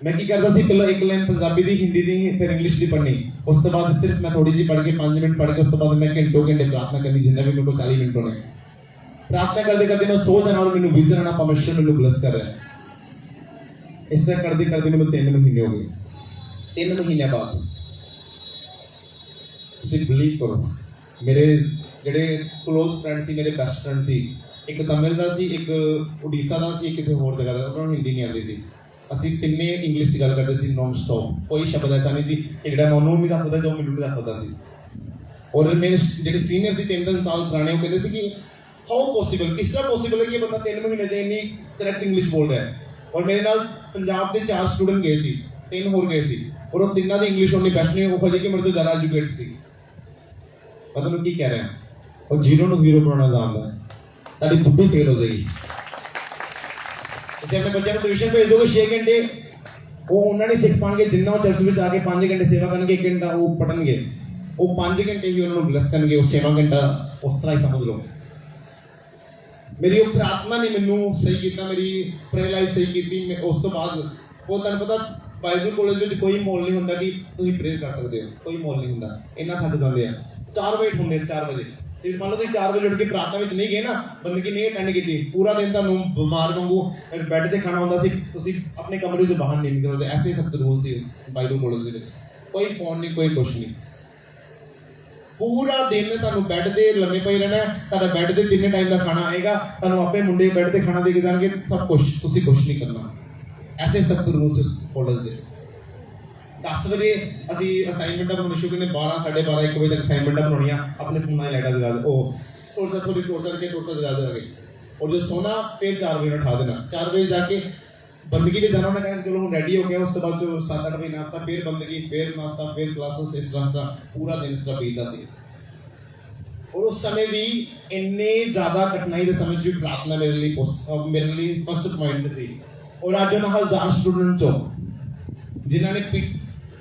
मैं की करता सी पहले एक लाइन पंजाबी दी, हिंदी दी, फिर इंग्लिश दी पढ़नी। उस तो बाद सिर्फ मैं थोड़ी जी पढ़ के 5 मिनट पढ़ के उस तो बाद मैं घंटों घंटे प्रार्थना करनी, जितना भी मेरे को 40 मिनट होने प्रार्थना करते करते मैं सो जाना और मैंने विजन आना परमेश्वर मैंने ब्लेस कर रहा है। इस तरह करते करते मैंने 3 महीने हो गए। 3 महीने बाद तुसीं बिलीव करो मेरे ਜਿਹੜੇ क्लोज फ्रेंड सी, मेरे बेस्ट फ्रेंड सी, एक तमिल ਦਾ ਸੀ, ਇੱਕ ਉੜੀਸਾ ਦਾ ਸੀ, ਇੱਕ ਕਿਸੇ ਹੋਰ ਜਗ੍ਹਾ ਦਾ, ਉਹਨਾਂ ਨੂੰ ਹਿੰਦੀ ਨਹੀਂ ਆਉਂਦੀ ਸੀ। ਅਸੀਂ ਤਿੰਨੇ ਇੰਗਲਿਸ਼ 'ਚ ਗੱਲ ਕਰਦੇ ਸੀ ਨੌਨ ਸਟਾਪ, ਕੋਈ ਸ਼ਬਦ ਐਸਾ ਨਹੀਂ ਸੀ ਕਿ ਜਿਹੜਾ ਮੈਂ ਉਹਨੂੰ ਨਹੀਂ ਦੱਸ ਸਕਦਾ, ਜੋ ਮੈਨੂੰ ਨਹੀਂ ਦੱਸ ਸਕਦਾ ਸੀ। ਔਰ ਮੇਰੇ ਜਿਹੜੇ ਸੀਨੀਅਰ ਸੀ 3 ਸਾਲ ਪੁਰਾਣੇ, ਉਹ ਕਹਿੰਦੇ ਸੀ ਕਿ ਹਾਊ ਪੋਸੀਬਲ, ਕਿਸ ਤਰ੍ਹਾਂ ਪੋਸੀਬਲ ਹੈ ਕਿ ਇਹ ਬੰਦਾ 3 ਮਹੀਨੇ 'ਚ ਇੰਨੀ ਕਰੈਕਟ ਇੰਗਲਿਸ਼ ਬੋਲ ਰਿਹਾ ਹੈ। ਔਰ ਮੇਰੇ ਨਾਲ ਪੰਜਾਬ ਦੇ 4 ਸਟੂਡੈਂਟ ਗਏ ਸੀ, 3 ਹੋਰ ਗਏ ਸੀ ਔਰ ਉਹ ਤਿੰਨਾਂ ਦੀ ਇੰਗਲਿਸ਼ ਉਨੀ ਬੈਸਟ ਨਹੀਂ, ਉਹ ਹਜੇ ਕਿ ਮੇਰੇ ਤੋਂ ਜ਼ਿਆਦਾ ਐਜੂਕੇਟਡ ਸੀ। ਮੈਂ ਤੁਹਾਨੂੰ ਕੀ ਕਹਿ ਰਿਹਾ, ਉਹ ਜ਼ੀਰੋ ਨੂੰ ਹੀਰੋ ਬਣਾਉਣਾ ਜਾਣਦਾ ਹੈ, ਤੁਹਾਡੀ ਬੁੱਧੀ ਫੇਲ ਹੋ ਜਾਏਗੀ। ਤੁਸੀਂ ਆਪਣੇ ਬੱਚਿਆਂ ਨੂੰ ਟਿਊਸ਼ਨ ਭੇਜ ਦੋਗੇ 6 ਘੰਟੇ, ਉਹ ਉਹਨਾਂ ਨਹੀਂ ਸਿੱਖ ਪਾਉਣਗੇ ਜਿੰਨਾ ਉਹ ਚਰਚ ਵਿੱਚ ਆ ਕੇ 5 ਘੰਟੇ ਸੇਵਾ ਕਰਨਗੇ, 1 ਘੰਟਾ ਉਹ ਪੜ੍ਹਨਗੇ। ਉਹ 5 ਘੰਟੇ ਵੀ ਉਹਨਾਂ ਨੂੰ ਬਲੈਸ ਕਰਨਗੇ, ਉਹ 6ਵਾਂ ਘੰਟਾ ਉਸ ਤਰ੍ਹਾਂ ਹੀ ਸਮਝ ਲਓ। ਮੇਰੀ ਉਹ ਪ੍ਰਾਰਥਨਾ ਨੇ ਮੈਨੂੰ ਸਹੀ ਕੀਤਾ, ਮੇਰੀ ਪ੍ਰੇਅਰ ਲਾਈਫ ਸਹੀ ਕੀਤੀ। ਉਸ ਤੋਂ ਬਾਅਦ ਉਹ ਤੁਹਾਨੂੰ ਪਤਾ ਬਾਈਬਲ ਕਾਲਜ ਵਿੱਚ ਕੋਈ ਮੋਲ ਨਹੀਂ ਹੁੰਦਾ ਕਿ ਤੁਸੀਂ ਪ੍ਰੇਅਰ ਕਰ ਸਕਦੇ ਹੋ, ਕੋਈ ਮੋਲ ਨਹੀਂ ਹੁੰਦਾ। ਇੰਨਾ ਥੱਕ ਜਾਂਦੇ ਆ। 4 ਵਜੇ ਹੁੰਦੇ 4 ਵਜੇ ਤੇ ਮੰਨ ਲਓ ਤੁਸੀਂ 4 ਵਜੇ ਉੱਠ ਕੇ ਪ੍ਰਾਰਥਨਾ ਵਿੱਚ ਨਹੀਂ ਗਏ ਨਾ, ਬੰਦਗੀ ਨਹੀਂ ਅਟੈਂਡ ਕੀਤੀ, ਪੂਰਾ ਦਿਨ ਤੁਹਾਨੂੰ ਬਿਮਾਰ ਵਾਂਗੂ ਬੈੱਡ ਤੇ ਖਾਣਾ ਹੁੰਦਾ ਸੀ, ਤੁਸੀਂ ਆਪਣੇ ਕਮਰੇ ਤੋਂ ਬਾਹਰ ਨਹੀਂ ਨਿਕਲਦੇ। ਐਸੇ ਸਖਤ ਰੂਲ ਸੀ ਬਾਈਬਲ ਕਾਲਜ ਦੇ ਵਿੱਚ। ਕੋਈ ਫੋਨ ਨਹੀਂ, ਕੋਈ ਕੁਛ ਨਹੀਂ। ਪੂਰਾ ਦਿਨ ਤੁਹਾਨੂੰ ਬੈੱਡ ਤੇ ਲੰਮੇ ਪਏ ਰਹਿਣਾ। ਤੁਹਾਡਾ ਬੈੱਡ ਤੇ 3 ਟਾਈਮ ਦਾ ਖਾਣਾ ਆਏਗਾ, ਤੁਹਾਨੂੰ ਆਪੇ ਮੁੰਡੇ ਬੈੱਡ ਤੇ ਖਾਣਾ ਦੇ ਕੇ ਜਾਣਗੇ, ਸਭ ਕੁਛ, ਤੁਸੀਂ ਕੁਛ ਨਹੀਂ ਕਰਨਾ। ਐਸੇ ਸਖਤ ਰੂਲ ਸੀ ਕਾਲਜ ਦੇ। 10 ਵਜੇ ਅਸੀਂ ਅਸਾਈਨਮੈਂਟਾਂ ਬਣਾਉਣੀ ਸ਼ੁਰੂ ਕਰਨੇ, 12, 12:30, 1 ਵਜੇ ਤੱਕ ਅਸਾਈਨਮੈਂਟਾਂ ਬਣਾਉਣੀਆਂ। ਆਪਣੇ ਫੋਨਾਂ ਦੀ ਲਾਈਟਾਂ ਜਗਾ ਦੇ, ਉਹ ਟੋਰਚਾ ਜਗਾ ਦੇਣਗੇ। ਔਰ ਜੋ ਸੋਨਾ ਫਿਰ 4 ਵਜੇ ਉਠਾ ਦੇਣਾ। 4 ਵਜੇ ਜਾ ਕੇ ਬੰਦਗੀ ਤੇ ਜਾਣਾ, ਉਹਨਾਂ ਕਹਿੰਦੇ ਚਲੋ ਹੁਣ ਰੈਡੀ ਹੋ ਗਿਆ। ਉਸ ਤੋਂ ਬਾਅਦ 7-8 ਵਜੇ ਨਾਸ਼ਤਾ, ਫਿਰ ਬੰਦਗੀ, ਫਿਰ ਨਾਸ਼ਤਾ, ਫਿਰ ਕਲਾਸਿਸ। ਇਸ ਤਰ੍ਹਾਂ ਪੂਰਾ ਦਿਨ ਇਸ ਤਰ੍ਹਾਂ ਬੀਤਦਾ ਸੀ। ਔਰ ਉਸ ਸਮੇਂ ਵੀ ਇੰਨੇ ਜ਼ਿਆਦਾ ਕਠਿਨਾਈ ਦੇ ਸਮੇਂ 'ਚ ਵੀ ਪ੍ਰਾਰਥਨਾ ਮੇਰੇ ਲਈ ਫਸਟ ਪੁਆਇੰਟ ਸੀ। ਔਰ ਅੱਜ ਉਹਨਾਂ 1000 ਸਟੂਡੈਂਟ ਚੋਂ ਜਿਨ੍ਹਾਂ ਨੇ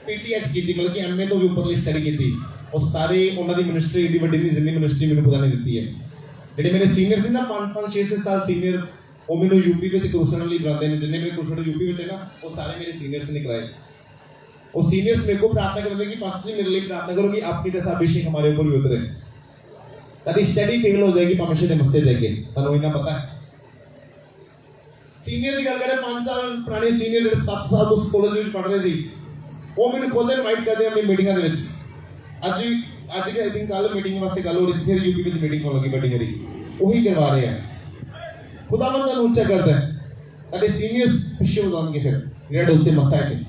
PTH ਕੀਤੀ, ਮਤਲਬ ਕਿ MA ਤੋਂ ਵੀ ਉੱਪਰਲੀ ਸਟੱਡੀ ਕੀਤੀ, ਉਹ ਸਾਰੇ ਉਹਨਾਂ ਦੀ ਮਿਨਿਸਟਰੀ ਏਡੀ ਵੱਡੀ ਨਹੀਂ ਜਿੰਨੀ ਮਿਨਿਸਟਰੀ ਮੈਨੂੰ ਖੁਦਾ ਨੇ ਦਿੱਤੀ ਹੈ। ਜਿਹੜੇ ਮੇਰੇ ਸੀਨੀਅਰ ਸੀ ਨਾ 5-5, 6-6 ਸਾਲ ਸੀਨੀਅਰ, ਉਹ ਮੈਨੂੰ यूपी ਵਿੱਚ ਕ੍ਰੂਸਨ ਲਈ ਬੁਲਾਉਂਦੇ ਨੇ। ਜਿੰਨੇ ਮੇਰੇ ਕ੍ਰੂਸਨ यूपी ਵਿੱਚ ਹੈ ਨਾ, ਉਹ ਸਾਰੇ ਮੇਰੇ ਸੀਨੀਅਰਸ ने कराए। ਉਹ सीनियर्स मेरे को प्रार्थना करते कि पास्टर जी मेरे लिए प्रार्थना करो कि आपकी जैसा अभिषेक हमारे ऊपर भी उतरे, ताकि स्टडी फेल हो जाएगी परमेश्वर के मस्से देके। ਤੁਹਾਨੂੰ ਇਹਨਾਂ ਪਤਾ ਹੈ ਸੀਨੀਅਰ ਦੀ ਗੱਲ ਕਰੇ 5 ਸਾਲ ਪੁਰਾਣੇ ਸੀਨੀਅਰ ਜਿਹੜੇ 7 ਸਾਲ ਉਸ ਕਾਲਜ ਵਿੱਚ ਪੜ੍ਹ ਰਹੇ ਸੀ, ਉਹ ਮੈਨੂੰ ਖੁਦ ਇਨਵਾਈਟ ਕਰਦੇ ਆਪਣੀ ਮੀਟਿੰਗਾਂ ਦੇ ਵਿੱਚ। ਅੱਜ ਆਈ ਥਿੰਕ ਕੱਲ ਮੀਟਿੰਗ ਵਾਸਤੇ ਗੱਲ ਹੋ ਰਹੀ ਸੀ, ਫਿਰ यूपी ਵਿੱਚ ਮੀਟਿੰਗ ਹੋਣ ਲੱਗੀ ਵੱਡੀ ਮੇਰੀ, ਉਹੀ ਕਰਵਾ ਰਹੇ ਆ। ਖੁਦਾਵੰਦ ਤੁਹਾਨੂੰ ਉੱਚਾ ਕਰਦਾ ਹੈ, ਤੁਹਾਡੇ ਸੀਨੀਅਰਸ ਪਿੱਛੇ ਹੋ ਜਾਣਗੇ। ਫਿਰ ਜਿਹੜਾ ਉੱਤੇ ਮਸਾ ਹੈ,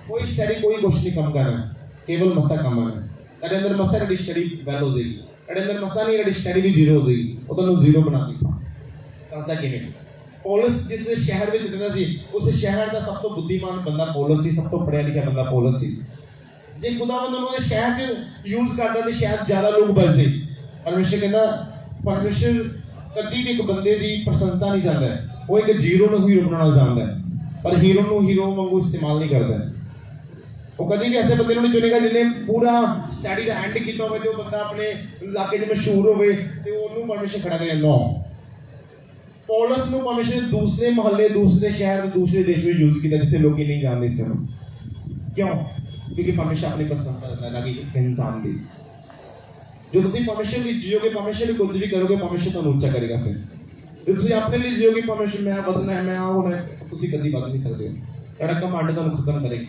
ਕੋਈ ਸਟੱਡੀ ਕੋਈ ਕੁਛ ਨਹੀਂ ਕੰਮ ਕਰਨਾ, ਕੇਵਲ ਮਸਾ ਕੰਮ ਆਣਾ। ਤੁਹਾਡੇ ਅੰਦਰ ਮਸਾ, ਤੁਹਾਡੀ ਸਟੱਡੀ ਵੈਲ ਹੋ ਜਾਏਗੀ। ਤੁਹਾਡੇ ਅੰਦਰ ਮਸਾ ਨਹੀਂ, ਤੁਹਾਡੀ ਸਟੱਡੀ ਵੀ ਜ਼ੀਰੋ ਹੋ ਜਾਏਗੀ। ਉਹ ਤੁਹਾਨੂੰ ਜ਼ੀਰੋ ਬਣਾ ਦੇਗੀ। ਦੱਸਦਾ ਕਿਵੇਂ? ਪੌਲਸ ਜਿਸ ਸ਼ਹਿਰ ਵਿੱਚ ਰਹਿੰਦਾ ਸੀ, ਉਸ ਸ਼ਹਿਰ ਦਾ ਸਭ ਤੋਂ ਬੁੱਧੀਮਾਨ ਬੰਦਾ ਪੌਲਸ ਸੀ, ਸਭ ਤੋਂ ਪੜ੍ਹਿਆ ਲਿਖਿਆ ਬੰਦਾ ਪੌਲਸ ਸੀ। ਜੇ ਖੁਦਾਵੰਦ ਉਹਨੂੰ ਇਹ ਸ਼ਹਿਰ 'ਚ ਯੂਜ਼ ਕਰਦਾ ਤੇ ਸ਼ਾਇਦ ਜ਼ਿਆਦਾ ਲੋਕ ਬਚਦੇ। ਪਰਮੇਸ਼ਰ ਕਹਿੰਦਾ, ਪਰਮੇਸ਼ਰ ਕਦੀ ਵੀ ਇੱਕ ਬੰਦੇ ਦੀ ਪ੍ਰਸ਼ੰਸਾ ਨਹੀਂ ਚਾਹੁੰਦਾ, ਉਹ ਇੱਕ ਜ਼ੀਰੋ ਨੂੰ ਹੀਰੋ ਬਣਾਉਣਾ ਚਾਹੁੰਦਾ ਹੈ, ਪਰ ਹੀਰੋ ਨੂੰ ਹੀਰੋ ਵਾਂਗੂ ਇਸਤੇਮਾਲ ਨਹੀਂ ਕਰਦਾ। ਉਹ ਕਦੀ ਵੀ ਐਸੇ ਬੰਦੇ ਨੂੰ ਨਹੀਂ ਚੁਣੇਗਾ ਜਿਹਨੇ ਪੂਰਾ ਸਟੱਡੀ ਦਾ ਐਂਡ ਕੀਤਾ ਹੋਵੇ, ਜੋ ਬੰਦਾ ਆਪਣੇ ਇਲਾਕੇ 'ਚ ਮਸ਼ਹੂਰ ਹੋਵੇ ਤੇ ਉਹਨੂੰ ਪਰਮੇਸ਼ਰ ਖੜਾ ਕਰੇ। ਨੋ, ਪੌਲਸ ਨੂੰ ਪਰਮੇਸ਼ਰ ਦੂਸਰੇ ਮੁਹੱਲੇ, ਦੂਸਰੇ ਸ਼ਹਿਰ, ਦੂਸਰੇ ਦੇਸ਼ ਵਿੱਚ ਯੂਜ਼ ਕੀਤਾ ਜਿੱਥੇ ਲੋਕੀ ਨਹੀਂ ਜਾਣਦੇ ਸੀ ਉਹਨੂੰ। ਕਿਉਂ? क्योंकि परमेश्वर अपनी प्रशंसा करता है, ना कि इंसान की। जो तुम परमेश्वर लिए जियोगे, परमेश्वर कुछ भी करोगे, परमेश्वर तुहानू ऊंचा करेगा। फिर जो तुम अपने लिए जियोगे, परमेश्वर मैं बदलना है, मैं होना है, तुम कभी बदल नहीं सकते। तुहाडा घमंड तुहानू खत्म करेगा।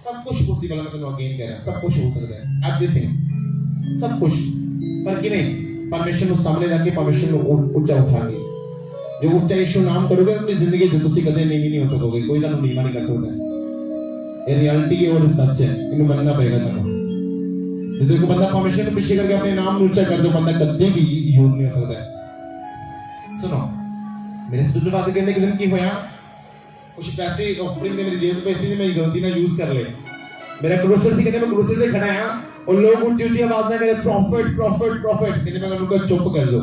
सब कुछ पॉसिबल है, मैं तुहानू अगेन कह रहा, सब कुछ हो सकता है, एवरीथिंग, सब कुछ। पर किवें? परमेश्वर नू सामने रख के परमेश्वर नू ऊंचा उठाके। जो ऊंचा यीशु नाम करोगे अपनी जिंदगी में, तुम कदे नहीं हो सकोगे, कोई तुहानू नीवा नहीं कर सकता। ये रियलिटी है और सच है, इन्हें मानना पड़ेगा तुहानू। जिसे को बंदा परमेश्वर को पीछे करके अपने नाम ऊंचा कर दो, बंदा कभी भी यूज नहीं हो सकता है। सुनो, मेरे से बात करने के दिन की होया, कुछ पैसे ऑफरिंग ने मेरी जेब में पैसे थे, मेरी गलती ना यूज कर ले। मेरा क्रूसर थी, कहते मैं क्रूसर से खड़ा आया और लोग ऊंची ऊंची आवाज में कह प्रॉफिट प्रॉफिट प्रॉफिट, कहते मैं उनको चुप कर दो,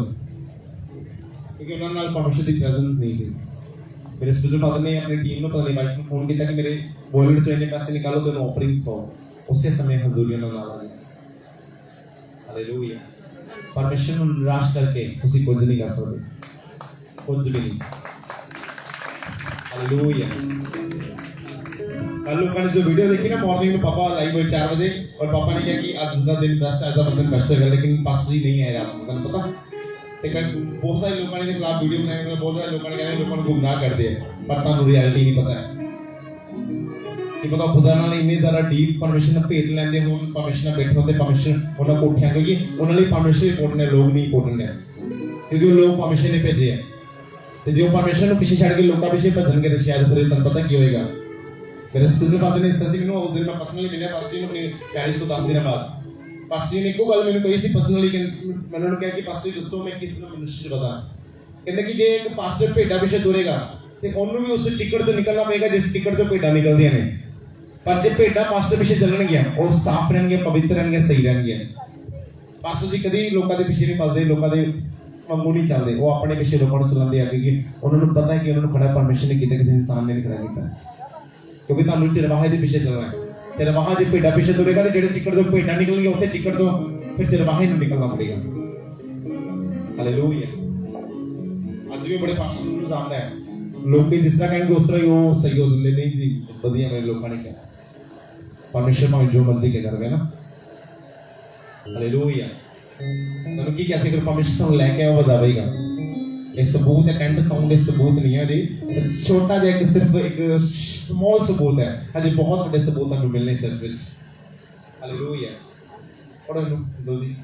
क्योंकि उन्होंने परमेश्वर की प्रेजेंस नहीं थी। मेरे स्टूडेंट फादर ने अपनी टीम को पता नहीं वाइफ को फोन किया कि मेरे वॉलेट से इतने पैसे निकालो तो ऑफरिंग पाओ। उसी समय हजूरिया में नाला गया। हालेलुया। परमेश्वर को निराश करके उसी कुछ नहीं कर सकते, कुछ भी नहीं। हालेलुया। कल लोगों ने जो वीडियो देखी ना मॉर्निंग में, पापा लाइव हुए 4 बजे और पापा ने कहा कि आज का दिन बेस्ट, आज का दिन बेस्ट है, लेकिन पास्टर जी नहीं आए रात को, तुम पता। बहुत सारे लोगों ने खिलाफ वीडियो बनाए, बहुत सारे लोगों ने कहना लोगों को गुमराह कर दिया, पर तुहानू रियलिटी नहीं पता है कि पता खुदा नाल इन्ने ज़्यादा डीप परमिशन भेज लैंदे हो, परमिशन बैठे होते परमिशन उन्होंने कोठियां, क्योंकि उन्होंने परमिशन इंपोर्टेंट है, लोग नहीं इंपोर्टेंट है, क्योंकि वो लोग परमिशन ने भेजे है। तो जो परमिशन को पीछे छड़ के लोगों पीछे भजनगे तो शायद फिर तुहानू पता की होएगा। मेरे स्टूडेंट फादर ने सच्ची मैनू उस दिन मैं पर्सनली मिलिया पास्टर जी ने अपनी पैरिस को 10 दिन बाद। पास्टर जी ने एको गल मैनू कही सी पर्सनली, मैं उन्होंने कहा कि पास्टर जी दसो मैं किस नूं मिनिस्टर बता। कहते कि जे एक पास्टर भेडा पीछे तुरेगा ਤੇ ਉਹਨੂੰ ਵੀ ਉਸ ਟਿਕਟ ਤੋਂ ਨਿਕਲਣਾ ਪਏਗਾ ਜਿਸ ਟਿਕਟ ਤੋਂ ਭੇਡਾਂ ਨਿਕਲਦੀਆਂ ਨੇ। ਪਰ ਜੇ ਭੇਡਾਂ ਪਾਸਟਰ ਪਿੱਛੇ ਚੱਲਣਗੀਆਂ ਉਹ ਸਾਫ਼ ਰਹਿਣਗੇ, ਪਵਿੱਤਰ ਰਹਿਣਗੇ, ਸਹੀ ਰਹਿਣਗੇ। ਪਾਸਟਰ ਜੀ ਕਦੀ ਲੋਕਾਂ ਦੇ ਪਿੱਛੇ ਨਹੀਂ ਫਸਦੇ, ਲੋਕਾਂ ਦੇ ਵਾਂਗੂ ਨਹੀਂ ਚੱਲਦੇ, ਉਹ ਆਪਣੇ ਪਿੱਛੇ ਲੋਕਾਂ ਨੂੰ ਚਲਾਉਂਦੇ ਆ ਕਿਉਂਕਿ ਉਹਨਾਂ ਨੂੰ ਪਤਾ ਹੈ ਕਿ ਉਹਨਾਂ ਨੂੰ ਖੜਾ ਪਰਮਿਸ਼ਨ ਨਹੀਂ ਕੀਤਾ, ਕਿਸੇ ਇਨਸਾਨ ਨੇ ਨਹੀਂ ਖੜਾ ਕੀਤਾ। ਕਿਉਂਕਿ ਤੁਹਾਨੂੰ ਚਰਵਾਹੇ ਦੇ ਪਿੱਛੇ ਚੱਲਣਾ ਹੈ। ਚਰਵਾਹਾ ਜੇ ਭੇਡਾਂ ਪਿੱਛੇ ਤੁਰੇਗਾ ਤੇ ਜਿਹੜੇ ਟਿਕਟ ਤੋਂ ਭੇਡਾਂ ਨਿਕਲਣਗੀਆਂ ਉਸੇ ਟਿਕਟ ਤੋਂ ਫਿਰ ਚਰਵਾਹੇ ਨੂੰ ਨਿਕਲਣਾ ਪੜੇਗਾ। ਹਾਲੇਲੂਇਆ। ਅੱਜ ਵੀ ਬੜੇ ਪਾਸਟਰ ਨੂੰ ਜਾਣਦਾ ਹੈ, ਲੋਕੀ ਜਿਸ ਤਰ੍ਹਾਂ ਕਹਿਣਗੇ ਉਸ ਤਰ੍ਹਾਂ ਹੀ ਉਹ ਸਹੀ ਹੋ ਜਾਂਦੇ। ਨਹੀਂ ਜੀ, ਵਧੀਆ ਮੇਰੇ ਲੋਕਾਂ ਨੇ ਕਿਹਾ ਪਰਮੇਸ਼ਰ ਭਾਵੇਂ ਜੋ ਮਰਜ਼ੀ ਕੇ ਕਰਵੇ ਨਾ। ਹਾਲੇਲੂਇਆ। ਤੁਹਾਨੂੰ ਕੀ ਕਹਿੰਦੇ ਕਿ ਪਰਮੇਸ਼ਰ ਨੂੰ ਲੈ ਕੇ ਉਹ ਵਧਾਵੇਗਾ। ਇਹ ਸਬੂਤ ਹੈ, ਟੈਂਟ ਸੌਂਗ ਦੇ ਸਬੂਤ ਨਹੀਂ ਹੈ ਜੀ, ਛੋਟਾ ਜਿਹਾ ਇੱਕ ਸਿਰਫ ਇੱਕ ਸਮਾਲ ਸਬੂਤ ਹੈ। ਹਜੇ ਬਹੁਤ ਵੱਡੇ ਸਬੂਤ ਤੁਹਾਨੂੰ ਮਿਲਣੇ ਚਰਚ ਵਿੱਚ। ਹਾਲੇਲੂਇਆ। ਪੜੋ ਇਹਨੂੰ ਜਲਦੀ।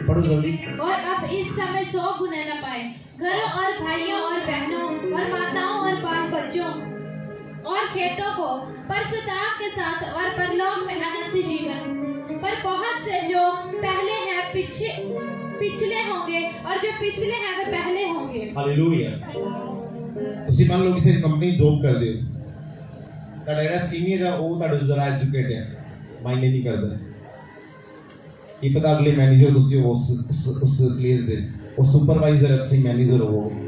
पढ़ो जल्दी। और अब इस समय 100 गुना न पाए घरों और भाइयों और बहनों और माताओं और बाल बच्चों और खेतों को पर सताव के साथ और परलोक में अनंत जीवन। पर बहुत से जो पहले हैं पिछले होंगे और जो पिछले हैं वे पहले होंगे। हालेलुया। ਤੁਸੀਂ ਮੰਨ ਲਓ ਕਿਸੇ ਕੰਪਨੀ ਜੌਬ ਕਰਦੇ ਹੋ, ਤੁਹਾਡਾ ਜਿਹੜਾ ਸੀਨੀਅਰ ਆ ਉਹ ਤੁਹਾਡੇ ਜ਼ਿਆਦਾ ਐਜੂਕੇਟ ਹੈ, ਮਾਇਨੇ ਨਹੀਂ ਕਰਦਾ। ਕੀ ਪਤਾ ਅਗਲੇ ਮੈਨੇਜਰ ਤੁਸੀਂ ਉਸ ਪਲੇਸ ਦੇ ਉਹ ਸੁਪਰਵਾਈਜ਼ਰ ਤੁਸੀਂ ਮੈਨੇਜਰ ਹੋਵੋਗੇ।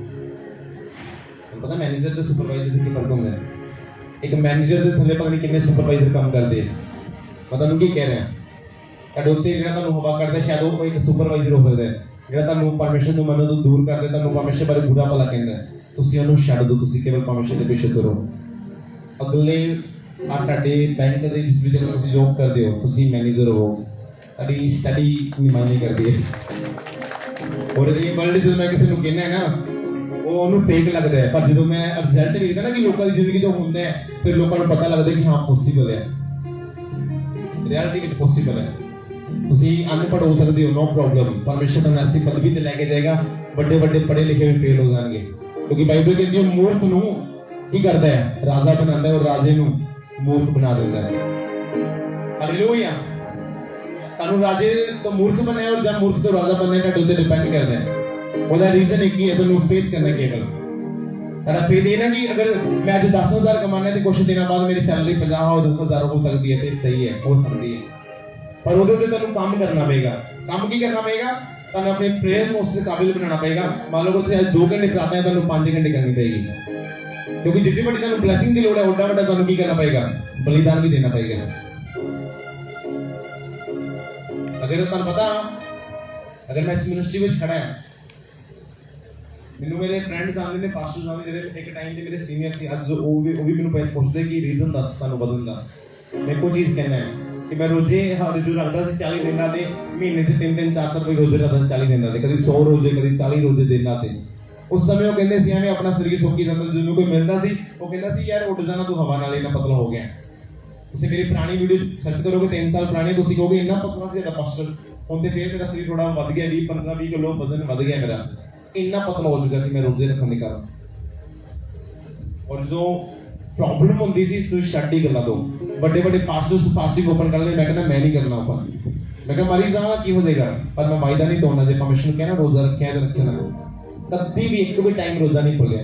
ਤੁਹਾਨੂੰ ਪਤਾ ਮੈਨੇਜਰ ਤੇ ਸੁਪਰਵਾਈਜ਼ਰ ਦੇ ਕੀ ਫਰਕ ਹੁੰਦਾ ਹੈ? ਇੱਕ ਮੈਨੇਜਰ ਦੇ ਥੱਲੇ ਪਤਾ ਨਹੀਂ ਕਿੰਨੇ ਸੁਪਰਵਾਈਜ਼ਰ ਕੰਮ ਕਰਦੇ ਆ। ਪਤਾ ਨਹੀਂ ਕੀ ਕਹਿ ਰਿਹਾ ਤੁਹਾਡੇ ਉੱਤੇ ਜਿਹੜਾ ਤੁਹਾਨੂੰ ਹਵਾ ਕਰਦਾ ਸ਼ਾਇਦ ਉਹ ਕੋਈ ਸੁਪਰਵਾਈਜ਼ਰ ਹੋ ਸਕਦਾ ਹੈ, ਜਿਹੜਾ ਤੁਹਾਨੂੰ ਪਰਮੇਸ਼ਰ ਨੂੰ ਮੰਨਣ ਤੋਂ ਦੂਰ ਕਰਦੇ, ਤੁਹਾਨੂੰ ਪਰਮੇਸ਼ਰ ਬਾਰੇ ਬੁਰਾ ਭਲਾ ਕਹਿੰਦਾ। ਤੁਸੀਂ ਉਹਨੂੰ ਛੱਡ ਦਿਓ, ਤੁਸੀਂ ਕੇਵਲ ਪਰਮੇਸ਼ਰ ਦੇ ਪਿੱਛੇ ਤੁਰੋ। ਅਗਲੇ ਤੁਹਾਡੇ ਬੈਂਕ ਦੇ ਜਿਸ ਵਿੱਚ ਤੁਸੀਂ ਜੌਬ ਕਰਦੇ ਹੋ ਤੁਸੀਂ ਮੈਨੇਜਰ ਹੋ, ਤੁਹਾਡੀ ਸਟੱਡੀ ਨਹੀਂ ਮਾਇਨੇ ਕਰਦੀ ਹੈ। ਔਰ ਇਹ ਵਰਲਡ ਜਦੋਂ ਮੈਂ ਕਿਸੇ ਨੂੰ ਕਹਿੰਦਾ ਹੈ ਨਾ ਉਹ ਉਹਨੂੰ ਫੇਕ ਲੱਗਦਾ ਹੈ, ਪਰ ਜਦੋਂ ਮੈਂ ਰਿਜ਼ਲਟ ਵੇਖਦਾ ਨਾ ਕਿ ਲੋਕਾਂ ਦੀ ਜ਼ਿੰਦਗੀ ਜੋ ਹੁੰਦਾ ਹੈ ਫਿਰ ਲੋਕਾਂ ਨੂੰ ਪਤਾ ਲੱਗਦਾ ਕਿ ਹਾਂ ਪੋਸੀਬਲ ਹੈ, ਰਿਐਲਿਟੀ ਵਿੱਚ ਪੋਸੀਬਲ ਹੈ। ਤੁਸੀਂ ਅਨਪੜ੍ਹ ਹੋ ਸਕਦੇ ਹੋ, ਨੋ ਪ੍ਰੋਬਲਮ। ਪਰਮੇਸ਼ਰ ਤੁਹਾਨੂੰ ਐਸੀ ਪਦਵੀ ਤੇ ਲੈ ਕੇ ਜਾਏਗਾ, ਵੱਡੇ ਵੱਡੇ ਪੜ੍ਹੇ ਲਿਖੇ ਵੀ ਫੇਲ ਹੋ ਜਾਣਗੇ। ਕਿਉਂਕਿ ਬਾਈਬਲ ਕਹਿੰਦੀ ਹੈ ਮੂਰਖ ਨੂੰ ਕੀ ਕਰਦਾ ਹੈ? ਰਾਜਾ ਬਣਾਉਂਦਾ ਹੈ, ਔਰ ਰਾਜੇ ਨੂੰ ਮੂਰਖ ਬਣਾ ਦਿੰਦਾ ਹੈ। ਹਾਲੇਲੂਇਆ। ਤੁਹਾਨੂੰ ਰਾਜੇ ਤੋਂ ਮੂਰਖ ਬਣਾਇਆ ਔਰ ਜਾਂ ਮੂਰਖ ਤੋਂ ਰਾਜਾ ਬਣਨਾ ਤੁਹਾਡੇ ਉੱਤੇ ਡਿਪੈਂਡ ਕਰਦਾ ਹੈ। ਉਹਦਾ ਰੀਜ਼ਨ ਇੱਕ ਹੀ ਹੈ, ਤੁਹਾਨੂੰ ਫੇਥ ਕਰਨਾ ਕੇਵਲ। ਤੁਹਾਡਾ ਫੇਥ ਇਹ ਨਾ ਕਿ ਅਗਰ ਮੈਂ ਅੱਜ 10,000 ਕਮਾਉਣਾ ਤੇ ਕੁਝ ਦਿਨਾਂ ਬਾਅਦ ਮੇਰੀ ਸੈਲਰੀ 50 ਹੋ 10,000 ਹੋ ਸਕਦੀ ਹੈ ਤੇ ਸਹੀ ਹੈ, ਹੋ ਸਕਦੀ ਹੈ। ਪਰ ਉਹਦੇ ਉੱਤੇ ਤੁਹਾਨੂੰ ਕੰਮ ਕਰਨਾ ਪਏਗਾ। ਕੰਮ ਕੀ ਕਰਨਾ ਪਏਗਾ? ਤੁਹਾਨੂੰ ਆਪਣੇ ਪ੍ਰੇਅਰ ਨੂੰ ਉਸ ਕਾਬਿਲ ਬਣਾਉਣਾ ਪਏਗਾ। ਮੰਨ ਲਓ ਤੁਸੀਂ ਅੱਜ 2 ਘੰਟੇ ਕਰਾते हैं, ਤੁਹਾਨੂੰ 5 ਘੰਟੇ ਕਰਨੀ ਪਏਗੀ। ਕਿਉਂਕਿ ਜਿੱਡੀ ਵੱਡੀ ਤੁਹਾਨੂੰ ਬਲੇਸਿੰਗ ਦੀ ਲੋੜ ਹੈ ਉੱਡਾ ਵੱਡਾ ਤੁਹਾਨੂੰ ਕੀ ਕਰਨਾ ਪਏਗਾ? ਬਲੀਦਾਨ ਵੀ ਦੇਣਾ ਪਏਗਾ। ਅਗਰ ਤੁਹਾਨੂੰ ਪਤਾ ਅਗਰ ਮੈਂ ਇਸ ਮਿਨਿਸਟਰੀ ਵਿੱਚ ਖੜਾ ਹਾਂ, ਮੈਨੂੰ ਮੇਰੇ ਫਰੈਂਡਸ ਆਉਂਦੇ ਨੇ, ਪਾਸਟਰਸ ਆਉਂਦੇ ਜਿਹੜੇ ਇੱਕ ਟਾਈਮ ਦੇ ਮੇਰੇ ਸੀਨੀਅਰ ਸੀ, ਅੱਜ ਉਹ ਵੀ ਮੈਨੂੰ ਪੁੱਛਦੇ ਕਿ ਰੀਜ਼ਨ ਦੱਸ ਸਾਨੂੰ ਬਦਲਣ ਦਾ। ਮੈਂ ਕੋਈ ਚੀਜ਼ ਕਹਿਣਾ ਹੈ ਕਿ ਮੈਂ ਰੋਜ਼ੇ ਰੋਜ਼ੇ ਰੱਖਦਾ ਸੀ 40 ਦਿਨਾਂ ਦੇ, ਮਹੀਨੇ 'ਚ 3-3 4 ਰੁਪਏ ਰੋਜ਼ੇ ਰੱਖਦਾ ਸੀ 40 ਦਿਨਾਂ ਦੇ, ਕਦੀ 100 ਰੋਜ਼ੇ ਕਦੀ 40 ਰੋਜ਼ੇ ਦਿਨਾਂ ਤੇ। ਉਸ ਸਮੇਂ ਉਹ ਕਹਿੰਦੇ ਸੀ ਐਵੇਂ ਆਪਣਾ ਸਰੀਰ ਸੁੱਕੀ ਜਾਂਦਾ, ਜਦੋਂ ਕੋਈ ਮਿਲਦਾ ਸੀ ਉਹ ਕਹਿੰਦਾ ਸੀ ਯਾਰ ਉੱਡ ਜਾਣਾ ਤੂੰ ਹਵਾ ਨਾਲ, ਇੰਨਾ ਪਤਲਾ ਹੋ ਗਿਆ। ਤੁਸੀਂ ਮੇਰੀ ਪੁਰਾਣੀ ਵੀਡੀਓ ਸਰਚ ਕਰੋਗੇ 3 ਸਾਲ ਪੁਰਾਣੀ, ਤੁਸੀਂ ਕਹੋਗੇ ਇੰਨਾ ਪਤਲਾ ਸੀ ਤੁਹਾਡਾ ਪਾਸਟਰ। ਹੁਣ ਤੇ ਫੇਰ ਮੇਰਾ ਸਰੀਰ ਥੋੜਾ ਵੱਧ ਗਿਆ, 15-20 ਕਿਲੋ ਵਜ਼ਨ ਵੱਧ ਗਿਆ ਮੇਰਾ, ਇੰਨਾ ਪਤਲਾ ਹੋ ਚੁੱਕਾ ਸੀ ਮੈਂ ਰੋਜ਼ੇ ਰੱਖਣ ਦੇ ਕਾਰਨ। ਔਰ ਜਦੋਂ ਪ੍ਰੋਬਲਮ ਹੁੰਦੀ ਸੀ ਤੁਸੀਂ ਛੱਡ ਹੀ ਗੱਲਾਂ ਤੋਂ। ਵੱਡੇ ਵੱਡੇ ਪਾਸਟਰਸ ਫਾਸਟਿੰਗ ਓਪਨ ਕਰ ਲੈ, ਮੈਂ ਕਹਿੰਦਾ ਮੈਂ ਨਹੀਂ ਕਰਨਾ ਓਪਨ। ਮੈਂ ਕਿਹਾ ਮਰੀ ਜਾਵਾਂ ਕੀ ਹੋ ਜਾਏਗਾ, ਪਰ ਮੈਂ ਵਾਇਦਾ ਨਹੀਂ ਤੋੜਨਾ। ਜੇ ਪਰਮੇਸ਼ਰ ਨੂੰ ਕਹਿਣਾ ਰੋਜ਼ਾ ਰੱਖਿਆ ਤੇ ਰੱਖਣਾ, ਕਦੀ ਵੀ ਇੱਕ ਵੀ ਟਾਈਮ ਰੋਜ਼ਾ ਨਹੀਂ ਭੁੱਲਿਆ।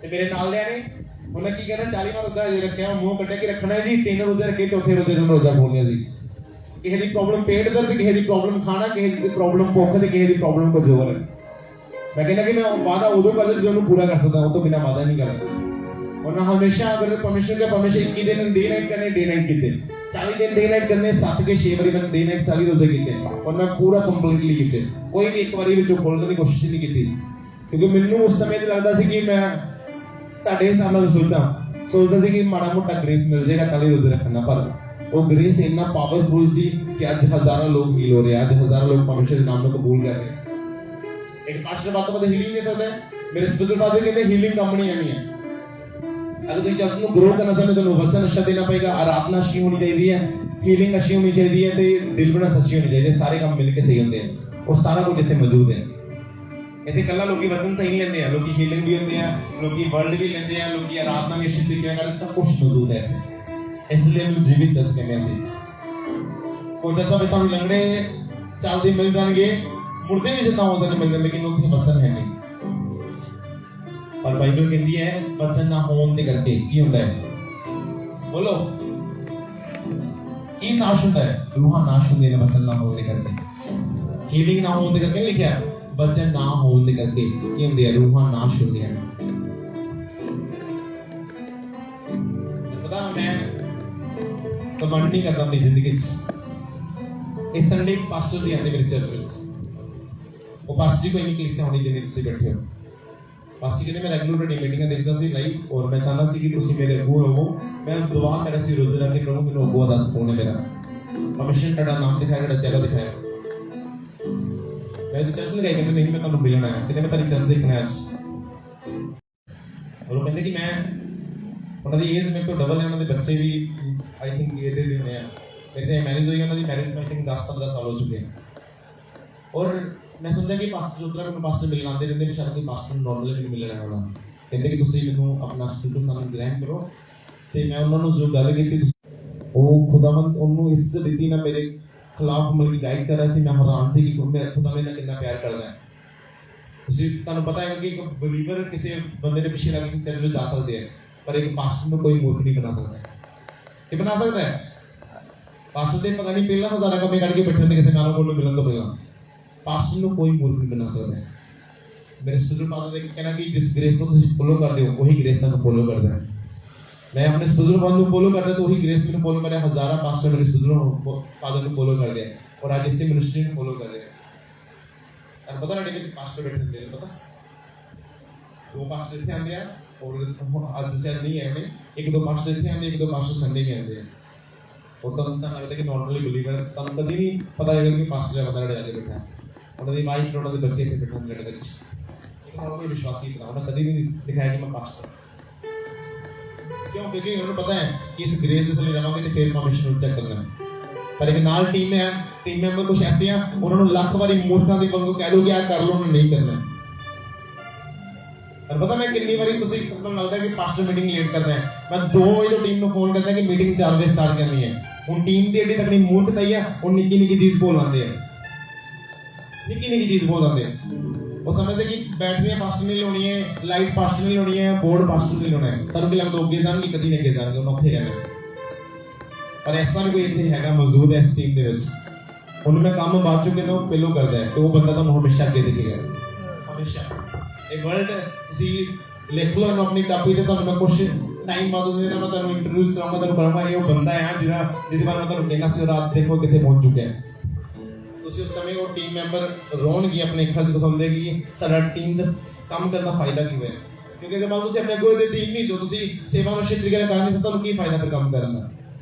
ਤੇ ਮੇਰੇ ਨਾਲ ਲਿਆ ਨੇ ਉਹਨਾਂ ਕੀ ਕਹਿਣਾ 40 ਵਾਰ ਰੋਜ਼ਾ ਜੇ ਰੱਖਿਆ, ਮੂੰਹ ਕੱਢਿਆ ਕਿ ਰੱਖਣਾ ਜੀ, 3 ਰੋਜ਼ੇ ਰੱਖੇ, ਚੌਥੇ ਰੋਜ਼ੇ ਨੂੰ ਰੋਜ਼ਾ ਖੋਲ੍ਹਿਆ ਸੀ। ਕਿਸੇ ਦੀ ਪ੍ਰੋਬਲਮ ਪੇਟ ਦਰਦ, ਕਿਸੇ ਦੀ ਪ੍ਰੋਬਲਮ ਖਾਣਾ, ਕਿਸੇ ਦੀ ਪ੍ਰੋਬਲਮ ਭੁੱਖ ਤੇ ਕਿਸੇ ਦੀ ਪ੍ਰੋਬਲਮ ਕੁਝ ਹੋਰ। ਮੈਂ ਕਹਿੰਦਾ ਕਿ ਮੈਂ ਵਾਦਾ ਉਦੋਂ ਕਰਦਾ ਜਦੋਂ ਉਹਨੂੰ ਪੂਰਾ ਕਰ ਸਕਦਾ, ਉਹ ਤੋਂ ਬਿਨਾਂ ਵਾਦਾ ਨਹੀਂ ਕਰਦਾ। ਉਹਨਾਂ ਹਮੇਸ਼ਾ ਅਗਰ ਪਰਮੇਸ਼ਰ 21 ਦਿਨ ਡੇ ਨਾਈਟ ਕਰਨੇ, ਡੇ ਨਾਈਟ ਕੀਤੇ, 40 ਦਿਨ ਡੇ ਨਾਈਟ ਕਰਨੇ, 7 ਕੇ 6 ਵਾਰੀ ਮੈਂ ਡੇ ਨਾਈਟ 40 ਰੋਜ਼ੇ ਕੀਤੇ, ਔਰ ਮੈਂ ਪੂਰਾ ਕੰਪਲੀਟਲੀ ਕੀਤੇ। ਕੋਈ ਵੀ ਇੱਕ ਵਾਰੀ ਵਿੱਚੋਂ ਖੋਲ੍ਹਣ ਦੀ ਕੋਸ਼ਿਸ਼ ਨਹੀਂ ਕੀਤੀ, ਕਿਉਂਕਿ ਮੈਨੂੰ ਉਸ ਸਮੇਂ ਤੇ ਲੱਗਦਾ ਸੀ ਕਿ ਮੈਂ ਤੁਹਾਡੇ ਹਿਸਾਬ ਨਾਲ ਸੋਚਦਾ ਸੀ ਕਿ ਮਾੜਾ ਮੋਟਾ ਗ੍ਰੇਸ ਮਿਲ ਜਾਏਗਾ 40 ਰੋਜ਼ੇ ਰੱਖਣਾ। ਪਰ ਉਹ ਗ੍ਰੇਸ ਇੰਨਾ ਪਾਵਰਫੁਲ ਸੀ ਕਿ ਅੱਜ ਹਜ਼ਾਰਾਂ ਲੋਕ ਹੀਲ ਹੋ ਰਹੇ, ਅੱਜ ਹਜ਼ਾਰਾਂ ਲੋਕ ਪਰਮੇਸ਼ਰ ਦੇ ਨਾਮ ਨੂੰ ਕਬੂਲ ਕਰ ਰਹੇ। ਇੱਕ ਪਾਸਟਰ ਬਾਤ ਤੋਂ ਹੀਲਿੰਗ ਨਹੀਂ ਸਕਦਾ। ਮੇਰੇ ਸਪਿਰਿਚੁਅਲ ਫਾਦਰ ਕਹਿੰਦੇ ਹੀਲਿੰਗ ਕੰਪਨੀ ਆਣੀ ਹੈ। अगर तुम चर्च को ग्रो करना चाहते हो तो वचन अच्छा देना पड़ेगा, आराधना अच्छी होनी चाहिए, हीलिंग अच्छी होनी चाहिए, तो डिलीवरेंस अच्छी होनी चाहिए। सारे काम मिलके सही होते हैं और सारा कुछ इतने मौजूद है। इतने कला लोग वचन सही लेते हैं, लोग हीलिंग भी होते हैं, लोग वर्ल्ड भी लेते हैं, लोग आराधना भी अच्छी तरीके से, सब कुछ मौजूद है। इसलिए मैं जीवित चर्च कहने से कोई जब भी तुम लंगड़े ਚੱਲਦੇ ਮਿਲ ਜਾਣਗੇ, ਮੁਰਦੇ ਵੀ ਜਿੱਦਾਂ ਹੋ ਜਾਣ ਮਿਲ ਜਾਣ, ਲੇਕਿਨ ਉੱਥੇ ਵਸਨ ਹੈ ਨਹੀਂ। ਪਰ ਬਾਈਬਲ ਕਹਿੰਦੀ ਹੈ ਵਸਨ ਨਾ ਹੋਣ ਦੇ ਕਰਕੇ ਕੀ ਹੁੰਦਾ ਹੈ, ਬੋਲੋ ਕੀ ਨਾਸ਼ ਹੁੰਦਾ ਹੈ? ਰੂਹਾਂ ਨਾਸ਼ ਹੁੰਦੀਆਂ ਨੇ ਵਸਨ ਨਾ ਹੋਣ ਦੇ ਕਰਕੇ। ਹੀਲਿੰਗ ਨਾ ਹੋਣ ਦੇ ਕਰਕੇ ਨਹੀਂ ਲਿਖਿਆ, ਵਚਨ ਨਾ ਹੋਣ ਦੇ ਕਰਕੇ ਕੀ ਹੁੰਦੇ ਆ? ਰੂਹਾਂ ਨਾਸ਼ ਹੁੰਦੀਆਂ ਨੇ। ਪਤਾ ਮੈਂ ਕਮੈਂਟ ਨਹੀਂ ਕਰਦਾ ਆਪਣੀ ਜ਼ਿੰਦਗੀ 'ਚ। ਇਸ ਸੰਡੇ ਇੱਕ ਪਾਸਟਰ ਜੀ ਆਉਂਦੇ ਮੇਰੀ ਚਰਚ ਵਿੱਚ। ਉਹ ਪਾਸਟਰ ਜੀ ਕੋਈ ਨਹੀਂ ਕਲੀਸਿਆ ਹੋਣੀ ਜਿੰਨੇ ਤੁਸੀਂ ਬੈਠੇ ਹੋ। ਪਾਸਟਰ ਕਹਿੰਦੇ ਮੈਂ ਰੈਗੂਲਰ ਮੀਟਿੰਗਾਂ ਦੇਖਦਾ ਸੀ ਲਾਈਵ, ਔਰ ਮੈਂ ਚਾਹੁੰਦਾ ਸੀ ਕਿ ਤੁਸੀਂ ਮੇਰੇ ਅੱਗੋਂ ਹੋਵੋ। ਮੈਂ ਦੁਆ ਕਰ ਰਿਹਾ ਸੀ ਰੋਜ਼ ਰਾਤ ਕਿ ਪ੍ਰਭੂ ਮੈਨੂੰ ਅੱਗੋਂ ਦੱਸ ਕੌਣ ਹੈ ਮੇਰਾ ਕਮਿਸ਼ਨ, ਤੁਹਾਡਾ ਨਾਮ ਦਿਖਾਇਆ, ਤੁਹਾਡਾ ਚਿਹਰਾ ਦਿਖਾਇਆ। ਮੈਂ ਚਰਚ ਲਗਾਈ, ਕਹਿੰਦੇ ਨਹੀਂ ਮੈਂ ਤੁਹਾਨੂੰ ਮਿਲਣ ਆਇਆ, ਕਹਿੰਦੇ ਮੈਂ ਤੁਹਾਡੀ ਚਰਚ ਦੇਖਣਾ ਆਇਆ ਸੀ। ਔਰ ਉਹ ਕਹਿੰਦੇ ਕਿ ਮੈਂ ਉਹਨਾਂ ਦੀ ਏਜ ਮੇਰੇ ਤੋਂ ਡਬਲ ਹੈ, ਉਹਨਾਂ ਦੇ ਬੱਚੇ ਵੀ ਆਈ ਥਿੰਕ ਏਜਡ ਹੀ ਹੋਣੇ ਆ। ਮੇਰੇ ਮੈਰਿਜ ਹੋਈ, ਉਹਨਾਂ ਦੀ ਮੈਰਿਜ ਆਈ ਥਿੰਕ 10-15 ਸਾਲ ਹੋ ਚੁੱਕੇ। ਔਰ ਮੈਂ ਸਮਝਿਆ ਕਿ ਪਾਸਟਰ ਜੋਤਰਾ ਮੈਨੂੰ ਪਾਸਟਰ ਮਿਲਣ ਆਉਂਦੇ ਰਹਿੰਦੇ, ਸ਼ਾਇਦ ਕੋਈ ਪਾਸਟਰ ਨੋਰਮਲੀ ਮੈਨੂੰ ਮਿਲ ਰਿਹਾ ਹੋਣਾ। ਕਹਿੰਦੇ ਕਿ ਤੁਸੀਂ ਮੈਨੂੰ ਆਪਣਾ ਸਪੀਕਰ ਸਾਨੂੰ ਗ੍ਰਹਿਣ ਕਰੋ। ਤੇ ਮੈਂ ਉਹਨਾਂ ਨੂੰ ਜੋ ਗੱਲ ਕੀਤੀ, ਉਹ ਖੁਦਾਵੰਦ ਉਹਨੂੰ ਇਸ ਰੀਤੀ ਨਾਲ ਮੇਰੇ ਖਿਲਾਫ ਮਤਲਬ ਗਾਈਡ ਕਰ ਰਿਹਾ ਸੀ। ਮੈਂ ਹੈਰਾਨ ਸੀ ਕਿ ਖੁਦਾ ਮੇਰੇ ਨਾਲ ਕਿੰਨਾ ਪਿਆਰ ਕਰਦਾ ਹੈ। ਤੁਸੀਂ ਤੁਹਾਨੂੰ ਪਤਾ ਹੈ ਕਿ ਇੱਕ ਬਲੀਵਰ ਕਿਸੇ ਬੰਦੇ ਦੇ ਪਿੱਛੇ ਲੱਗ ਕੇ ਚਰਚ ਵਿੱਚ ਜਾ ਸਕਦੇ ਹੈ, ਪਰ ਇੱਕ ਪਾਸਟਰ ਨੂੰ ਕੋਈ ਮੂਰਖ ਨਹੀਂ ਬਣਾ ਸਕਦਾ। ਕੀ ਬਣਾ ਸਕਦਾ ਹੈ? ਪਾਸਟਰ ਦੇ ਪਤਾ ਨਹੀਂ ਪਹਿਲਾਂ ਹਜ਼ਾਰਾਂ ਕੰਮੇ ਕੱਢ ਕੇ ਬੈਠੇ ਹੁੰਦੇ ਕਿਸੇ ਨਾਲ ਕੋਲ ਨੂੰ ਮਿਲਣ ਤੋਂ ਪਹਿਲਾਂ। ਪਾਸਟਰ ਨੂੰ ਕੋਈ ਮੂਰਖ ਨਹੀਂ ਬਣਾ ਸਕਦਾ। ਮੇਰੇ ਸਪਿਰਚੁਅਲ ਫਾਦਰ ਨੇ ਕਹਿਣਾ ਕਿ ਜਿਸ ਗ੍ਰੇਸ ਨੂੰ ਤੁਸੀਂ ਫੋਲੋ ਕਰਦੇ ਹੋ ਉਹੀ ਗ੍ਰੇਸ ਤੁਹਾਨੂੰ ਫੋਲੋ ਕਰਦਾ ਹੈ। ਮੈਂ ਆਪਣੇ ਸਪਿਰਚੁਅਲ ਫਾਦਰ ਨੂੰ ਫੋਲੋ ਕਰਦਾ ਤਾਂ ਉਹੀ ਗ੍ਰੇਸ ਮੈਨੂੰ ਫੋਲੋ ਕਰਿਆ। ਹਜ਼ਾਰਾਂ ਪਾਸਟਰ ਮੇਰੇ ਸਪਿਰਚੁਅਲ ਫਾਦਰ ਨੂੰ ਫੋਲੋ ਕਰਦੇ ਹੈ, ਔਰ ਅੱਜ ਇਸੇ ਮਿਨਿਸਟਰੀ ਨੂੰ ਫੋਲੋ ਕਰ ਰਹੇ ਹੈ। और पता लगे कि पास्टर बैठे थे, पता दो पास्टर थे आंदे हैं और आज से नहीं है हमें, एक दो पास्टर थे आंदे, एक दो पास्टर संडे में आंदे हैं। और तब तक लगता है कि नॉर्मली बिलीवर तब कभी नहीं पता लगेगा कि पास्टर है बंदा आगे बैठा है, उन्होंने वाइफ और उन्होंने बच्चे थे बैठे हैं लड़के कुछ, एक नॉर्मल विश्वासी था, उन्होंने कभी नहीं दिखाया कि मैं पास्टर। क्यों? क्योंकि उन्होंने पता है कि इस ग्रेस से जावांगे तो फिर परमिशन चेक करना है। पर एक नाल टीम में टीम मेंबर कुछ ऐसे हैं, उन्होंने लाख बारी मूर्खों की वांगू कह लो कि यार कर लो, उन्होंने नहीं करना। और पता मैं कितनी बारी तुझे लगता है कि पास्टर मीटिंग लेट करना है, मैं 2 बजे तो टीम को फोन करता है कि मीटिंग 4 बजे स्टार्ट करनी है। उन टीम की एडी तकनी मूर्खता ही है, वो निक्की निक्की चीज बोल आते हैं, निक्की निक्की चीज बोल आते हैं। वो समझते कि बैटरी पास्टर नहीं लानी है, लाइट पास्टर नहीं लानी है, बोर्ड पास्टर नहीं लाना है, तब कि लगता अगे जाएंगे कभी नहीं अगे जाएंगे, उन्होंने उत्थे रहना। पर ऐसा भी कोई इतने हैगा मौजूद है इस टीम दे विच, उन्होंने काम बाद चुके ना पहलो करता है, तो वो बंदा तो हमेशा अगे दिखेगा, हमेशा। एक वर्ड सी लिख लो अपनी कापी ते, मैं कुछ टाइम बाद मैं तुहानू इंट्रोड्यूस कराऊंगा, तुहानू कहूंगा ये वो बंदा है जिहदा जिहदे बारे मैं तुहानू कहना सी, रात देखो कितने पहुंच चुके हैं। तुसीं उस समय वो टीम मैंबर रोणगे अपने अखां च समझदे कि साडा टीम च काम करना फायदा की है, क्योंकि जब तुसीं अपने अगों दे टीम नहीं जो तुसीं सेवा नूं अच्छे तरीके नाल कर नहीं सकते, तुहानू की फायदा फिर काम करन दा।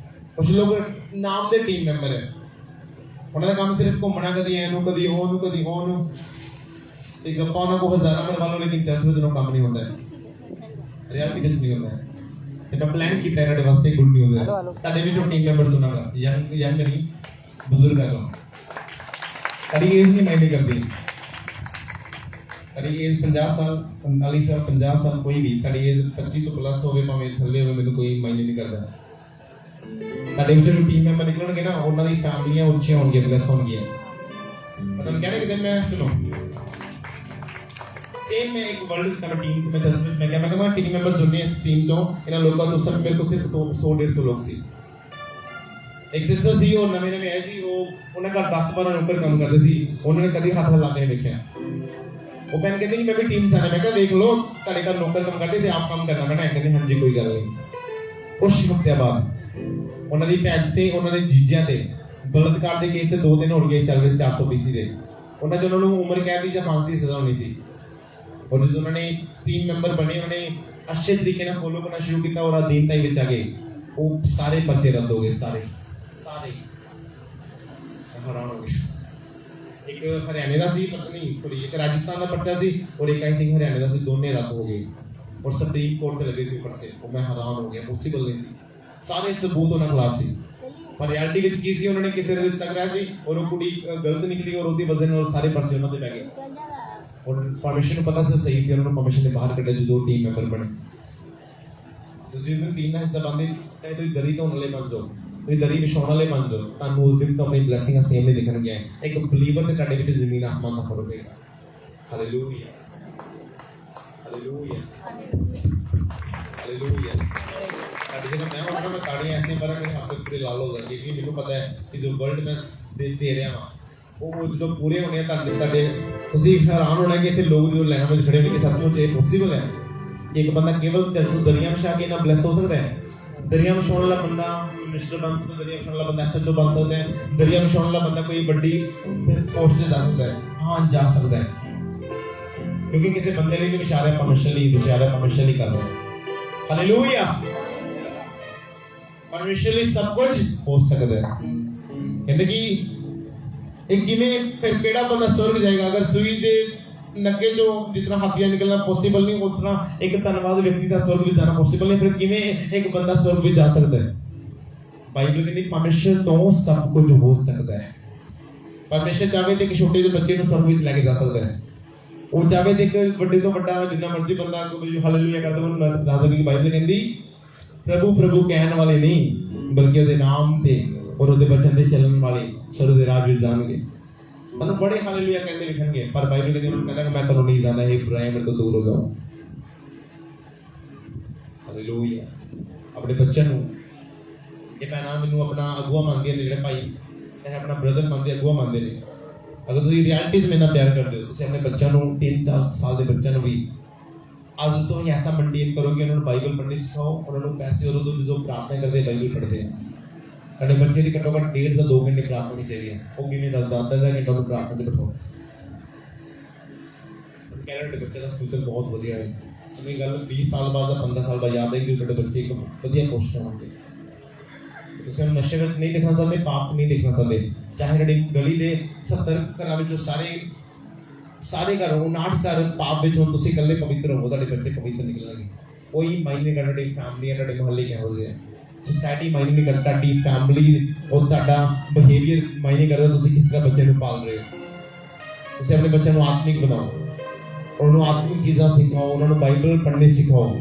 कुछ लोग नाम दे टीम मैंबर है, उन्होंने काम सिर्फ घूमना, कभी एनू कभी ओनू कभी ओनू, एक गप्पा उन्होंने को हजारा मरवा लो, लेकिन चर्च में काम नहीं होता है, रियलिटी कुछ नहीं होता है। मैं प्लान किया है ਤੁਹਾਡੇ ਵਾਸਤੇ गुड न्यूज़ है, ਤੁਹਾਡੇ ਵੀ जो टीम मैंबर सुनागा यंग नहीं बुजुर्ग है, कभी एज नहीं मायने करती, कभी एज 50 साल 45 साल 50 साल कोई भी, कभी एज 25 तो प्लस हो भावे थले हो, मैंने कोई मायने नहीं करता। ਸਾਡੇ ਵਿੱਚ ਜੋ ਟੀਮ ਮੈਂਬਰ ਨਿਕਲਣਗੇ ਨਾ, ਉਹਨਾਂ ਦੀ ਫੈਮਲੀਆਂ ਉੱਚੀਆਂ ਹੋਣਗੀਆਂ, ਬਲੈਸ ਹੋਣਗੀਆਂ। ਮਤਲਬ ਕਹਿੰਦੇ ਕਿ ਮੈਂ ਸੁਣੋ ਸੇਮ ਮੈਂ ਇੱਕ ਵਰਲਡ ਦਾ ਟੀਮ ਚ ਮੈਂ ਦਸ ਵਿੱਚ ਮੈਂ ਕਿਹਾ ਟੀਮ ਮੈਂਬਰ ਸੁਣਨੇ ਇਸ ਟੀਮ ਚੋਂ ਇਹਨਾਂ ਲੋਕਾਂ ਤੋਂ ਸਭ ਮੇਰੇ ਕੋਲ ਸਿਰਫ 100-150 ਲੋਕ ਸੀ। ਇੱਕ ਸਿਸਟਰ ਸੀ, ਉਹ ਨਵੇਂ ਆਏ ਸੀ, ਉਹਨਾਂ ਘਰ 10-12 ਨੌਕਰ ਕੰਮ ਕਰਦੇ ਸੀ, ਉਹਨਾਂ ਨੇ ਕਦੀ ਹੱਥ ਲਾ ਕੇ ਨਹੀਂ ਦੇਖਿਆ। ਉਹ ਭੈਣ ਕਹਿੰਦੀ ਕਿ ਮੈਂ ਵੀ ਟੀਮ ਸਾਰਾ, ਮੈਂ ਕਿਹਾ ਦੇਖ ਲਓ ਤੁਹਾਡੇ ਘਰ ਨੌਕਰ ਕੰਮ ਕਰਦੇ ਤੇ ਆਪ ਕੰਮ ਕਰਨਾ ਪੈਣਾ। ਕਹਿੰਦੇ ਹਾਂਜੀ ਕੋਈ ਗੱਲ ਨਹੀਂ। ਕੁਛ ਹਫ਼ਤਿਆਂ ਬਾਅਦ ਉਹਨਾਂ ਦੀ ਭੈਣ ਤੇ ਉਹਨਾਂ ਦੇ ਜੀਜਿਆਂ ਤੇ ਬਲਾਤਕਾਰ ਦੇ ਕੇਸ ਤੇ 2 ਦਿਨ ਹੋ ਗਏ ਚੱਲ ਰਹੇ 420 ਦੇ, ਉਹਨਾਂ ਚ ਉਹਨਾਂ ਨੂੰ ਉਮਰ ਕੈਦ ਦੀ ਜਾਂ ਫਾਂਸੀ ਦੀ ਸਜ਼ਾ ਹੋਣੀ ਸੀ। और जो उन्होंने टीम मेंबर बने, उन्होंने अच्छे तरीके से फॉलो करना शुरू किया और दिन तक विच आ गए, वो सारे पर्चे रद्द हो गए, सारे हैरान हो गए। एक हरियाणे का सी, पता नहीं थोड़ी एक राजस्थान का पर्चा सी और एक आई थिंक हरियाणे का सी, दोनों रद्द हो गए और सुप्रीम कोर्ट से लगे सी पर्चे। और मैं हैरान हो गया, पॉसिबल नहीं थी, सारे सबूत उन्होंने खिलाफ सी। पर रियलिटी विच की सी, उन्होंने किसी का रिश्ता कराया सी और वो कुड़ी गलत निकली और उसकी वजह नाल सारे पर्चे उन्होंने पै गए। और परमिशन पता से सही थी, उन्होंने परमिशन से बाहर कटे जो 2 टीम मेंबर बने। तो जिस दिन टीम का हिस्सा बनते चाहे तो दरी तो उनले बन जाओ, ਤੁਸੀਂ ਦਰੀ ਵਿਛਾਉਣ ਵਾਲੇ ਬਣ ਜਾਓ, ਤੁਹਾਨੂੰ ਉਸ ਦਿਨ ਤੋਂ ਆਪਣੀ ਬਲੈਸਿੰਗਾਂ ਸੇਮ ਨਹੀਂ ਦਿਖਣਗੀਆਂ। ਇੱਕ ਬਲੀਵਰ ਤੇ ਤੁਹਾਡੇ ਵਿੱਚ ਜ਼ਮੀਨ ਆਸਮਾਨ ਦਾ ਫਰਕ ਹੋਏਗਾ। Hallelujah, hallelujah, hallelujah. ਸਾਡੀ ਜਗ੍ਹਾ ਮੈਂ ਉਹਨਾਂ ਨੂੰ ਤਾੜੀਆਂ ਐਸੇ ਪਰ ਮੇਰੇ ਹੱਥ ਉੱਤੇ ਲਾਲ ਹੋ ਜਾਣਗੇ, ਕਿਉਂਕਿ ਮੈਨੂੰ ਪਤਾ ਹੈ ਕਿ ਜੋ ਵਰਲਡ ਮੈਂ ਦੇ ਰਿਹਾ ਹਾਂ ਉਹ ਜਦੋਂ ਪੂਰੇ ਹੋਣੇ ਆ ਤੁਹਾਡੇ ਤੁਸੀਂ ਹੈਰਾਨ ਹੋਣਾ ਕਿ ਇੱਥੇ ਲੋਕ ਜਦੋਂ ਲਾਈਨਾਂ ਵਿੱਚ ਖੜੇ ਹੋਣਗੇ ਸੱਚਮੁੱਚ ਇਹ ਪੋਸੀਬਲ ਹੈ ਕਿ ਇੱਕ ਬੰਦਾ ਕੇਵਲ ਦਰਿਆ ਵਿਛਾ ਕੇ ਇੰਨਾ ਬਲੈਸ ਹੋ ਸਕਦਾ ਹੈ। ਦਰਿਆ ਵਿਛਾਉਣ ਵਾਲਾ ਬੰਦਾ ਮਿਨਿਸਟਰ ਬਣ ਸਕਦਾ, ਦਰਿਆ ਵਿਛਾਉਣ ਵਾਲਾ ਬੰਦਾ ਐਸਐਚਓ ਬਣ ਸਕਦਾ ਹੈ, ਦਰਿਆ ਵਿਛਾਉਣ ਵਾਲਾ ਬੰਦਾ ਕੋਈ ਵੱਡੀ ਪੋਸਟ ਤੇ ਜਾ ਸਕਦਾ ਹੈ, ਹਾਂ ਜਾ ਸਕਦਾ ਹੈ, ਕਿਉਂਕਿ ਕਿਸੇ ਬੰਦੇ ਲਈ ਨਹੀਂ ਵਿਚਾਰ ਰਿਹਾ, ਪਰਮੇਸ਼ਰ ਲਈ ਵਿਚਾਰ ਰਿਹਾ, ਪਰਮੇਸ਼ਰ ਲਈ ਕਰ ਰਿਹਾ। ਹਾਲੇਲੂਇਆ, ਪਰਮੇਸ਼ਰ ਲਈ ਸਭ ਕੁਝ ਹੋ ਸਕਦਾ ਹੈ। ਕਹਿੰਦੇ ਕਿ ਇਹ ਕਿਵੇਂ ਫਿਰ ਕਿਹੜਾ ਬੰਦਾ ਸਵਰਗ ਜਾਏਗਾ ਅਗਰ ਸੂਈ ਦੇ ਨੱਕੇ ਚੋਂ ਜਿਸ ਤਰ੍ਹਾਂ ਹੱਥੀਆਂ ਨਿਕਲਣਾ ਪੋਸੀਬਲ ਨਹੀਂ, ਉਸ ਤਰ੍ਹਾਂ ਇੱਕ ਧੰਨਵਾਦ ਵਿਅਕਤੀ ਦਾ ਸਵਰਗ ਵਿੱਚ ਜਾਣਾ ਪੋਸੀਬਲ ਨਹੀਂ, ਫਿਰ ਕਿਵੇਂ ਇੱਕ ਬੰਦਾ ਸਵਰਗ ਵਿੱਚ ਜਾ ਸਕਦਾ ਹੈ? ਬਾਈਬਲ ਕਹਿੰਦੀ ਪਰਮੇਸ਼ਰ ਤੋਂ ਸਭ ਕੁਝ ਹੋ ਸਕਦਾ ਹੈ। ਪਰਮੇਸ਼ਰ ਚਾਹੇ ਤੇ ਇੱਕ ਛੋਟੇ ਜਿਹੇ ਬੱਚੇ ਨੂੰ ਸਵਰਗ ਵਿੱਚ ਲੈ ਕੇ ਜਾ ਸਕਦਾ ਹੈ, ਉਹ ਚਾਹੇ ਤੇ ਇੱਕ ਵੱਡੇ ਤੋਂ ਵੱਡਾ ਜਿੰਨਾ ਮਰਜ਼ੀ ਬੰਦਾ ਹਾਲੇਲੂਇਆ ਕਰਦਾ ਉਹਨੂੰ ਦੱਸ ਦੇਵੇ ਕਿ ਬਾਈਬਲ ਕਹਿੰਦੀ ਪ੍ਰਭੂ ਪ੍ਰਭੂ ਕਹਿਣ ਵਾਲੇ ਨਹੀਂ ਬਲਕਿ ਉਹਦੇ ਨਾਮ ਤੇ ਔਰ ਉਹਦੇ ਬਚਨ ਤੇ ਚੱਲਣ ਵਾਲੇ ਸਵਰਗ ਦੇ ਰਾਜ ਵਿੱਚ ਜਾਣਗੇ। ਤੁਹਾਨੂੰ ਬੜੇ ਹਾਲੇਲੂਇਆ ਕਹਿੰਦੇ ਲਿਖਣਗੇ, ਪਰ ਬਾਈਬਲ ਕਹਿੰਦੀ ਉਹਨੂੰ ਕਹਿੰਦਾ ਕਿ ਮੈਂ ਤੁਹਾਨੂੰ ਨਹੀਂ ਜਾਣਦਾ, ਇਹ ਬੁਰਾਈ ਮੇਰੇ ਤੋਂ ਦੂਰ ਹੋ ਜਾਓ। ਹਾਲੇਲੂਇਆ। ਆਪਣੇ ਬੱਚਿਆਂ ਨੂੰ ਇਹ ਭੈਣਾਂ ਮੈਨੂੰ ਆਪਣਾ ਅਗੂਆ ਮੰਨਦੀਆਂ ਨੇ, ਜਿਹੜੇ ਭਾਈ ਇਹ ਆਪਣਾ ਬ੍ਰਦਰ ਮੰਨਦੇ ਅਗੂਆ ਮੰਨਦੇ ਨੇ। ਅਗਰ ਤੁਸੀਂ ਰਿਐਲਿਟੀ 'ਚ ਮੇਰੇ ਨਾਲ ਪਿਆਰ ਕਰਦੇ ਹੋ, ਤੁਸੀਂ ਆਪਣੇ ਬੱਚਿਆਂ ਨੂੰ 3-4 ਸਾਲ ਦੇ ਬੱਚਿਆਂ ਨੂੰ ਵੀ ਅੱਜ ਤੋਂ ਹੀ ਐਸਾ ਮੇਨਟੇਨ ਕਰੋ ਕਿ ਉਹਨਾਂ ਨੂੰ ਬਾਈਬਲ ਪੜ੍ਹਨੀ ਸਿਖਾਓ। ਉਹਨਾਂ ਨੂੰ ਪੈਸੇ ਉਦੋਂ ਤੋਂ ਜਦੋਂ ਪ੍ਰਾਰਥਨਾ ਕਰਦੇ ਬਾਈਬਲ ਪੜ੍ਹਦੇ ਆ। ਸਾਡੇ ਬੱਚੇ ਦੀ ਘੱਟੋ ਘੱਟ 1.5 ਤੋਂ 2 ਘੰਟੇ ਪ੍ਰਾਰਥਨਾ ਹੋਣੀ ਚਾਹੀਦੀ ਹੈ। ਉਹ ਕਿਵੇਂ ਦੱਸਦਾ ਅੱਧਾ ਘੰਟਾ ਨੂੰ ਪ੍ਰਾਰਥਨਾ ਤੇ ਬਿਠਾਓ। ਕਹਿੰਦੇ ਬੱਚੇ ਦਾ ਫਿਊਚਰ ਬਹੁਤ ਵਧੀਆ ਹੈ। ਇਹ ਗੱਲ 20 ਸਾਲ ਬਾਅਦ ਜਾਂ 15 ਸਾਲ ਬਾਅਦ ਯਾਦ ਹੈ ਕਿ ਤੁਹਾਡੇ ਬੱਚੇ ਇੱਕ ਵਧੀਆ ਕੁਐਸਚਨ ਹੋਣਗੇ। ਤੁਸੀਂ ਨਸ਼ੇ ਵਿੱਚ ਨਹੀਂ ਦੇਖਣਾ ਚਾਹੁੰਦੇ, ਪਾਪ ਨਹੀਂ ਦੇਖਣਾ ਚਾਹੁੰਦੇ, ਚਾਹੇ ਤੁਹਾਡੀ ਗਲੀ ਦੇ 70 ਘਰਾਂ ਵਿੱਚੋਂ ਸਾਰੇ ਘਰ 59 ਘਰ ਪਾਪ ਵਿੱਚ ਹੋਣ, ਤੁਸੀਂ ਇਕੱਲੇ ਪਵਿੱਤਰ ਹੋ, ਤੁਹਾਡੇ ਬੱਚੇ ਪਵਿੱਤਰ ਨਿਕਲਣਗੇ। ਕੋਈ ਮਾਇਨੇ ਕਰਦਾ ਤੁਹਾਡੀ ਫੈਮਿਲੀ ਹੈ, ਤੁਹਾਡੇ ਮੁਹੱਲੇ ਕਿਹੋ ਜਿਹੇ ਹੈ, ਸੋਸਾਇਟੀ ਮਾਇਨੇ ਨਹੀਂ ਕਰਦਾ, ਤੁਹਾਡੀ ਫੈਮਿਲੀ ਔਰ ਤੁਹਾਡਾ ਬਿਹੇਵੀਅਰ ਮਾਇਨੇ ਕਰਦਾ ਤੁਸੀਂ ਕਿਸ ਤਰ੍ਹਾਂ ਬੱਚੇ ਨੂੰ ਪਾਲ ਰਹੇ ਹੋ। ਤੁਸੀਂ ਆਪਣੇ ਬੱਚਿਆਂ ਨੂੰ ਆਤਮਿਕ ਬਣਾਓ, ਉਹਨਾਂ ਨੂੰ ਆਤਮਿਕ ਚੀਜ਼ਾਂ ਸਿਖਾਓ, ਉਹਨਾਂ ਨੂੰ ਬਾਈਬਲ ਪੜ੍ਹਨੀ ਸਿਖਾਓ।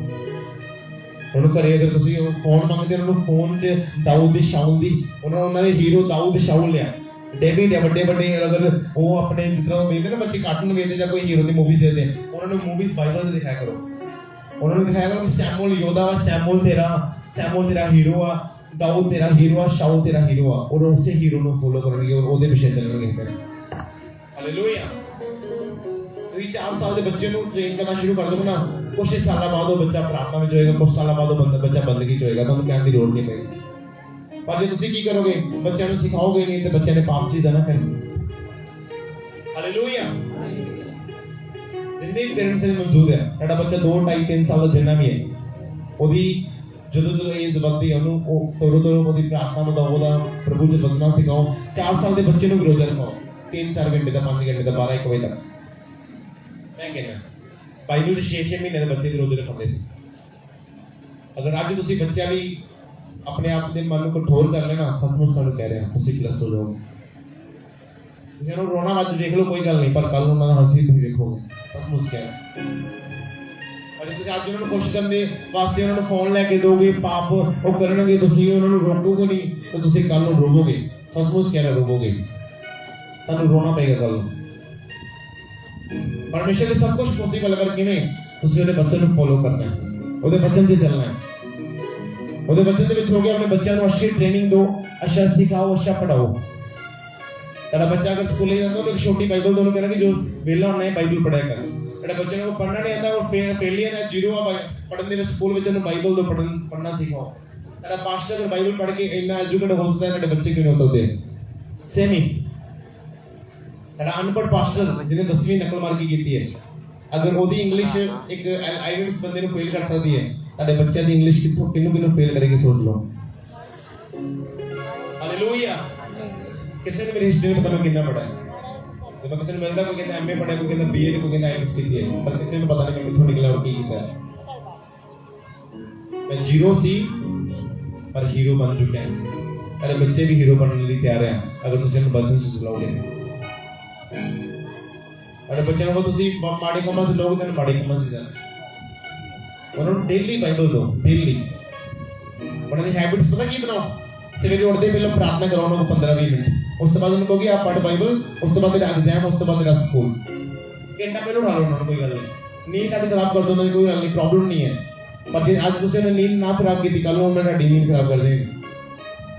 ਉਹਨੂੰ ਘਰੇ ਅਗਰ ਤੁਸੀਂ ਫੋਨ ਮੰਗਦੇ ਉਹਨਾਂ ਨੂੰ ਫੋਨ 'ਚ ਦਾਊਦ ਦੀ ਸ਼ਾਉਲ ਦੀ ਉਹਨਾਂ ਦੇ ਹੀਰੋ ਦਾਊਦ ਸ਼ਾਉਲ ਲਿਆ ਡੇਵਿਡ ਵੱਡੇ ਅਗਰ ਉਹ ਆਪਣੇ ਜਿਸ ਤਰ੍ਹਾਂ ਵੇਖਦੇ ਨਾ ਬੱਚੇ ਕਾਰਟੂਨ ਵੇਖਦੇ ਜਾਂ ਕੋਈ ਹੀਰੋ ਦੀ ਮੂਵੀਜ਼ ਦੇਖਦੇ, ਉਹਨਾਂ ਨੂੰ ਮੂਵੀਜ਼ ਬਾਈਬਲ 'ਚ ਦਿਖਾਇਆ ਕਰੋ। ਉਹਨਾਂ ਨੂੰ ਦਿਖਾਇਆ ਕਰੋ ਕਿ ਸੈਮੂਅਲ ਯੋਧਾ ਵਾ, ਸੈਮੂਅਲ ਤੇਰਾ ਹੀਰੋ ਆ, ਦਾਊਦ ਤੇਰਾ ਹੀਰੋ ਆ, ਸ਼ਾਉਲ ਤੇਰਾ ਹੀਰੋ ਆ, ਔਰ ਉਸੇ ਹੀਰੋ ਨੂੰ ਫੋਲੋ ਕਰਨਗੇ ਔਰ ਉਹਦੇ ਪਿੱਛੇ ਚੱਲਣਗੇ। ਹਾਲੇਲੂਇਆ। ਤੁਸੀਂ 4 ਸਾਲ ਦੇ ਬੱਚੇ ਨੂੰ ਟ੍ਰੇਨ ਕਰਨਾ ਸ਼ੁਰੂ ਕਰ ਦਿਓ ਨਾ, ਕੁਝ ਸਾਲਾਂ ਬਾਅਦ ਉਹ ਬੱਚਾ ਪ੍ਰਾਰਥਨਾ ਵਿੱਚ ਹੋਏਗਾ, ਕੁਝ ਸਾਲਾਂ ਬਾਅਦ ਉਹ ਬੱਚਾ ਬੰਦਗੀ 'ਚ ਹੋਏਗਾ, ਤੁਹਾਨੂੰ ਕਹਿਣ ਦੀ ਲੋੜ ਨਹੀਂ ਪਏਗੀ। ਪਰ ਜੇ ਤੁਸੀਂ ਕੀ ਕਰੋਗੇ, ਬੱਚਿਆਂ ਨੂੰ ਸਿਖਾਓਗੇ ਨਹੀਂ ਤੇ ਬੱਚਿਆਂ ਨੇ ਪਾਪ 'ਚ ਜਾਣਾ ਫਿਰ। ਹਾਲੇਲੂਇਆ। ਜਿੰਨੇ ਪੇਰੈਂਟਸ ਨੇ ਮੌਜੂਦ ਹੈ, ਤੁਹਾਡਾ ਬੱਚਾ 2, 2.5, 3 ਸਾਲ ਦਾ ਜਿੰਨਾ ਵੀ ਹੈ, ਉਹਦੀ ਜਦੋਂ ਏਜ ਵੱਧਦੀ ਹੈ ਉਹਨੂੰ ਉਹ ਤੋੜੋ ਉਹਦੀ ਪ੍ਰਾਰਥਨਾ ਵਧਾਓ, ਉਹਦਾ ਪ੍ਰਭੂ 'ਚ ਵਧਣਾ ਸਿਖਾਓ। 4 ਸਾਲ ਦੇ ਬੱਚੇ ਨੂੰ ਵੀ ਰੋਜ਼ਾ ਰਖਾਓ, 3-4 ਘੰਟੇ ਦਾ, 5 ਘੰਟੇ ਦਾ, 12-1 ਵਜੇ ਤੱਕ। ਮੈਂ ਕਹਿੰਦਾ ਬਾਈਬਲ 'ਚ 6 ਮਹੀਨੇ ਦੇ ਬੱਚੇ ਦੇ ਰੋਜ਼ੇ ਰਖਾਉਂਦੇ ਸੀ। ਅਗਰ ਅੱਜ ਤੁਸੀਂ ਬੱਚਿਆਂ ਲਈ ਆਪਣੇ ਆਪ ਦੇ ਮਨ ਨੂੰ ਕੰਟਰੋਲ ਕਰ ਲੈਣਾ, ਸੱਚਮੁੱਚ ਤੁਹਾਨੂੰ ਕਹਿ ਰਿਹਾ ਤੁਸੀਂ ਪਲੱਸ ਹੋ ਜਾਓਗੇ। ਤੁਸੀਂ ਉਹਨੂੰ ਰੋਣਾ ਅੱਜ ਦੇਖ ਲਓ, ਕੋਈ ਗੱਲ ਨਹੀਂ, ਪਰ ਕੱਲ ਉਹਨਾਂ ਦਾ ਹੱਸੀ ਤੁਸੀਂ ਦੇਖੋਗੇ, ਸੱਚਮੁੱਚ ਕਹਿ ਰਿਹਾ। ਅਰੇ ਤੁਸੀਂ ਅੱਜ ਉਹਨਾਂ ਨੂੰ ਖੁਸ਼ ਕਰਨ ਦੇ ਵਾਸਤੇ ਉਹਨਾਂ ਨੂੰ ਫੋਨ ਲੈ ਕੇ ਦੋਗੇ, ਪਾਪ ਉਹ ਕਰਨਗੇ, ਤੁਸੀਂ ਉਹਨਾਂ ਨੂੰ ਰੋਕੋਗੇ ਨਹੀਂ ਤਾਂ ਤੁਸੀਂ ਕੱਲ ਨੂੰ ਰੋਵੋਗੇ, ਸੱਚਮੁੱਚ ਕਹਿ ਰਿਹਾ ਰੋਵੋਗੇ, ਤੁਹਾਨੂੰ ਰੋਣਾ ਪਏਗਾ ਕੱਲ ਨੂੰ। ਪਰਮੇਸ਼ਰ ਨੇ ਸਭ ਕੁਝ ਪੋਸੀਬਲ ਕਰ ਕਿਵੇਂ ਤੁਸੀਂ ਉਹਦੇ ਬੱਚੇ ਨੂੰ ਫੋਲੋ ਕਰਨਾ ਹੈ, ਉਹਦੇ ਬਚਨ ਤੇ ਚੱਲਣਾ ਹੈ। ਉਹਦੇ ਬਚਨ ਦੇ ਵਿੱਚ ਹੋ ਗਿਆ ਆਪਣੇ ਬੱਚਿਆਂ ਨੂੰ ਅੱਛੀ ਟ੍ਰੇਨਿੰਗ ਦਿਓ, ਅੱਛਾ ਸਿਖਾਓ, ਅੱਛਾ ਪੜਾਓ। ਤੁਹਾਡਾ ਬੱਚਾ ਅਗਰ ਸਕੂਲੇ ਜਾਂਦਾ ਉਹਨੂੰ ਇੱਕ ਛੋਟੀ ਬਾਈਬਲ ਦੋਨੋਂ ਕਹਿਣਾ ਕਿ ਜੋ ਵਿਹਲਾ ਹੋਣਾ ਹੈ ਬਾਈਬਲ ਪੜਿਆ ਕਰ। ਤੁਹਾਡੇ ਬੱਚੇ ਨੂੰ ਪੜ੍ਹਨਾ ਨਹੀਂ ਆਉਂਦਾ, ਉਹ ਫੇਲੀਅਰ ਹੈ, ਜ਼ੀਰੋ ਆ ਪੜ੍ਹਨ ਦੇ ਵਿੱਚ, ਸਕੂਲ ਵਿੱਚ ਉਹਨੂੰ ਬਾਈਬਲ ਤੋਂ ਪੜ੍ਹਨਾ ਸਿਖਾਓ। ਤੁਹਾਡਾ ਪਾਸਟਰ ਅਗਰ ਬਾਈਬਲ ਪੜ੍ਹ ਕੇ ਇੰਨਾ ਐਜੂਕੇਟ ਹੋ ਸਕਦਾ ਹੈ, ਤੁਹਾਡੇ ਬੱਚੇ ਕਿਉਂ ਹੋ ਸਕਦੇ? ਸੇਮ ਹੀ ਤੁਹਾਡਾ ਅਨਪੜ੍ਹ ਪਾਸਟਰ ਜਿਹਨੇ 10ਵੀਂ ਨਕਲ ਮਾਰ ਕੇ ਕੀਤੀ ਹੈ, ਅਗਰ ਉਹਦੀ ਇੰਗਲਿਸ਼ ਇੱਕ ਆਈਲੈਂਡਸ ਬੰਦੇ ਨੂੰ ਫੇਲ ਕਰ ਸਕਦੀ ਹੈ, ਤੁਹਾਡੇ ਬੱਚਿਆਂ ਦੀ ਇੰਗਲਿਸ਼ ਕਿਹਨੂੰ ਫੇਲ ਕਰੇਗੀ ਸੋਚ ਲਓ। ਹਾਲੇਲੂਇਆ। ਕਿਸੇ ਨੇ ਮੇਰੀ ਹਿਸਟਰੀ ਨੂੰ ਪਤਾ ਮੈਂ ਕਿੰਨਾ ਪੜ੍ਹਾ ਹੈ, ਜਦੋਂ ਕਿਸੇ ਨੂੰ ਮਿਲਦਾ ਕੋਈ ਕਹਿੰਦਾ ਐਮਏ ਪੜ੍ਹਿਆ, ਕੋਈ ਕਹਿੰਦਾ ਬੀਏ, ਕੋਈ ਕਹਿੰਦਾ ਆਈਲੈਂਡਸ ਕੀਤੀ ਹੈ, ਪਰ ਕਿਸੇ ਨੂੰ ਪਤਾ ਨਹੀਂ ਮੈਂ ਕਿੱਥੋਂ ਨਿਕਲਿਆ ਔਰ ਕੀ ਕੀਤਾ ਹੈ। ਮੈਂ ਜ਼ੀਰੋ ਸੀ ਪਰ ਹੀਰੋ ਬਣ ਚੁੱਕਿਆ। ਤੁਹਾਡੇ ਬੱਚੇ ਵੀ ਹੀਰੋ ਬਣਨ ਲਈ ਤਿਆਰ ਹੈ ਅਗਰ ਤੁਸੀਂ ਇਹਨੂੰ ਬਚਨ ਚ ਚਲਾਓਗੇ। ਤੁਹਾਡੇ ਬੱਚਿਆਂ ਨੂੰ ਤੁਸੀਂ ਮਾੜੇ ਕੰਮਾਂ ਚ ਲੋਕ ਤਾਂ ਮਾੜੇ ਕੰਮਾਂ ਚ ਜਾਣਾ। ਉਹਨਾਂ ਨੂੰ ਡੇਲੀ ਬਾਈਬਲ ਦਿਓ, ਡੇਲੀ ਉਹਨਾਂ ਦੀ ਹੈਬਿਟਸ ਪਤਾ ਕੀ ਬਣਾਓ, सवेरे उठते पहले प्रार्थना कराओ उन्होंने 15-20 मिनट, उस तो बाद उन्होंने कहोगे आप पढ़ बाइबल, उस तो बाद तेरा एग्जाम, उस तो बाद तेरा स्कूल, घंटा पहले उठा लो उन्होंने, कोई गल नहीं। नींद अगर खराब कर दो उन्होंने, कोई गल नहीं, प्रॉब्लम नहीं है। पर जो आज तुम नींद ना खराब की, कल उन्होंने नींद खराब कर देंगे।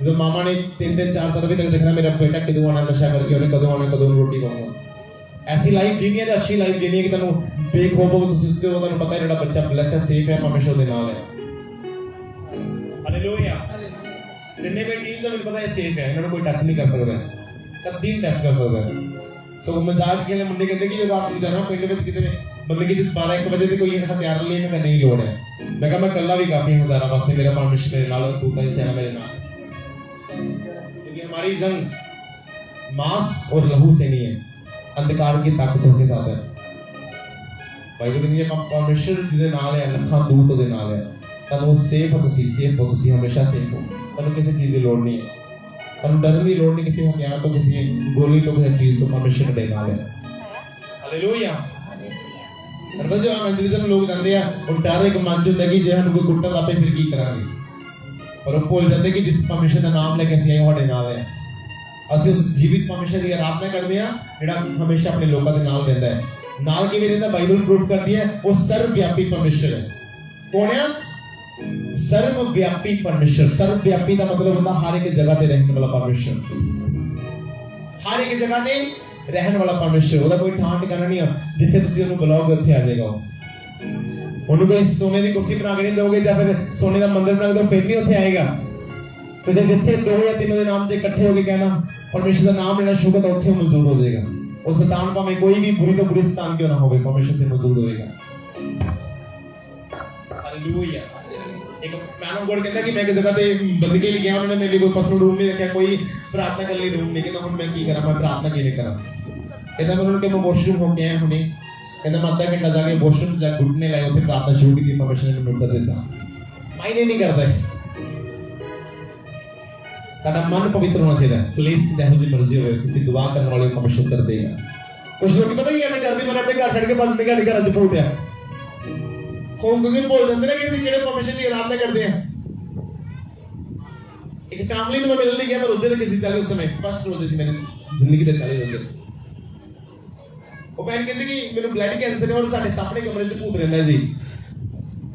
जो मामा ने 3-4 बजे तक देखना मेरा बेटा कदों आना नशा करके, उन्हें कदों आना, कदों रोटी खाऊंगा। ऐसी लाइफ जीनी है, अच्छी लाइफ जीनी है कि तुम बेखौफ हो, तुम पता है जो बच्चा ब्लेस है, सेफ है, परमेश्वर के नाल है। हालेलुया। जिन्ने भी टीम तो पता है सेफ है, इन्होंने कोई टच नहीं कर सकता, कभी नहीं टच कर सकता। सो मजाक के लिए मुंडे कहते कि जो रात में जाना पिंड में कितने मतलब कि 12-1 बजे से कोई हथियार लिए मैं नहीं लोड़ है, मैं कहा मैं कल्ला भी काफी हजारा वास्ते, मेरा परमेश्वर मेरे नाल, दूता ही सेना मेरे नाल। क्योंकि हमारी जंग मांस और लहू से नहीं है, अंधकार की ताकतों के साथ है। बाइबल कहती है परमेश्वर जिहदे नाल है, लखां दूत उहदे नाल है, तनु सेफ हो, तुसी हमेशा सेफ हो, तनु किसी चीज की लोड़ नहीं है, तनु डरने की लोड़ नहीं किसी हथियार तो, किसी गोली तो, किसी चीज तो, परमेश्वर के नाल है। हालेलुया। पर जो एवंजलिज्म लोग कहते हैं और डर एक मन च होता है कि जे हम कोई कुੱਟਣ ਲੱਪੇ फिर की करांगे, पर वो भूल जाते कि जिस परमेश्वर का नाम लेके ਅਸੀਂ ਆਏ ਸਾਡੇ ਨਾਲ ਹੈ। ਅਸੀਂ ਉਸ ਜੀਵਿਤ परमेश्वर ਦੀ ਆਰਾਧਨਾ ਕਰਦੇ ਆ ਜਿਹੜਾ ਹਮੇਸ਼ਾ ਆਪਣੇ ਲੋਕਾਂ ਦੇ ਨਾਲ ਰਹਿੰਦਾ ਹੈ। ਨਾਲ ਕਿਵੇਂ ਰਹਿੰਦਾ, ਬਾਈਬਲ ਪ੍ਰੂਫ ਕਰਦੀ ਹੈ, ਉਹ ਸਰਵਵਿਆਪੀ परमेश्वर है। कौन है? सर्वव्यापी परमेश्वर। सर्वव्यापी का मतलब होता हर एक जगह पे रहने वाला परमेश्वर, हर एक जगह पे रहने वाला परमेश्वर। ਉਹਦਾ ਕੋਈ ਠਾਂ ਟਿਕਾਣਾ ਨਹੀਂ ਹੈ, ਜਿੱਥੇ ਤੁਸੀਂ ਉਹਨੂੰ ਬੁਲਾਓਗੇ ਉੱਥੇ ਆ ਜਾਏਗਾ ਉਹ। ਉਹਨੂੰ ਕੋਈ ਸੋਨੇ ਦੀ ਕੁਰਸੀ ਬਣਾ ਕੇ ਨਹੀਂ ਦੋਗੇ ਜਾਂ ਫਿਰ ਸੋਨੇ ਦਾ ਮੰਦਿਰ ਬਣਾ ਕੇ ਦੋ, ਫਿਰ ਨਹੀਂ ਉੱਥੇ ਆਏਗਾ। ਤੇ ਜੇ ਜਿੱਥੇ 2 ਜਾਂ 3 ਦੇ ਨਾਮ 'ਚ ਇਕੱਠੇ ਹੋ ਕੇ ਕਹਿਣਾ परमेश्वर ਦਾ ਨਾਮ ਲੈਣਾ ਸ਼ੁਰੂ, ਤਾਂ ਉੱਥੇ ਮੌਜੂਦ ਹੋ ਜਾਏਗਾ। ਉਹ ਸ਼ੈਤਾਨ ਭਾਵੇਂ ਕੋਈ ਵੀ ਬੁਰੀ ਤੋਂ ਬੁਰੀ ਸ਼ੈਤਾਨ ਕਿਉਂ ਨਾ ਹੋਵੇ, परमेश्वर ਤੇ ਮੌਜੂਦ ਹੋਏਗਾ। हालेलुया। एक मैन ऑफ गॉड कहता है कि मैं एक जगह पे बंदगी ले गया, उन्होंने मेरे लिए कोई पर्सनल रूम नहीं रखा, कोई प्रार्थना करने रूम नहीं, कहता हूं मैं की करा, मैं प्रार्थना किए करा। कहता मैं उन्होंने वॉशरूम होके आया हुने, कहता मैं आधा घंटा जाके वॉशरूम से घुटने लाए, उसे प्रार्थना शुरू की थी, परमेश्वर ने उत्तर देता। मायने नहीं करता है, ताड़ा मन पवित्र होना चाहिए, प्लीज जैसे जी मर्जी हो, किसी दुआ करने वाले को परमेश्वर उत्तर देगा। कुछ लोग पता ही है करते, मैंने अपने घर छड़ के पास अपने घर च पहुंचा क्योंकि बोल जाते ना कि जेड़े परमेश्वर की आराधना करते हैं। एक फैमिली में मिलने नहीं गया, मैं रोजे किसी चाली उस समय फर्स्ट रोजे थी मेरी जिंदगी के 40 रोजे। वो बहन कहती कि मेरे ब्लड कैंसर है और साढ़े सामने कमरे च भूत रहता है जी।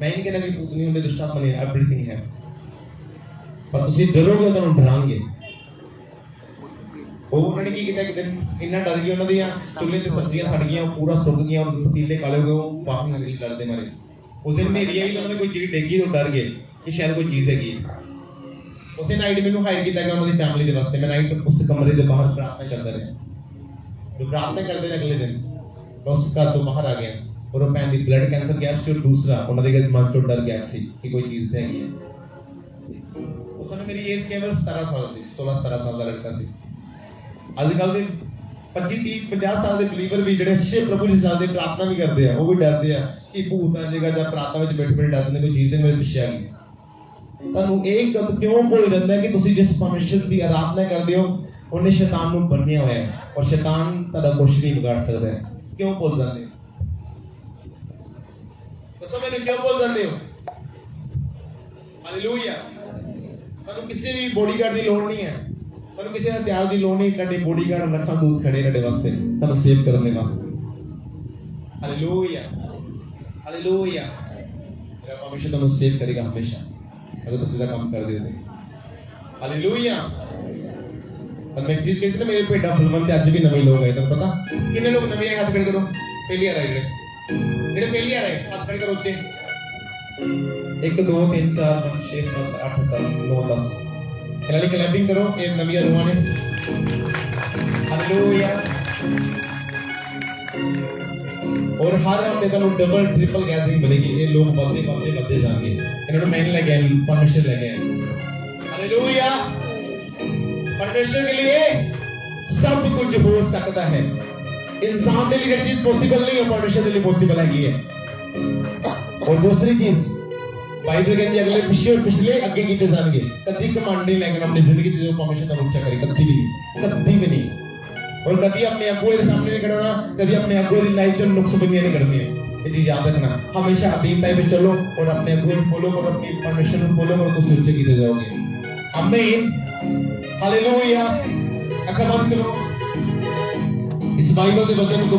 मैं नहीं कहना कि भूत नहीं होंगे, दुष्ट आत्मा नहीं, एवरीथिंग है, पर तुसी डरोगे तो डरांगे। वो उन्होंने की किया कि इन्ना डर गया, उन्होंने चूल्हे से सब्जियां सड़ गई, पूरा सुक गया, पतीले काले हो गए, पाप नगरी डरते मारे। उस दिन मेरी आई तो उन्होंने कोई चीज डेगी तो डर गए कि शायद कोई चीज हैगी। उसे नाइट मैंने हायर किया गया उन्होंने फैमिली के वास्ते, मैं नाइट उस कमरे के बाहर प्रार्थना करता रहा। जो प्रार्थना करते रहे अगले दिन मैं उस घर तो बाहर आ गया और वो भैन की ब्लड कैंसर गैप से और दूसरा उन्होंने मन तो डर गैप से कि कोई चीज हैगी है। उस समय मेरी एज केवल 17 साल से 16-17 साल का लड़का सी। आजकल के 25-30-50 साल के बिलीवर भी ਜਿਹੜੇ ਅੱਛੇ ਪ੍ਰਭੂ ਜੀ ਚੱਲਦੇ ਪ੍ਰਾਰਥਨਾ ਵੀ ਕਰਦੇ ਆ, ਉਹ ਵੀ ਡਰਦੇ ਆ ਕਿ ਭੂਤ ਆ ਜਾਏਗਾ, ਜਾਂ ਪ੍ਰਾਰਥਨਾ ਵਿੱਚ ਬੈਠੇ ਬੈਠੇ ਡਰਦੇ ਨੇ ਕੋਈ ਚੀਜ਼ ਤੇ ਮੇਰੇ ਪਿੱਛੇ ਆ ਗਈ। ਤੁਹਾਨੂੰ ਇਹ ਗੱਲ ਕਿਉਂ ਭੁੱਲ ਜਾਂਦਾ ਕਿ ਤੁਸੀਂ ਜਿਸ ਪਰਮੇਸ਼ਰ ਦੀ ਆਰਾਧਨਾ ਕਰਦੇ ਹੋ ਉਹਨੇ ਸ਼ੈਤਾਨ ਨੂੰ ਬੰਨਿਆ ਹੋਇਆ ਹੈ ਔਰ ਸ਼ੈਤਾਨ ਤੁਹਾਡਾ ਕੁਝ ਨਹੀਂ ਵਿਗਾੜ ਸਕਦਾ ਹੈ। ਕਿਉਂ ਭੁੱਲ ਜਾਂਦੇ ਹੋ? ਦੱਸੋ ਮੈਨੂੰ ਕਿਉਂ ਭੁੱਲ ਜਾਂਦੇ ਹੋ? ਹਾਲੇਲੂਇਆ। ਤੁਹਾਨੂੰ ਕਿਸੇ ਵੀ ਬੋਡੀਗਾਰਡ ਦੀ ਲੋੜ ਨਹੀਂ ਹੈ, ਤੁਹਾਨੂੰ ਕਿਸੇ ਹਥਿਆਰ ਦੀ ਲੋੜ ਨਹੀਂ, ਤੁਹਾਡੇ ਬੋਡੀਗਾਰਡ ਲੱਖਾਂ ਦੂਤ ਖੜੇ ਤੁਹਾਡੇ ਵਾਸਤੇ ਤੁਹਾਨੂੰ ਸੇਵ ਕਰਨ ਦੇ ਵਾਸਤੇ। Hallelujah hallelujah. ਮੇਰਾ ਪਰਮੇਸ਼ਰ ਤੁਹਾਨੂੰ ਸੇਵ ਕਰੇਗਾ ਹਮੇਸ਼ਾ ਅਗਰ ਤੁਸੀਂ ਇਹਦਾ ਕੰਮ ਕਰਦੇ ਹੋ। ਹਾਲੇਲੂਇਆ। ਪਰ ਮੈਂ ਚੀਜ਼ ਕਹਿੰਦਾ ਮੇਰੇ ਭੇਡਾਂ ਫੁੱਲਵੰਤ ਅੱਜ ਵੀ ਨਵੇਂ ਲੋਕ ਆਏ, ਤੁਹਾਨੂੰ ਪਤਾ ਕਿੰਨੇ ਲੋਕ ਨਵੇਂ ਆਏ? ਹੱਥ ਖੜੇ ਕਰੋ। ਪਹਿਲੀ ਵਾਰ ਆਏ ਜਿਹੜੇ ਪਹਿਲੀ ਵਾਰ ਆਏ ਹੱਥ ਖੜੇ ਕਰੋ ਉੱਚੇ। 1 2 3 4 5 6 7 8 9 10 खिलाड़ी क्लैपिंग करो। ये नवी रूहां ने। हालेलुया। और हर हफ्ते ਤੁਹਾਨੂੰ डबल ट्रिपल गैदरिंग मिलेगी। ये लोग बढ़ते जाएंगे, इन्होंने मैंने लगे परमेश्वर लगे। हालेलुया। परमेश्वर के लिए सब कुछ हो सकता है। इंसान के लिए चीज पॉसिबल नहीं है, परमेश्वर के लिए पॉसिबल है। और दूसरी चीज बाइबल कहती है अगले पिछले और पिछले आगे कीते जाएंगे। कभी कमांड नहीं लेकर अपनी जिंदगी जो परमेश्वर का ऊंचा करे, कभी भी नहीं। और कभी अपने अगुए के सामने नहीं खड़ना, कभी अपने अगुए की लाइफ में नुक्सबंदियां नहीं करनी है। ये चीज याद रखना। हमेशा अधीन टाइप में चलो और अपने अगुए फॉलो करो, अपनी परमेश्वर को फॉलो करो तो ऊंचे कीते जाओगे। आमीन। हालेलुया। अखबार करो इस बाइबल के वचन को